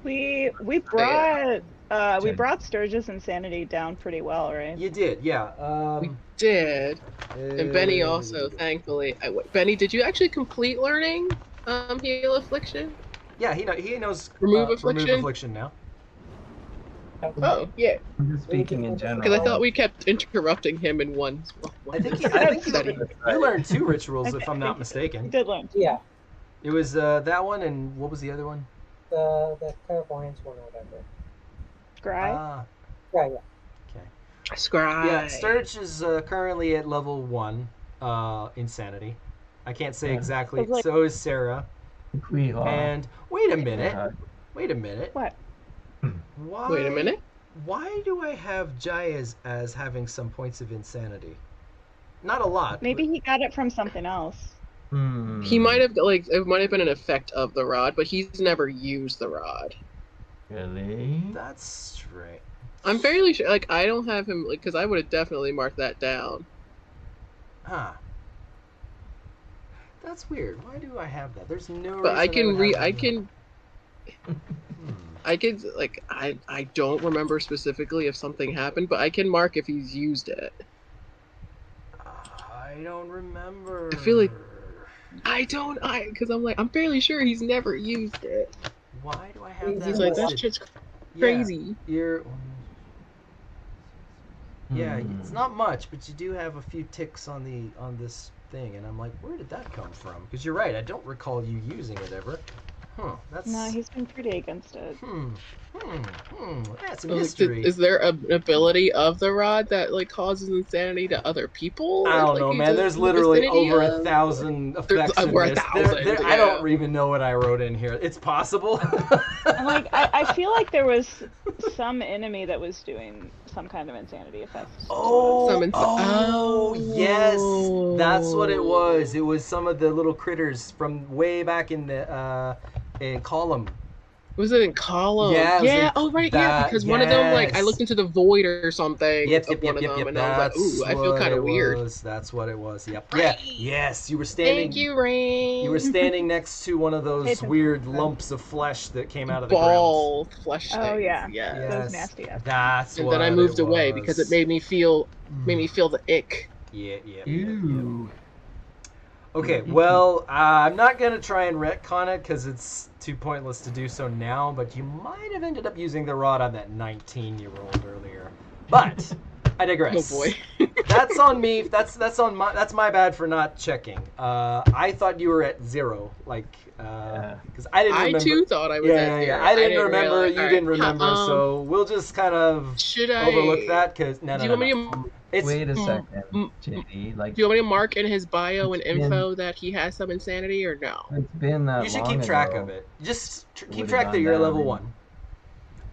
We brought Sturgis Insanity down pretty well, right? You did, yeah. We did. And Benny also, thankfully. Benny, did you actually complete learning Heal Affliction? Yeah, he knows Remove Affliction? Remove affliction now. Oh, yeah. I'm just speaking in general. Because I thought we kept interrupting him in one. I think study. you learned 2 rituals, if Okay, I'm not You mistaken. did learn. Yeah, It was that one, and what was the other one? the clairvoyance one or whatever. Scry. Ah, Yeah, yeah. okay. Scry. Yeah, Sturge is currently at level 1 insanity. I can't say Yeah. exactly. So, like- So is Sarah. Queehaw. And wait a minute. Yeah. Wait a minute. What? Why? Wait a minute. Why do I have Jai as having some points of insanity? Not a lot. Maybe he got it from something else. He might have, like, it might have been an effect of the rod, but he's never used the rod. Really? That's straight. I'm fairly sure, like, I don't have him, like, because I would have definitely marked that down. Huh. That's weird. Why do I have that? There's no. But I reason can would have that. I could, like, I don't remember specifically if something happened, but I can mark if he's used it. I don't remember. I feel like- because I'm like, I'm fairly sure he's never used it. Why do I have that? He's like, that listed? shit's Yeah, crazy. you're. Yeah, it's not much, but you do have a few ticks on this thing, and I'm like, where did that come from? Because you're right, I don't recall you using it ever. Huh? That's No, he's been pretty against it. That's a Like, mystery. is there an ability of the rod that like causes insanity to other people? I don't Like know, he's man. There's in the literally vicinity over of? 1,000 There's effects in over a this. thousand. I Yeah. don't even know what I wrote in here. It's possible. And like, I feel like there was some enemy that was doing some kind of insanity effects. Oh, yes, that's what it was. It was some of the little critters from way back in the in Column. Was it in column? Yeah, it was Yeah. in Oh, right. Yeah, that. because one of them, like, I Yes. looked into the void or something Yep, of yep, one yep, of yep, them, yep. and I was like, That's ooh, I feel what kind it of weird. was. That's what it was. Yep. Right. Yeah. Yes, you were standing. Thank you, Rain. You were standing next to one of those Hey, weird lumps of flesh that came out of the ball flesh things. Oh yeah. Yeah. Those nasty ass. That's And what then I moved it away because it was. made me feel the ick. Yeah, yeah. Ew. Okay, well, I'm not going to try and retcon it because it's too pointless to do so now, but you might have ended up using the rod on that 19-year-old earlier. But I digress. Oh boy. That's on me. That's my bad for not checking. I thought you were at 0, like because I didn't remember. I too thought I was at 0. Yeah. I didn't remember. realize. You All didn't right. remember, so we'll just kind of Should I overlook that because no. Do you want me to? Wait a second, JD. Like, Do you want me to mark in his bio and It's been- info that he has some insanity or no? it's been that You should long keep track ago. of it. Just keep would've track that gone you're down, level man.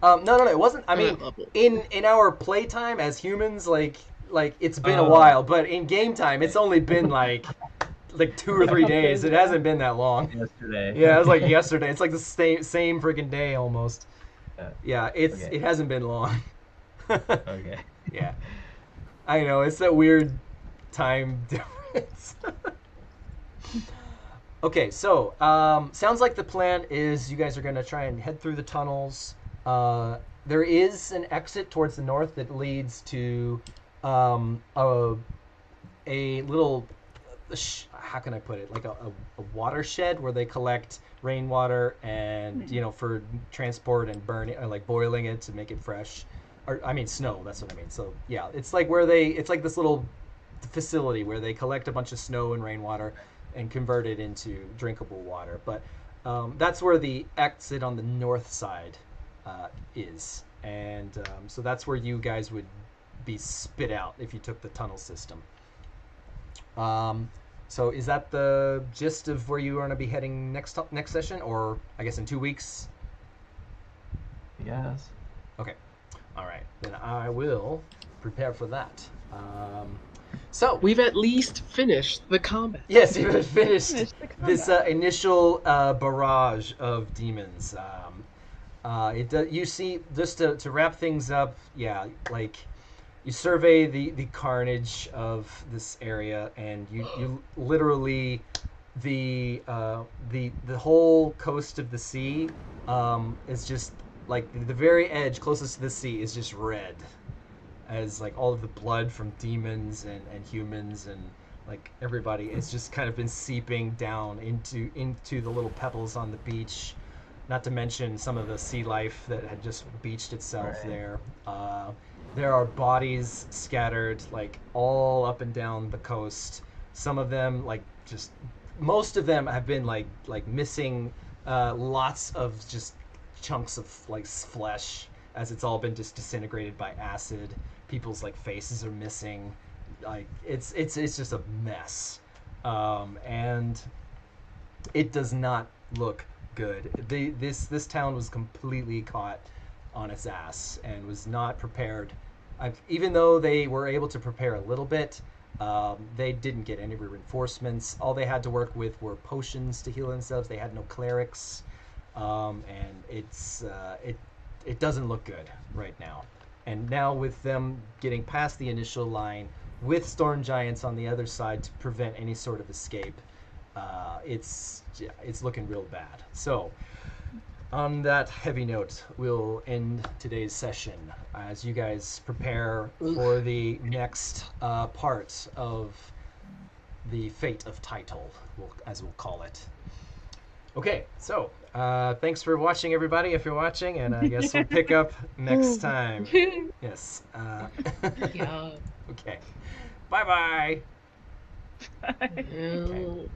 1. No, it wasn't. I I'm mean, at level. in our playtime as humans, like it's been a Oh. while, but in game time, it's only been like 2 or 3 days. It hasn't been that long. Yesterday. Yeah, it was like yesterday. It's like the same freaking day almost. Yeah, Okay. it hasn't been long. Okay. Yeah, I know it's that weird time difference. Okay, so sounds like the plan is you guys are going to try and head through the tunnels. There is an exit towards the north that leads to a little, how can I put it, like a watershed where they collect rainwater and for transport and burning, like boiling it to make it fresh. Or I mean snow, that's what I mean. So yeah, it's like it's like this little facility where they collect a bunch of snow and rainwater and convert it into drinkable water. But that's where the exit on the north side is, and so that's where you guys would be spit out if you took the tunnel system. So is that the gist of where you are going to be heading next session, or I guess in 2 weeks? Yes. Okay. All right. Then I will prepare for that. So We've at least finished the combat. yes, you have finished Finish the this combat. initial barrage of demons. You see, just to wrap things up, yeah, like you survey the carnage of this area, and you literally the whole coast of the sea is just like the very edge closest to the sea is just red, as like all of the blood from demons and humans and like everybody it's just kind of been seeping down into the little pebbles on the beach, not to mention some of the sea life that had just beached itself Right. there. There are bodies scattered like all up and down the coast. Some of them most of them have been like missing lots of just chunks of like flesh as it's all been just disintegrated by acid. People's like faces are missing. Like it's just a mess, and it does not look good. This town was completely caught on its ass and was not prepared. Even though they were able to prepare a little bit, they didn't get any reinforcements. All they had to work with were potions to heal themselves. They had no clerics, and it doesn't look good right now. And now with them getting past the initial line, with storm giants on the other side to prevent any sort of escape, it's looking real bad. So, on that heavy note, we'll end today's session as you guys prepare for the next part of the fate of Tytol, as we'll call it. Okay, so thanks for watching, everybody, if you're watching, and I guess we'll pick up next time. Yes. Yeah. Okay. Bye-bye. Bye. Okay. No.